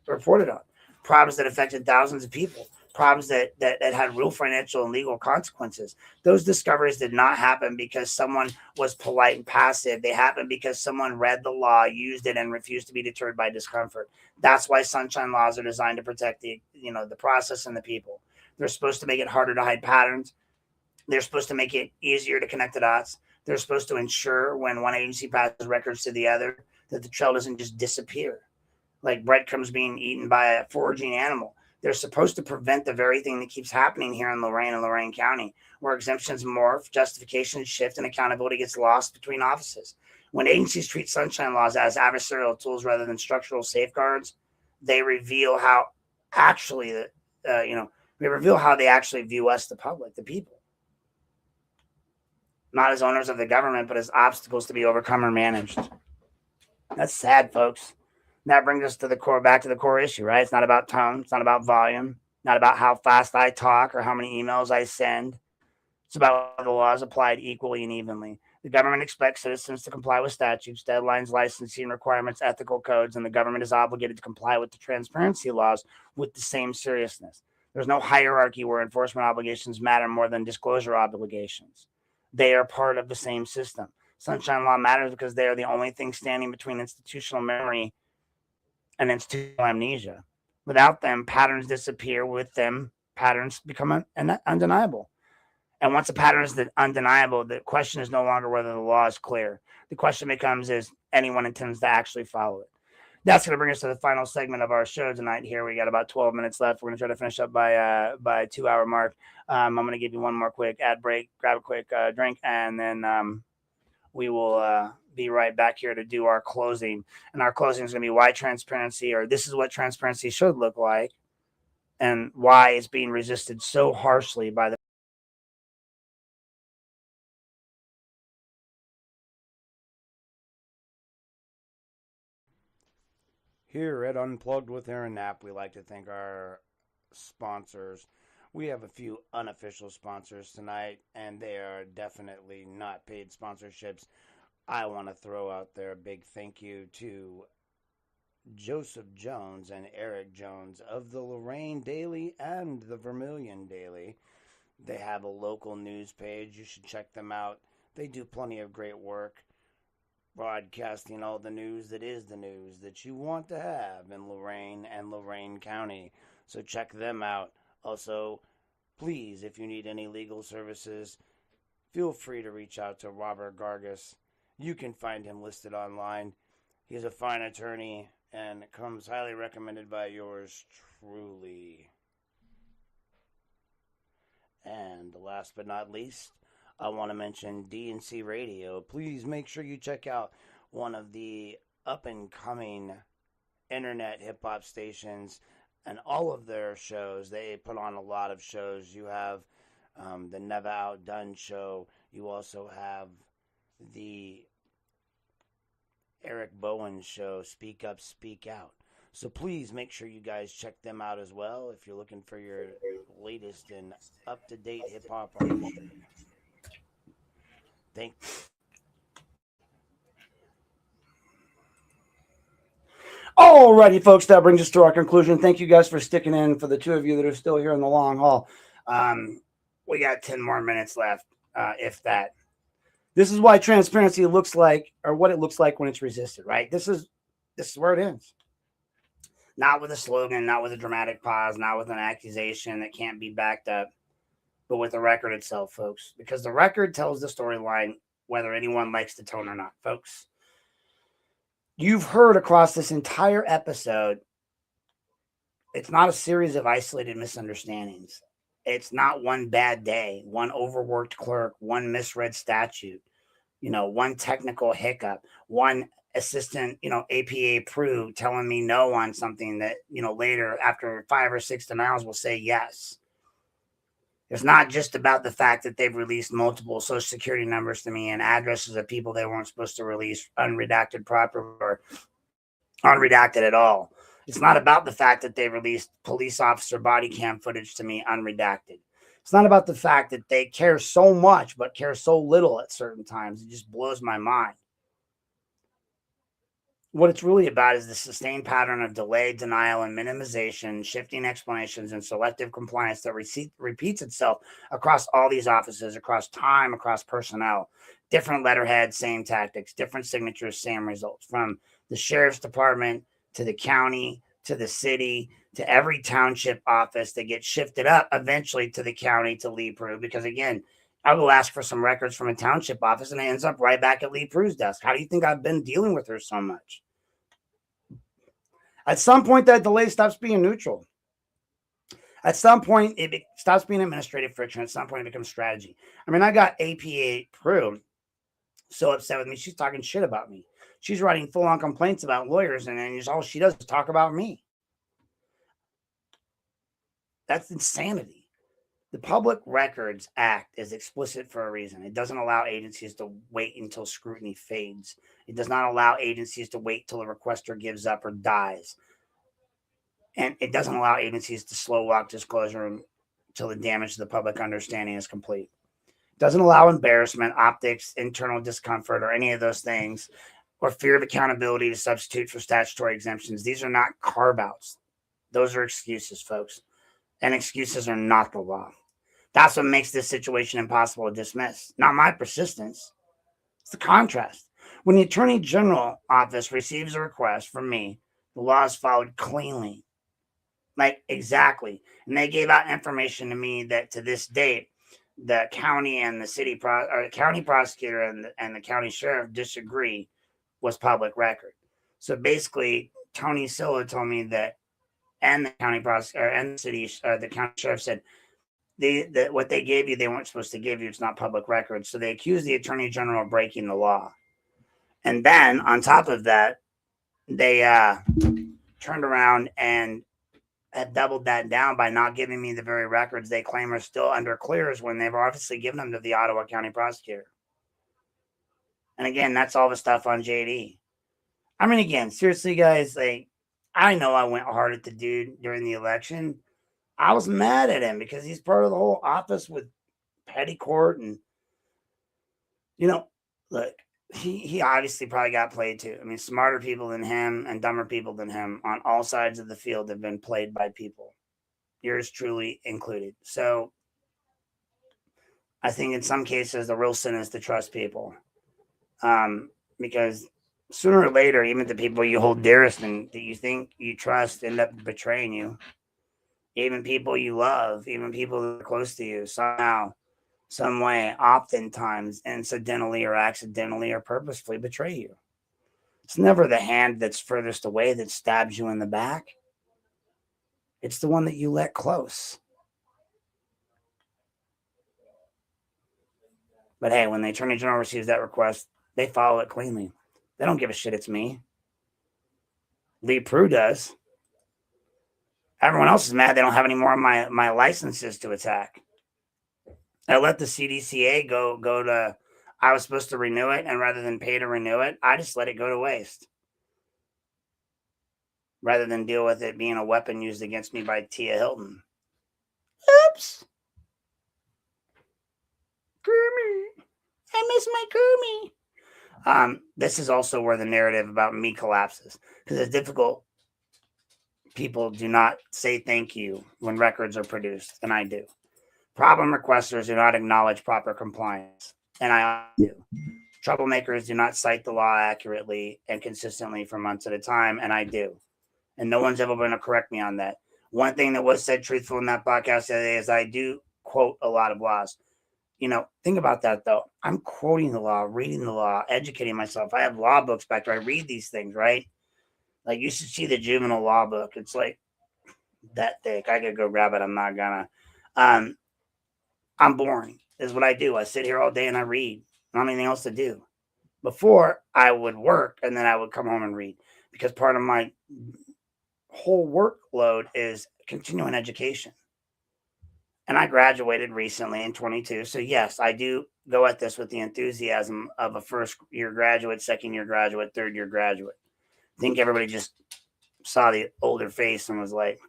reported on, problems that affected thousands of people, problems that had real financial and legal consequences. Those discoveries did not happen because someone was polite and passive. They happened because someone read the law, used it, and refused to be deterred by discomfort. That's why sunshine laws are designed to protect the process and the people. They're supposed to make it harder to hide patterns. They're supposed to make it easier to connect the dots. They're supposed to ensure when one agency passes records to the other that the trail doesn't just disappear like breadcrumbs being eaten by a foraging animal. They're supposed to prevent the very thing that keeps happening here in Lorain and Lorain County, where exemptions morph, justifications shift, and accountability gets lost between offices. When agencies treat sunshine laws as adversarial tools rather than structural safeguards, they reveal how they actually view us, the public, the people. Not as owners of the government, but as obstacles to be overcome or managed. That's sad, folks. That brings us to the core, back to the core issue, right? It's not about tone. It's not about volume. Not about how fast I talk or how many emails I send. It's about how the laws applied equally and evenly. The government expects citizens to comply with statutes, deadlines, licensing requirements, ethical codes, and the government is obligated to comply with the transparency laws with the same seriousness. There's no hierarchy where enforcement obligations matter more than disclosure obligations. They are part of the same system. Sunshine law matters because they are the only thing standing between institutional memory and institutional amnesia. Without them, patterns disappear. With them, patterns become undeniable. And once a pattern is undeniable, the question is no longer whether the law is clear. The question becomes, is anyone intends to actually follow it? That's going to bring us to the final segment of our show tonight. Here we got about 12 minutes left. We're going to try to finish up by 2-hour mark. I'm going to give you one more quick ad break, grab a quick drink, and then we will be right back here to do our closing. And our closing is going to be why transparency, or this is what transparency should look like, and why it's being resisted so harshly by the Here at Unplugged with Aaron Knapp, we like to thank our sponsors. We have a few unofficial sponsors tonight, and they are definitely not paid sponsorships. I want to throw out there a big thank you to Joseph Jones and Eric Jones of the Lorain Daily and the Vermilion Daily. They have a local news page. You should check them out. They do plenty of great work, broadcasting all the news that is the news that you want to have in Lorain and Lorain County. So check them out. Also, please, if you need any legal services, feel free to reach out to Robert Gargas. You can find him listed online. He's a fine attorney and comes highly recommended by yours truly. And last but not least, I want to mention DNC Radio. Please make sure you check out one of the up-and-coming internet hip-hop stations and all of their shows. They put on a lot of shows. You have the Never Outdone show. You also have the Eric Bowen's show, Speak Up, Speak Out. So please make sure you guys check them out as well if you're looking for your latest and up-to-date hip-hop artistry. Thank Alrighty, folks, that brings us to our conclusion. Thank you guys for sticking in. For the two of you that are still here in the long haul, we got 10 more minutes left, if that. This is why transparency looks like, or what it looks like when it's resisted, right? This is where it ends. Not with a slogan, not with a dramatic pause, not with an accusation that can't be backed up, but with the record itself, folks. Because the record tells the storyline, whether anyone likes the tone or not, folks. You've heard across this entire episode, it's not a series of isolated misunderstandings. It's not one bad day, one overworked clerk, one misread statute, one technical hiccup, one assistant, APA approved telling me no on something that, later after 5 or 6 denials will say yes. It's not just about the fact that they've released multiple social security numbers to me and addresses of people they weren't supposed to release unredacted properly or unredacted at all. It's not about the fact that they released police officer body cam footage to me unredacted. It's not about the fact that they care so much but care so little at certain times. It just blows my mind. What it's really about is the sustained pattern of delay, denial, and minimization, shifting explanations, and selective compliance that repeats itself across all these offices, across time, across personnel. Different letterhead, same tactics, different signatures, same results. From the sheriff's department to the county to the city to every township office that gets shifted up eventually to the county to Lee Prue. Because again, I will ask for some records from a township office and it ends up right back at Lee Prue's desk. How do you think I've been dealing with her so much? At some point, that delay stops being neutral. At some point, it stops being administrative friction. At some point, it becomes strategy. I mean, I got APA Prue so upset with me. She's talking shit about me. She's writing full-on complaints about lawyers, and then all she does is talk about me. That's insanity. The Public Records Act is explicit for a reason. It doesn't allow agencies to wait until scrutiny fades. It does not allow agencies to wait till the requester gives up or dies. And it doesn't allow agencies to slow walk disclosure until the damage to the public understanding is complete. It doesn't allow embarrassment, optics, internal discomfort, or any of those things, or fear of accountability to substitute for statutory exemptions. These are not carve-outs. Those are excuses, folks. And excuses are not the law. That's what makes this situation impossible to dismiss. Not my persistence. It's the contrast. When the Attorney General office receives a request from me, the law is followed cleanly. Like, exactly. And they gave out information to me that to this date, the county and the city county prosecutor and the county sheriff disagree was public record. So basically, Tony Silla told me that, and the county prosecutor and the city, the county sheriff said, what they gave you, they weren't supposed to give you. It's not public record. So they accused the Attorney General of breaking the law. And then on top of that, they turned around and have doubled that down by not giving me the very records they claim are still under CLEIRs when they've obviously given them to the Ottawa County prosecutor. And again, that's all the stuff on JD. I mean, again, seriously, guys, like, I know I went hard at the dude during the election. I was mad at him because he's part of the whole office with Petticourt and, look, he obviously probably got played too. I mean, smarter people than him and dumber people than him on all sides of the field have been played by people, yours truly included. So I think in some cases the real sin is to trust people, because sooner or later, even the people you hold dearest and that you think you trust end up betraying you. Even people you love, even people that are close to you, somehow, some way, oftentimes, incidentally or accidentally or purposefully betray you. It's never the hand that's furthest away that stabs you in the back. It's the one that you let close. But hey, when the Attorney General receives that request, they follow it cleanly. They don't give a shit it's me. Lee Prue does. Everyone else is mad they don't have any more of my licenses to attack. I let the CDCA go to I was supposed to renew it, and rather than pay to renew it, I just let it go to waste. Rather than deal with it being a weapon used against me by Tia Hilton. Oops. Gurmy. I miss my Gurmy. This is also where the narrative about me collapses, because it's difficult. People do not say thank you when records are produced, and I do. Problem requesters do not acknowledge proper compliance, and I do. Troublemakers do not cite the law accurately and consistently for months at a time, and I do. And no one's ever going to correct me on that. One thing that was said truthful in that podcast the other day is I do quote a lot of laws. Think about that, though. I'm quoting the law, reading the law, educating myself. I have law books back there. I read these things, right? Like, you should see the juvenile law book. It's like that thick. I could go grab it. I'm not gonna. I'm boring, is what I do. I sit here all day and I read. I don't have anything else to do. Before, I would work and then I would come home and read, because part of my whole workload is continuing education. And I graduated recently in 22. So yes, I do go at this with the enthusiasm of a first year graduate, second year graduate, third year graduate. I think everybody just saw the older face and was like,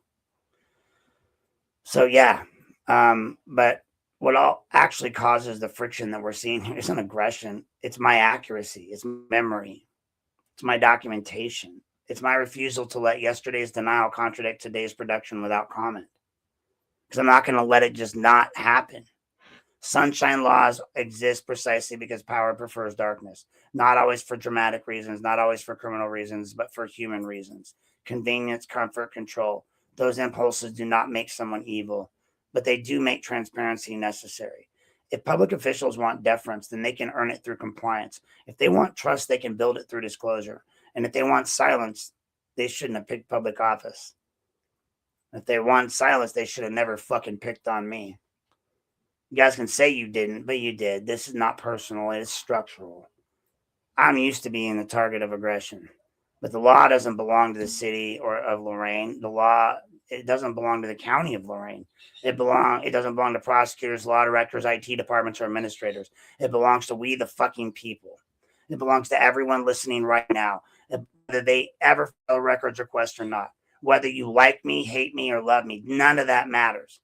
so yeah. But what all actually causes the friction that we're seeing here isn't aggression. It's my accuracy. It's my memory. It's my documentation. It's my refusal to let yesterday's denial contradict today's production without comment. Because I'm not going to let it just not happen. Sunshine laws exist precisely because power prefers darkness. Not always for dramatic reasons, not always for criminal reasons, but for human reasons. Convenience, comfort, control. Those impulses do not make someone evil, but they do make transparency necessary. If public officials want deference, then they can earn it through compliance. If they want trust, they can build it through disclosure. And if they want silence, they shouldn't have picked public office. If they want silence, they should have never fucking picked on me. You guys can say you didn't, but you did. This is not personal. It is structural. I'm used to being the target of aggression. But the law doesn't belong to the city or of Lorain. The law, it doesn't belong to the county of Lorain. It doesn't belong to prosecutors, law directors, IT departments, or administrators. It belongs to we the fucking people. It belongs to everyone listening right now, whether they ever file a records request or not. Whether you like me, hate me, or love me, none of that matters.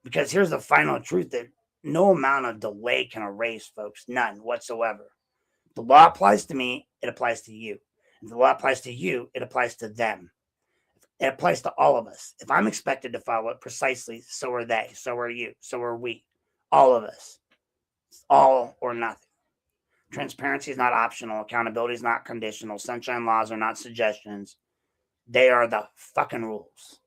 Because here's the final truth that no amount of delay can erase, folks. None whatsoever. The law applies to me, it applies to you. If the law applies to you, it applies to them. It applies to all of us. If I'm expected to follow it precisely, so are they, so are you, so are we. All of us. It's all or nothing. Transparency is not optional. Accountability is not conditional. Sunshine laws are not suggestions. They are the fucking rules.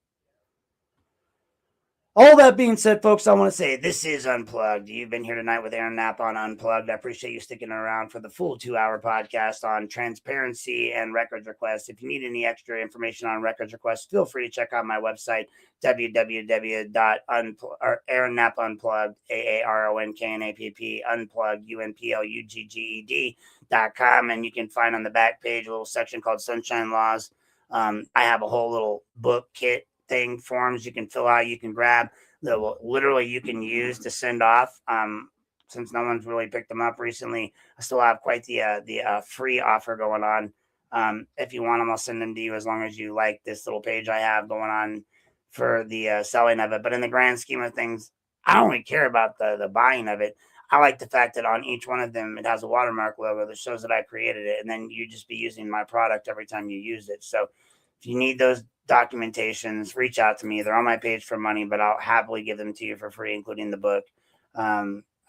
All that being said, folks, I want to say this is Unplugged. You've been here tonight with Aaron Knapp on Unplugged. I appreciate you sticking around for the full 2-hour podcast on transparency and records requests. If you need any extra information on records requests, feel free to check out my website, www.aaronnapp.unplugged, AARONKNAPP, unplugged, UNPLUGGED.com. And you can find on the back page a little section called Sunshine Laws. I have a whole little book kit thing, forms you can fill out, you can grab, that will literally you can use to send off. Since no one's really picked them up recently, I still have quite the free offer going on. If you want them, I'll send them to you as long as you like this little page I have going on for the selling of it. But in the grand scheme of things, I don't really care about the buying of it. I like the fact that on each one of them, it has a watermark logo that shows that I created it. And then you just be using my product every time you use it. So if you need those documentations, reach out to me. They're on my page for money, but I'll happily give them to you for free, including the book,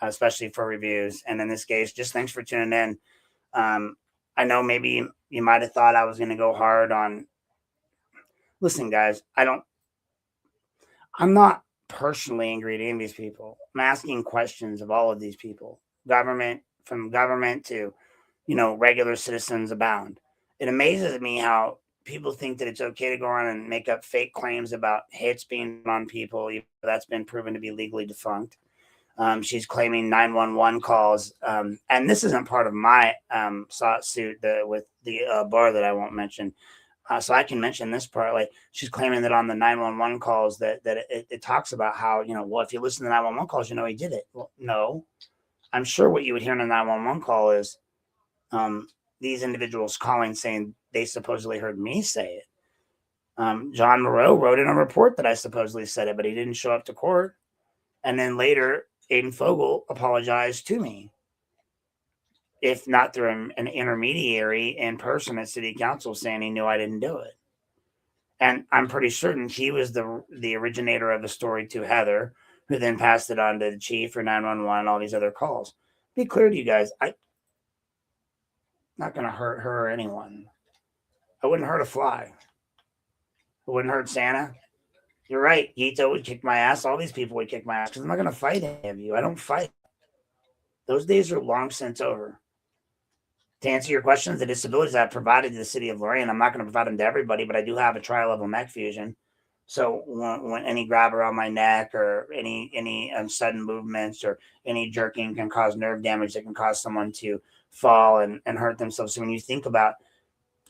especially for reviews. And in this case, just thanks for tuning in. I know maybe you might have thought I was going to go hard on. Listen, guys, I'm not personally angry at any of these people. I'm asking questions of all of these people. From government to, regular citizens abound. It amazes me how people think that it's okay to go around and make up fake claims about hits being on people. That's been proven to be legally defunct. She's claiming 911 calls. And this isn't part of my suit with the bar that I won't mention. So I can mention this part. Like, she's claiming that on the 911 calls that it talks about how, well, if you listen to 911 calls, he did it. Well, no. I'm sure what you would hear in a 911 call is these individuals calling saying they supposedly heard me say it. John Moreau wrote in a report that I supposedly said it, but he didn't show up to court. And then later, Aiden Fogel apologized to me, if not through an intermediary in person at city council, saying he knew I didn't do it. And I'm pretty certain he was the originator of the story to Heather, who then passed it on to the chief or 911 and all these other calls. Be clear to you guys, I'm not going to hurt her or anyone. I wouldn't hurt a fly. I wouldn't hurt Santa. You're right. Gito would kick my ass. All these people would kick my ass because I'm not going to fight any of you. I don't fight. Those days are long since over. To answer your questions, the disabilities I've provided to the city of Lorain, I'm not going to provide them to everybody, but I do have a tri-level neck fusion. So when any grab around my neck or any sudden movements or any jerking can cause nerve damage that can cause someone to fall and hurt themselves. So when you think about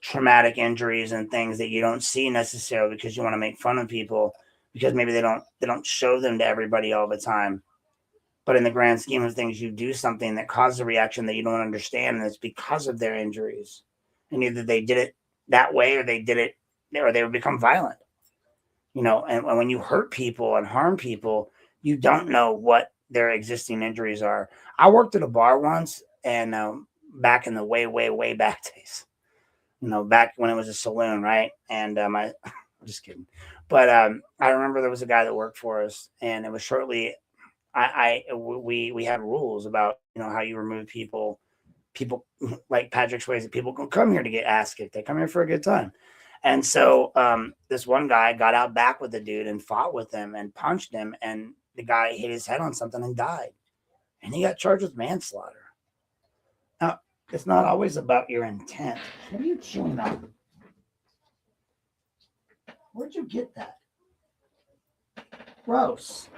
traumatic injuries and things that you don't see necessarily because you want to make fun of people because maybe they don't show them to everybody all the time. But in the grand scheme of things, you do something that causes a reaction that you don't understand, and it's because of their injuries. And either they did it that way or they would become violent. And when you hurt people and harm people, you don't know what their existing injuries are. I worked at a bar once, and back in the way back days, back when it was a saloon, right? And I'm just kidding. But I remember there was a guy that worked for us, and it was shortly we had rules about how you remove people like Patrick Swayze. People can come here to get ass kicked. They come here for a good time. And so this one guy got out back with the dude and fought with him and punched him, and the guy hit his head on something and died. And he got charged with manslaughter. Now, it's not always about your intent. What are you chewing on? Where'd you get that? Gross.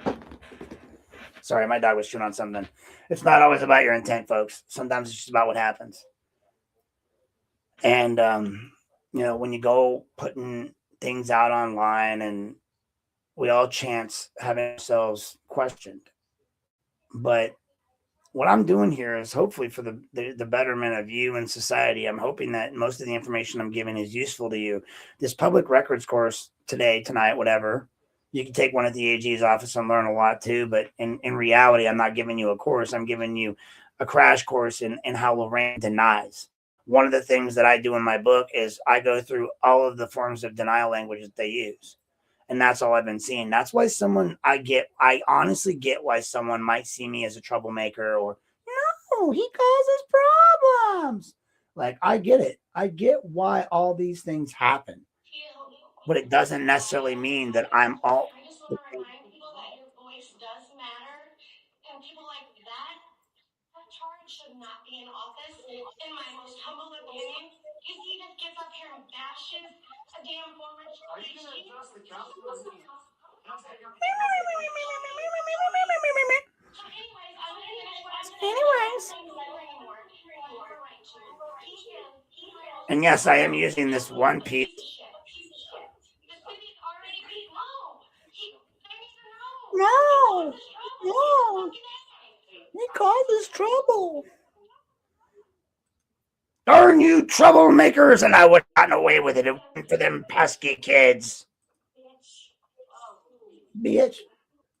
Sorry, my dog was chewing on something. It's not always about your intent, folks. Sometimes it's just about what happens. And, when you go putting things out online, and we all chance having ourselves questioned. But what I'm doing here is hopefully for the betterment of you and society. I'm hoping that most of the information I'm giving is useful to you. This public records course today, tonight, whatever, you can take one at the AG's office and learn a lot too. But in reality, I'm not giving you a course. I'm giving you a crash course in how Lorain denies. One of the things that I do in my book is I go through all of the forms of denial language that they use. And that's all I've been seeing. That's why I honestly get why someone might see me as a troublemaker or, no, he causes problems. Like, I get it. I get why all these things happen. But it doesn't necessarily mean that I'm all. I just want to remind people that your voice does matter. And people like that charge should not be in office, in my most humble opinion. You see, he just gets up here and bashes a damn former. Are you going to address the council? So anyways, I'm going to finish what I'm saying. Anyways. And yes, I am using this one piece. No. He causes trouble. Darn you, troublemakers! And I would have gotten away with it. It wasn't for them pesky kids. Bitch.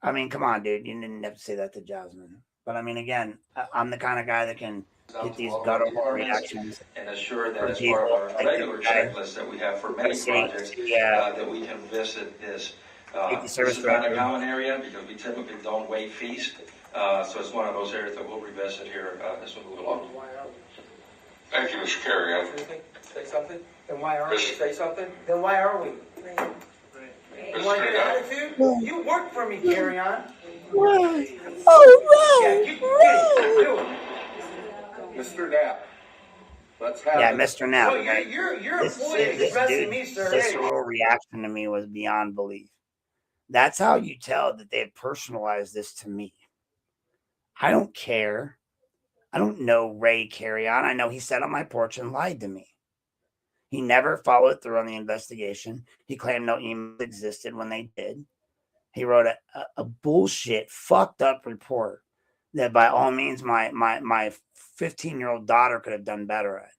I mean, come on, dude. You didn't have to say that to Jasmine. But I mean, again, I'm the kind of guy that can get these guttural reactions and assure that as part of our regular checklist that we have for many projects that we can visit this. This is not a common area because we typically don't waive fees. So it's one of those areas that we'll revisit here as we move along. Thank you, Mr. Carrion. Say something? Then why are we? Say something? Then why are we? You want to get an attitude? You work for me, Carrion. Right. Oh, right. Yeah, you do it. Mr. Knapp, let's have it. Mr. Knapp. So your employee is addressing me, sir. This visceral reaction to me was beyond belief. That's how you tell that they've personalized this to me. I don't care. I don't know Ray Carrion. I know he sat on my porch and lied to me. He never followed through on the investigation. He claimed no emails existed when they did. He wrote a bullshit, fucked up report that by all means my 15-year-old daughter could have done better at.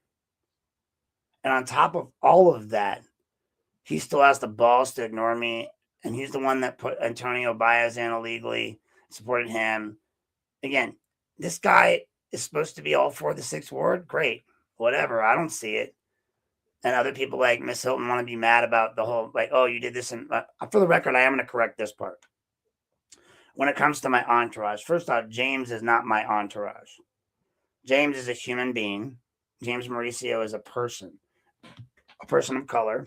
And on top of all of that, he still has the balls to ignore me. And he's the one that put Antonio Baez in illegally, supported him. Again, this guy is supposed to be all for the Sixth Ward. Great. Whatever. I don't see it. And other people like Miss Hilton want to be mad about the whole, like, oh, you did this. And for the record, I am going to correct this part. When it comes to my entourage, first off, James is not my entourage. James is a human being. James Mauricio is a person of color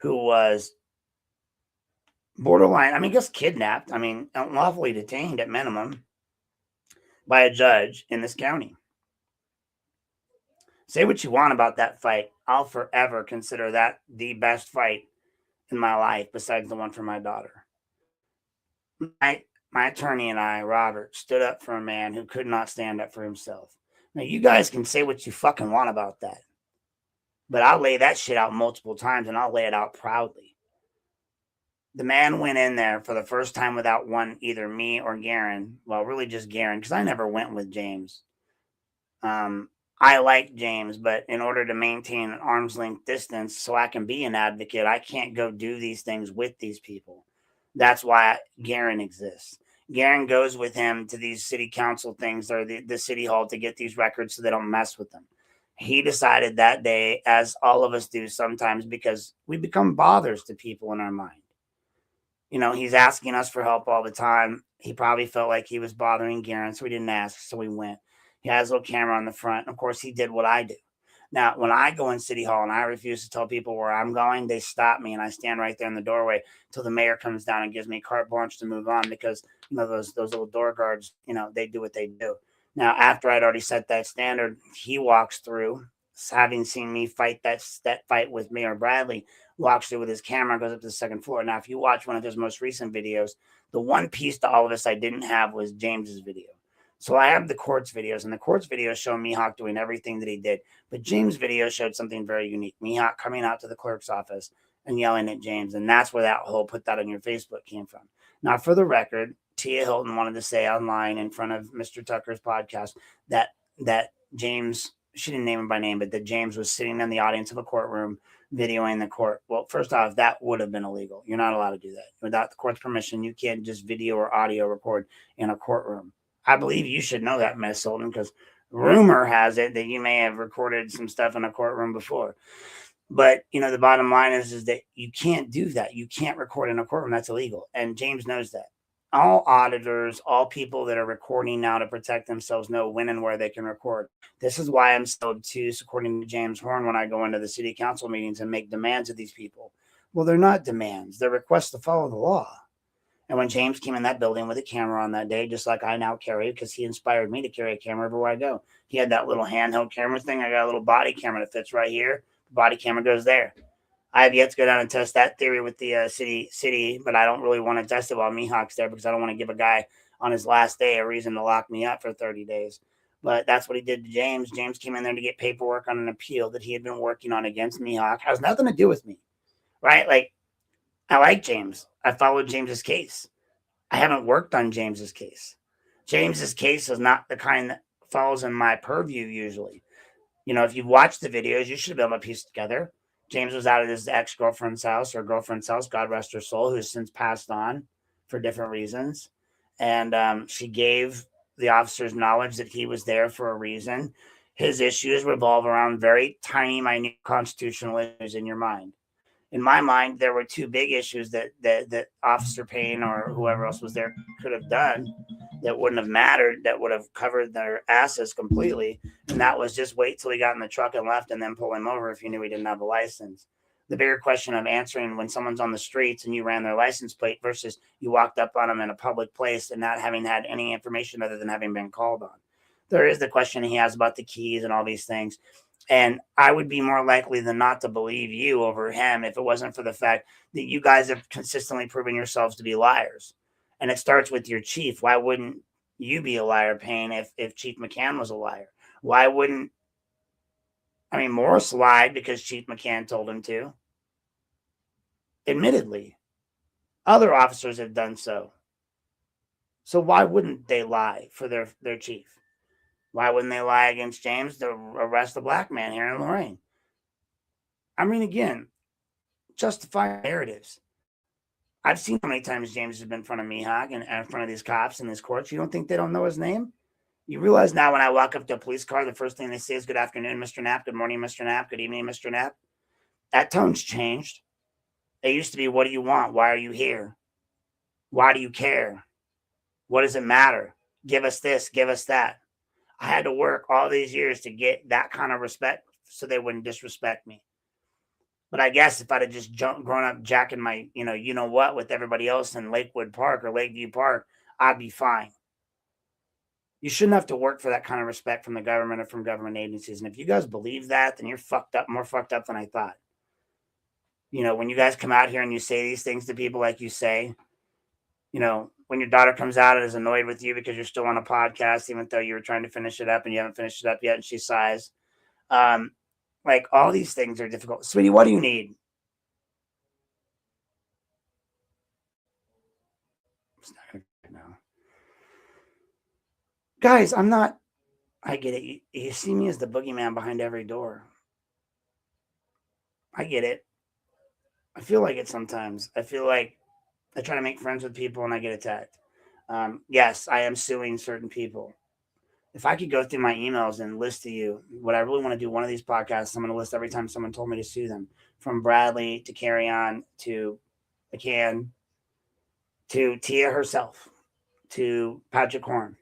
who was borderline, I guess kidnapped, unlawfully detained at minimum by a judge in this county. Say what you want about that fight. I'll forever consider that the best fight in my life besides the one for my daughter. My attorney and I, Robert, stood up for a man who could not stand up for himself. Now, you guys can say what you fucking want about that, but I'll lay that shit out multiple times, and I'll lay it out proudly. The man went in there for the first time without either me or Garen. Well, really just Garen, because I never went with James. I like James, but in order to maintain an arm's length distance so I can be an advocate, I can't go do these things with these people. That's why Garen exists. Garen goes with him to these city council things or the city hall to get these records so they don't mess with them. He decided that day, as all of us do sometimes, because we become bothers to people in our mind. He's asking us for help all the time. He probably felt like he was bothering Garen, so we didn't ask, so we went. He has a little camera on the front. Of course, he did what I do. Now, when I go in City Hall and I refuse to tell people where I'm going, they stop me and I stand right there in the doorway till the mayor comes down and gives me carte blanche to move on because, those little door guards, they do what they do. Now, after I'd already set that standard, he walks through, having seen me fight that fight with Mayor Bradley, walks through with his camera, goes up to the second floor. Now, if you watch one of his most recent videos, the one piece to all of us I didn't have was James's video. So I have the court's videos, and the court's videos show Mihawk doing everything that he did. But James' video showed something very unique. Mihawk coming out to the clerk's office and yelling at James. And that's where that whole put that on your Facebook came from. Now, for the record, Tia Hilton wanted to say online in front of Mr. Tucker's podcast that James, she didn't name him by name, but that James was sitting in the audience of a courtroom videoing the court. Well, first off, that would have been illegal. You're not allowed to do that. Without the court's permission, you can't just video or audio record in a courtroom. I believe you should know that, Miss Sultan, because rumor has it that you may have recorded some stuff in a courtroom before. But, the bottom line is that you can't do that. You can't record in a courtroom. That's illegal. And James knows that. All auditors, all people that are recording now to protect themselves know when and where they can record. This is why I'm so obtuse, according to James Horn, when I go into the city council meetings and make demands of these people. Well, they're not demands. They're requests to follow the law. And when James came in that building with a camera on that day, just like I now carry, because he inspired me to carry a camera everywhere I go. He had that little handheld camera thing. I got a little body camera that fits right here. The body camera goes there. I have yet to go down and test that theory with the city, but I don't really want to test it while Mihawk's there because I don't want to give a guy on his last day a reason to lock me up for 30 days. But that's what he did to James. James came in there to get paperwork on an appeal that he had been working on against Mihawk. Has nothing to do with me, right? Like, I like James. I followed James's case. I haven't worked on James's case. James's case is not the kind that falls in my purview usually. If you watch the videos, you should be able to piece together. James was out at his ex-girlfriend's house or girlfriend's house, God rest her soul, who has since passed on for different reasons. And she gave the officers knowledge that he was there for a reason. His issues revolve around very tiny, minute constitutional issues in your mind. In my mind, there were two big issues that Officer Payne or whoever else was there could have done that wouldn't have mattered, that would have covered their asses completely. And that was just wait till he got in the truck and left and then pull him over if you knew he didn't have a license. The bigger question of answering when someone's on the streets and you ran their license plate versus you walked up on them in a public place and not having had any information other than having been called on. There is the question he has about the keys and all these things. And I would be more likely than not to believe you over him if it wasn't for the fact that you guys have consistently proven yourselves to be liars. And it starts with your chief. Why wouldn't you be a liar, Payne, if Chief McCann was a liar? Why wouldn't, Morris lied because Chief McCann told him to. Admittedly, other officers have done so. So why wouldn't they lie for their chief? Why wouldn't they lie against James to arrest the black man here in Lorain? I mean, again, justify narratives. I've seen how many times James has been in front of Mihawk and in front of these cops in these courts. You don't think they don't know his name? You realize now when I walk up to a police car, the first thing they say is, "Good afternoon, Mr. Knapp. Good morning, Mr. Knapp. Good evening, Mr. Knapp." That tone's changed. It used to be, "What do you want? Why are you here? Why do you care? What does it matter? Give us this, give us that." I had to work all these years to get that kind of respect so they wouldn't disrespect me. But I guess if I'd have just grown up jacking my, you know what, with everybody else in Lakewood Park or Lakeview Park, I'd be fine. You shouldn't have to work for that kind of respect from the government or from government agencies. And if you guys believe that, then you're fucked up, more fucked up than I thought. When you guys come out here and you say these things to people like you say, when your daughter comes out and is annoyed with you because you're still on a podcast, even though you were trying to finish it up and you haven't finished it up yet, and she sighs. Like, all these things are difficult. Sweetie, what do you need? It's not gonna now. Guys, I get it. You see me as the boogeyman behind every door. I get it. I feel like it sometimes. I feel like I try to make friends with people and I get attacked. Yes, I am suing certain people. If I could go through my emails and list to you what I really want to do, one of these podcasts, I'm going to list every time someone told me to sue them, from Bradley to Carry On to McCann to Tia herself to Patrick Horn.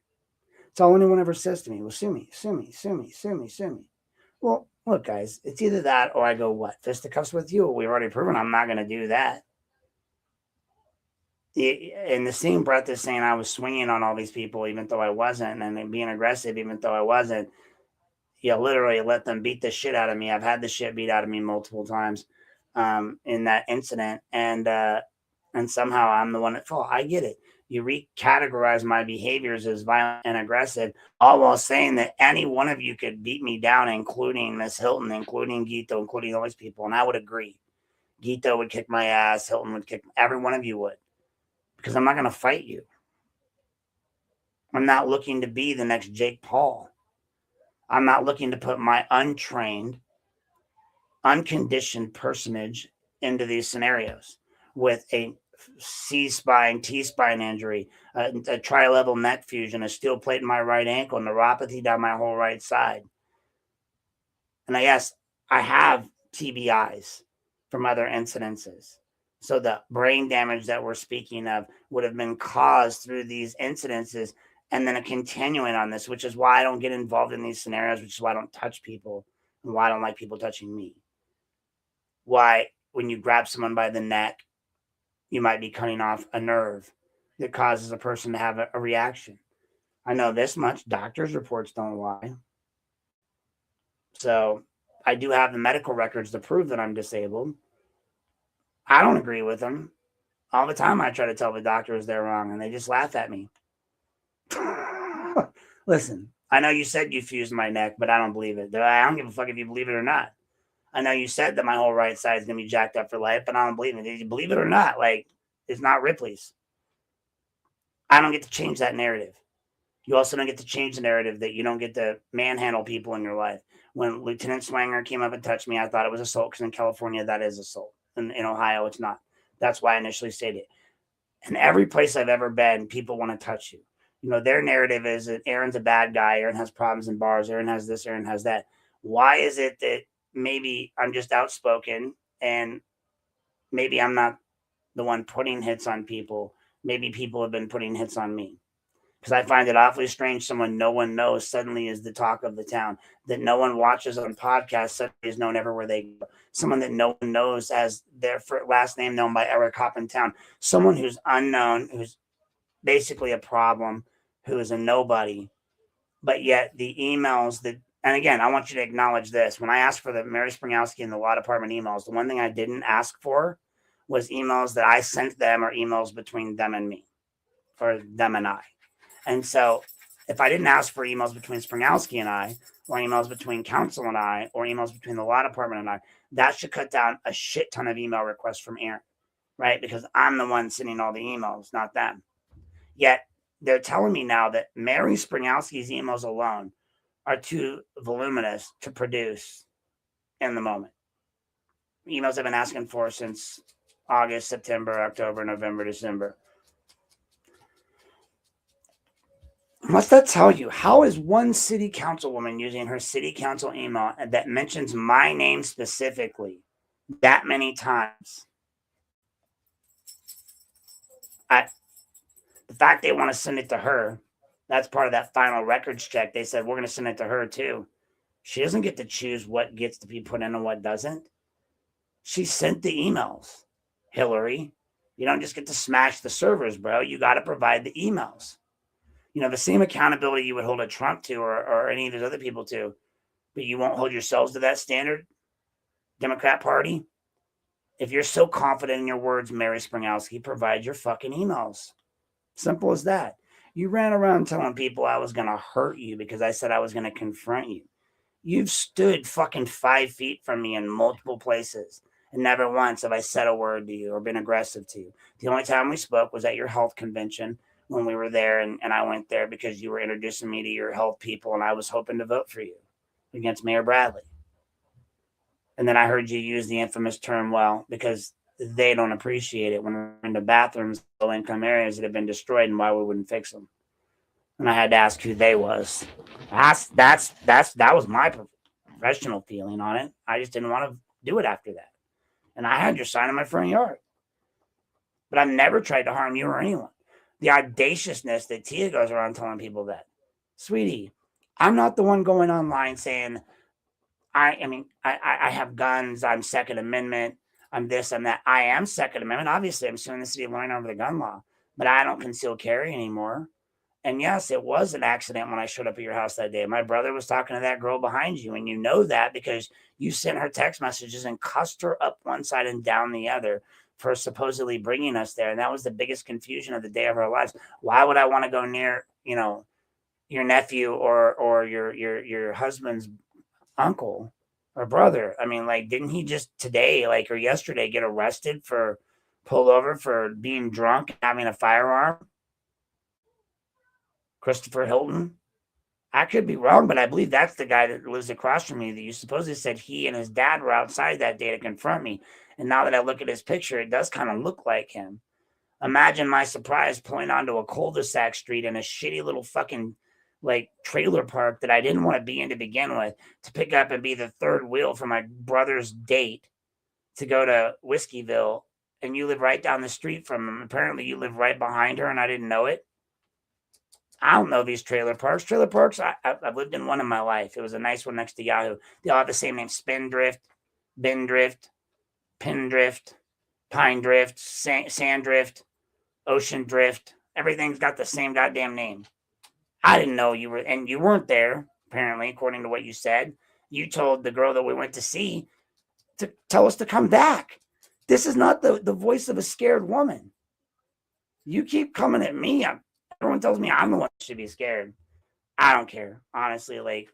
It's all anyone ever says to me. Well, sue me, sue me, sue me, sue me, sue me. Well, look, guys, it's either that or I go, what? Fisticuffs with you? We've already proven I'm not going to do that. In the same breath as saying I was swinging on all these people, even though I wasn't, and being aggressive, even though I wasn't, literally let them beat the shit out of me. I've had the shit beat out of me multiple times in that incident, and somehow I'm the one at fault. I get it. You recategorize my behaviors as violent and aggressive, all while saying that any one of you could beat me down, including Miss Hilton, including Gito, including all these people, and I would agree. Gito would kick my ass. Hilton would kick. Every one of you would. Because I'm not going to fight you. I'm not looking to be the next Jake Paul. I'm not looking to put my untrained, unconditioned personage into these scenarios with a C-spine, T-spine injury, a tri-level neck fusion, a steel plate in my right ankle, neuropathy down my whole right side. And I have TBIs from other incidences. So the brain damage that we're speaking of would have been caused through these incidences, and then a continuing on this, which is why I don't get involved in these scenarios, which is why I don't touch people, and why I don't like people touching me. Why, when you grab someone by the neck, you might be cutting off a nerve that causes a person to have a reaction. I know this much. Doctors' reports don't lie. So I do have the medical records to prove that I'm disabled. I don't agree with them. All the time I try to tell the doctors they're wrong, and they just laugh at me. Listen, I know you said you fused my neck, but I don't believe it. I don't give a fuck if you believe it or not. I know you said that my whole right side is going to be jacked up for life, but I don't believe it. Did you believe it or not? Like, it's not Ripley's. I don't get to change that narrative. You also don't get to change the narrative that you don't get to manhandle people in your life. When Lieutenant Swanger came up and touched me, I thought it was assault, because in California, that is assault. In Ohio, it's not. That's why I initially stated it. And every place I've ever been, people want to touch you. Their narrative is that Aaron's a bad guy. Aaron has problems in bars. Aaron has this. Aaron has that. Why is it that maybe I'm just outspoken and maybe I'm not the one putting hits on people? Maybe people have been putting hits on me. Because I find it awfully strange someone no one knows suddenly is the talk of the town, that no one watches on podcasts suddenly is known everywhere they go. Someone that no one knows as their last name known by every cop in town. Someone who's unknown, who's basically a problem, who is a nobody. But yet the emails that, and again, I want you to acknowledge this. When I asked for the Mary Springowski and the law department emails, the one thing I didn't ask for was emails that I sent them or emails between them and me, or them and I. And so if I didn't ask for emails between Springowski and I, or emails between counsel and I, or emails between the law department and I, that should cut down a shit ton of email requests from Aaron, right? Because I'm the one sending all the emails, not them. Yet they're telling me now that Mary Springowski's emails alone are too voluminous to produce in the moment. Emails I've been asking for since August, September, October, November, December. What's that tell you? How is one city councilwoman using her city council email that mentions my name specifically that many times? The fact they want to send it to her, that's part of that final records check. They said, we're going to send it to her too. She doesn't get to choose what gets to be put in and what doesn't. She sent the emails, Hillary. You don't just get to smash the servers, bro. You got to provide the emails. You know, the same accountability you would hold a Trump to or any of those other people to, but you won't hold yourselves to that standard, Democrat Party. If you're so confident in your words, Mary Springowski, provide your fucking emails. Simple as that. You ran around telling people I was going to hurt you because I said I was going to confront you. You've stood fucking 5 feet from me in multiple places, and never once have I said a word to you or been aggressive to you. The only time we spoke was at your health convention when we were there, and I went there because you were introducing me to your health people, and I was hoping to vote for you against Mayor Bradley. And then I heard you use the infamous term, well, because they don't appreciate it when we're in the bathrooms, low-income areas that have been destroyed, and why we wouldn't fix them. And I had to ask who they was. That was my professional feeling on it. I just didn't want to do it after that. And I had your sign in my front yard. But I've never tried to harm you or anyone. The audaciousness that Tia goes around telling people that. Sweetie, I'm not the one going online saying, I have guns, I'm Second Amendment, I'm this, I'm that. I am Second Amendment. Obviously, I'm suing the city of Lorain over the gun law, but I don't conceal carry anymore. And yes, it was an accident when I showed up at your house that day. My brother was talking to that girl behind you, and you know that because you sent her text messages and cussed her up one side and down the other for supposedly bringing us there. And that was the biggest confusion of the day of our lives. Why would I want to go near, your nephew or your husband's uncle or brother? I mean, like, didn't he just today, or yesterday, get arrested for pulled over for being drunk and having a firearm? Christopher Hilton. I could be wrong, but I believe that's the guy that lives across from me that you supposedly said he and his dad were outside that day to confront me. And now that I look at his picture, it does kind of look like him. Imagine my surprise pulling onto a cul-de-sac street in a shitty little fucking trailer park that I didn't want to be in to begin with, to pick up and be the third wheel for my brother's date to go to Whiskeyville. And you live right down the street from him. Apparently you live right behind her and I didn't know it. I don't know these trailer parks. Trailer parks, I've lived in one in my life. It was a nice one next to Yahoo. They all have the same name: Spindrift, Bindrift, Pindrift, Pine Drift, Sand Drift, Ocean Drift. Everything's got the same goddamn name. I didn't know you were, and you weren't there, apparently, according to what you said. You told the girl that we went to see to tell us to come back. This is not the voice of a scared woman. You keep coming at me. Everyone tells me I'm the one that should be scared. I don't care. Honestly,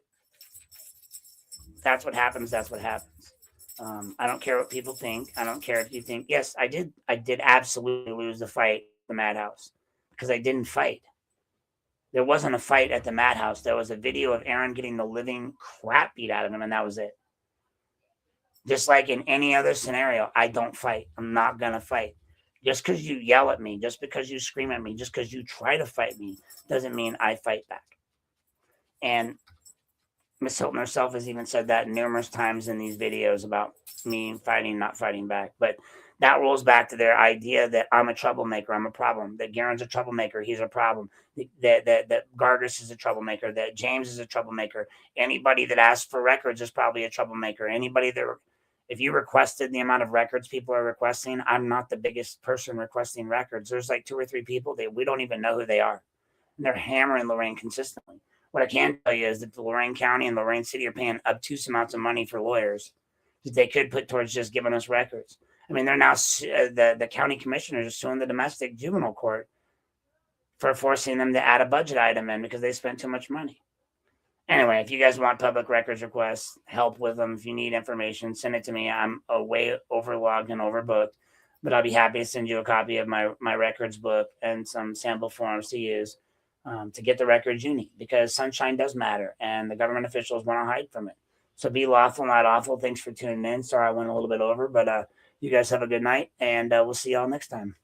that's what happens. That's what happens. I don't care what people think. I don't care if you think, yes, I did absolutely lose the fight at the madhouse because I didn't fight. There wasn't a fight at the madhouse. There was a video of Aaron getting the living crap beat out of him, and that was it. Just like in any other scenario, I don't fight. I'm not going to fight. Just because you yell at me, just because you scream at me, just because you try to fight me, doesn't mean I fight back. And Miss Hilton herself has even said that numerous times in these videos about me fighting, not fighting back. But that rolls back to their idea that I'm a troublemaker, I'm a problem, that Garen's a troublemaker, he's a problem, that Gargis is a troublemaker, that James is a troublemaker. Anybody that asks for records is probably a troublemaker. Anybody that... If you requested the amount of records people are requesting, I'm not the biggest person requesting records. There's 2 or 3 people that we don't even know who they are. And they're hammering Lorain consistently. What I can tell you is that the Lorain County and Lorain City are paying obtuse amounts of money for lawyers that they could put towards just giving us records. I mean, they're now, the county commissioners are suing the domestic juvenile court for forcing them to add a budget item in because they spent too much money. Anyway, if you guys want public records requests, help with them, if you need information, send it to me. I'm way overlogged and overbooked, but I'll be happy to send you a copy of my records book and some sample forms to use to get the records you need, because sunshine does matter and the government officials want to hide from it. So be lawful, not awful. Thanks for tuning in. Sorry I went a little bit over, but you guys have a good night, and we'll see y'all next time.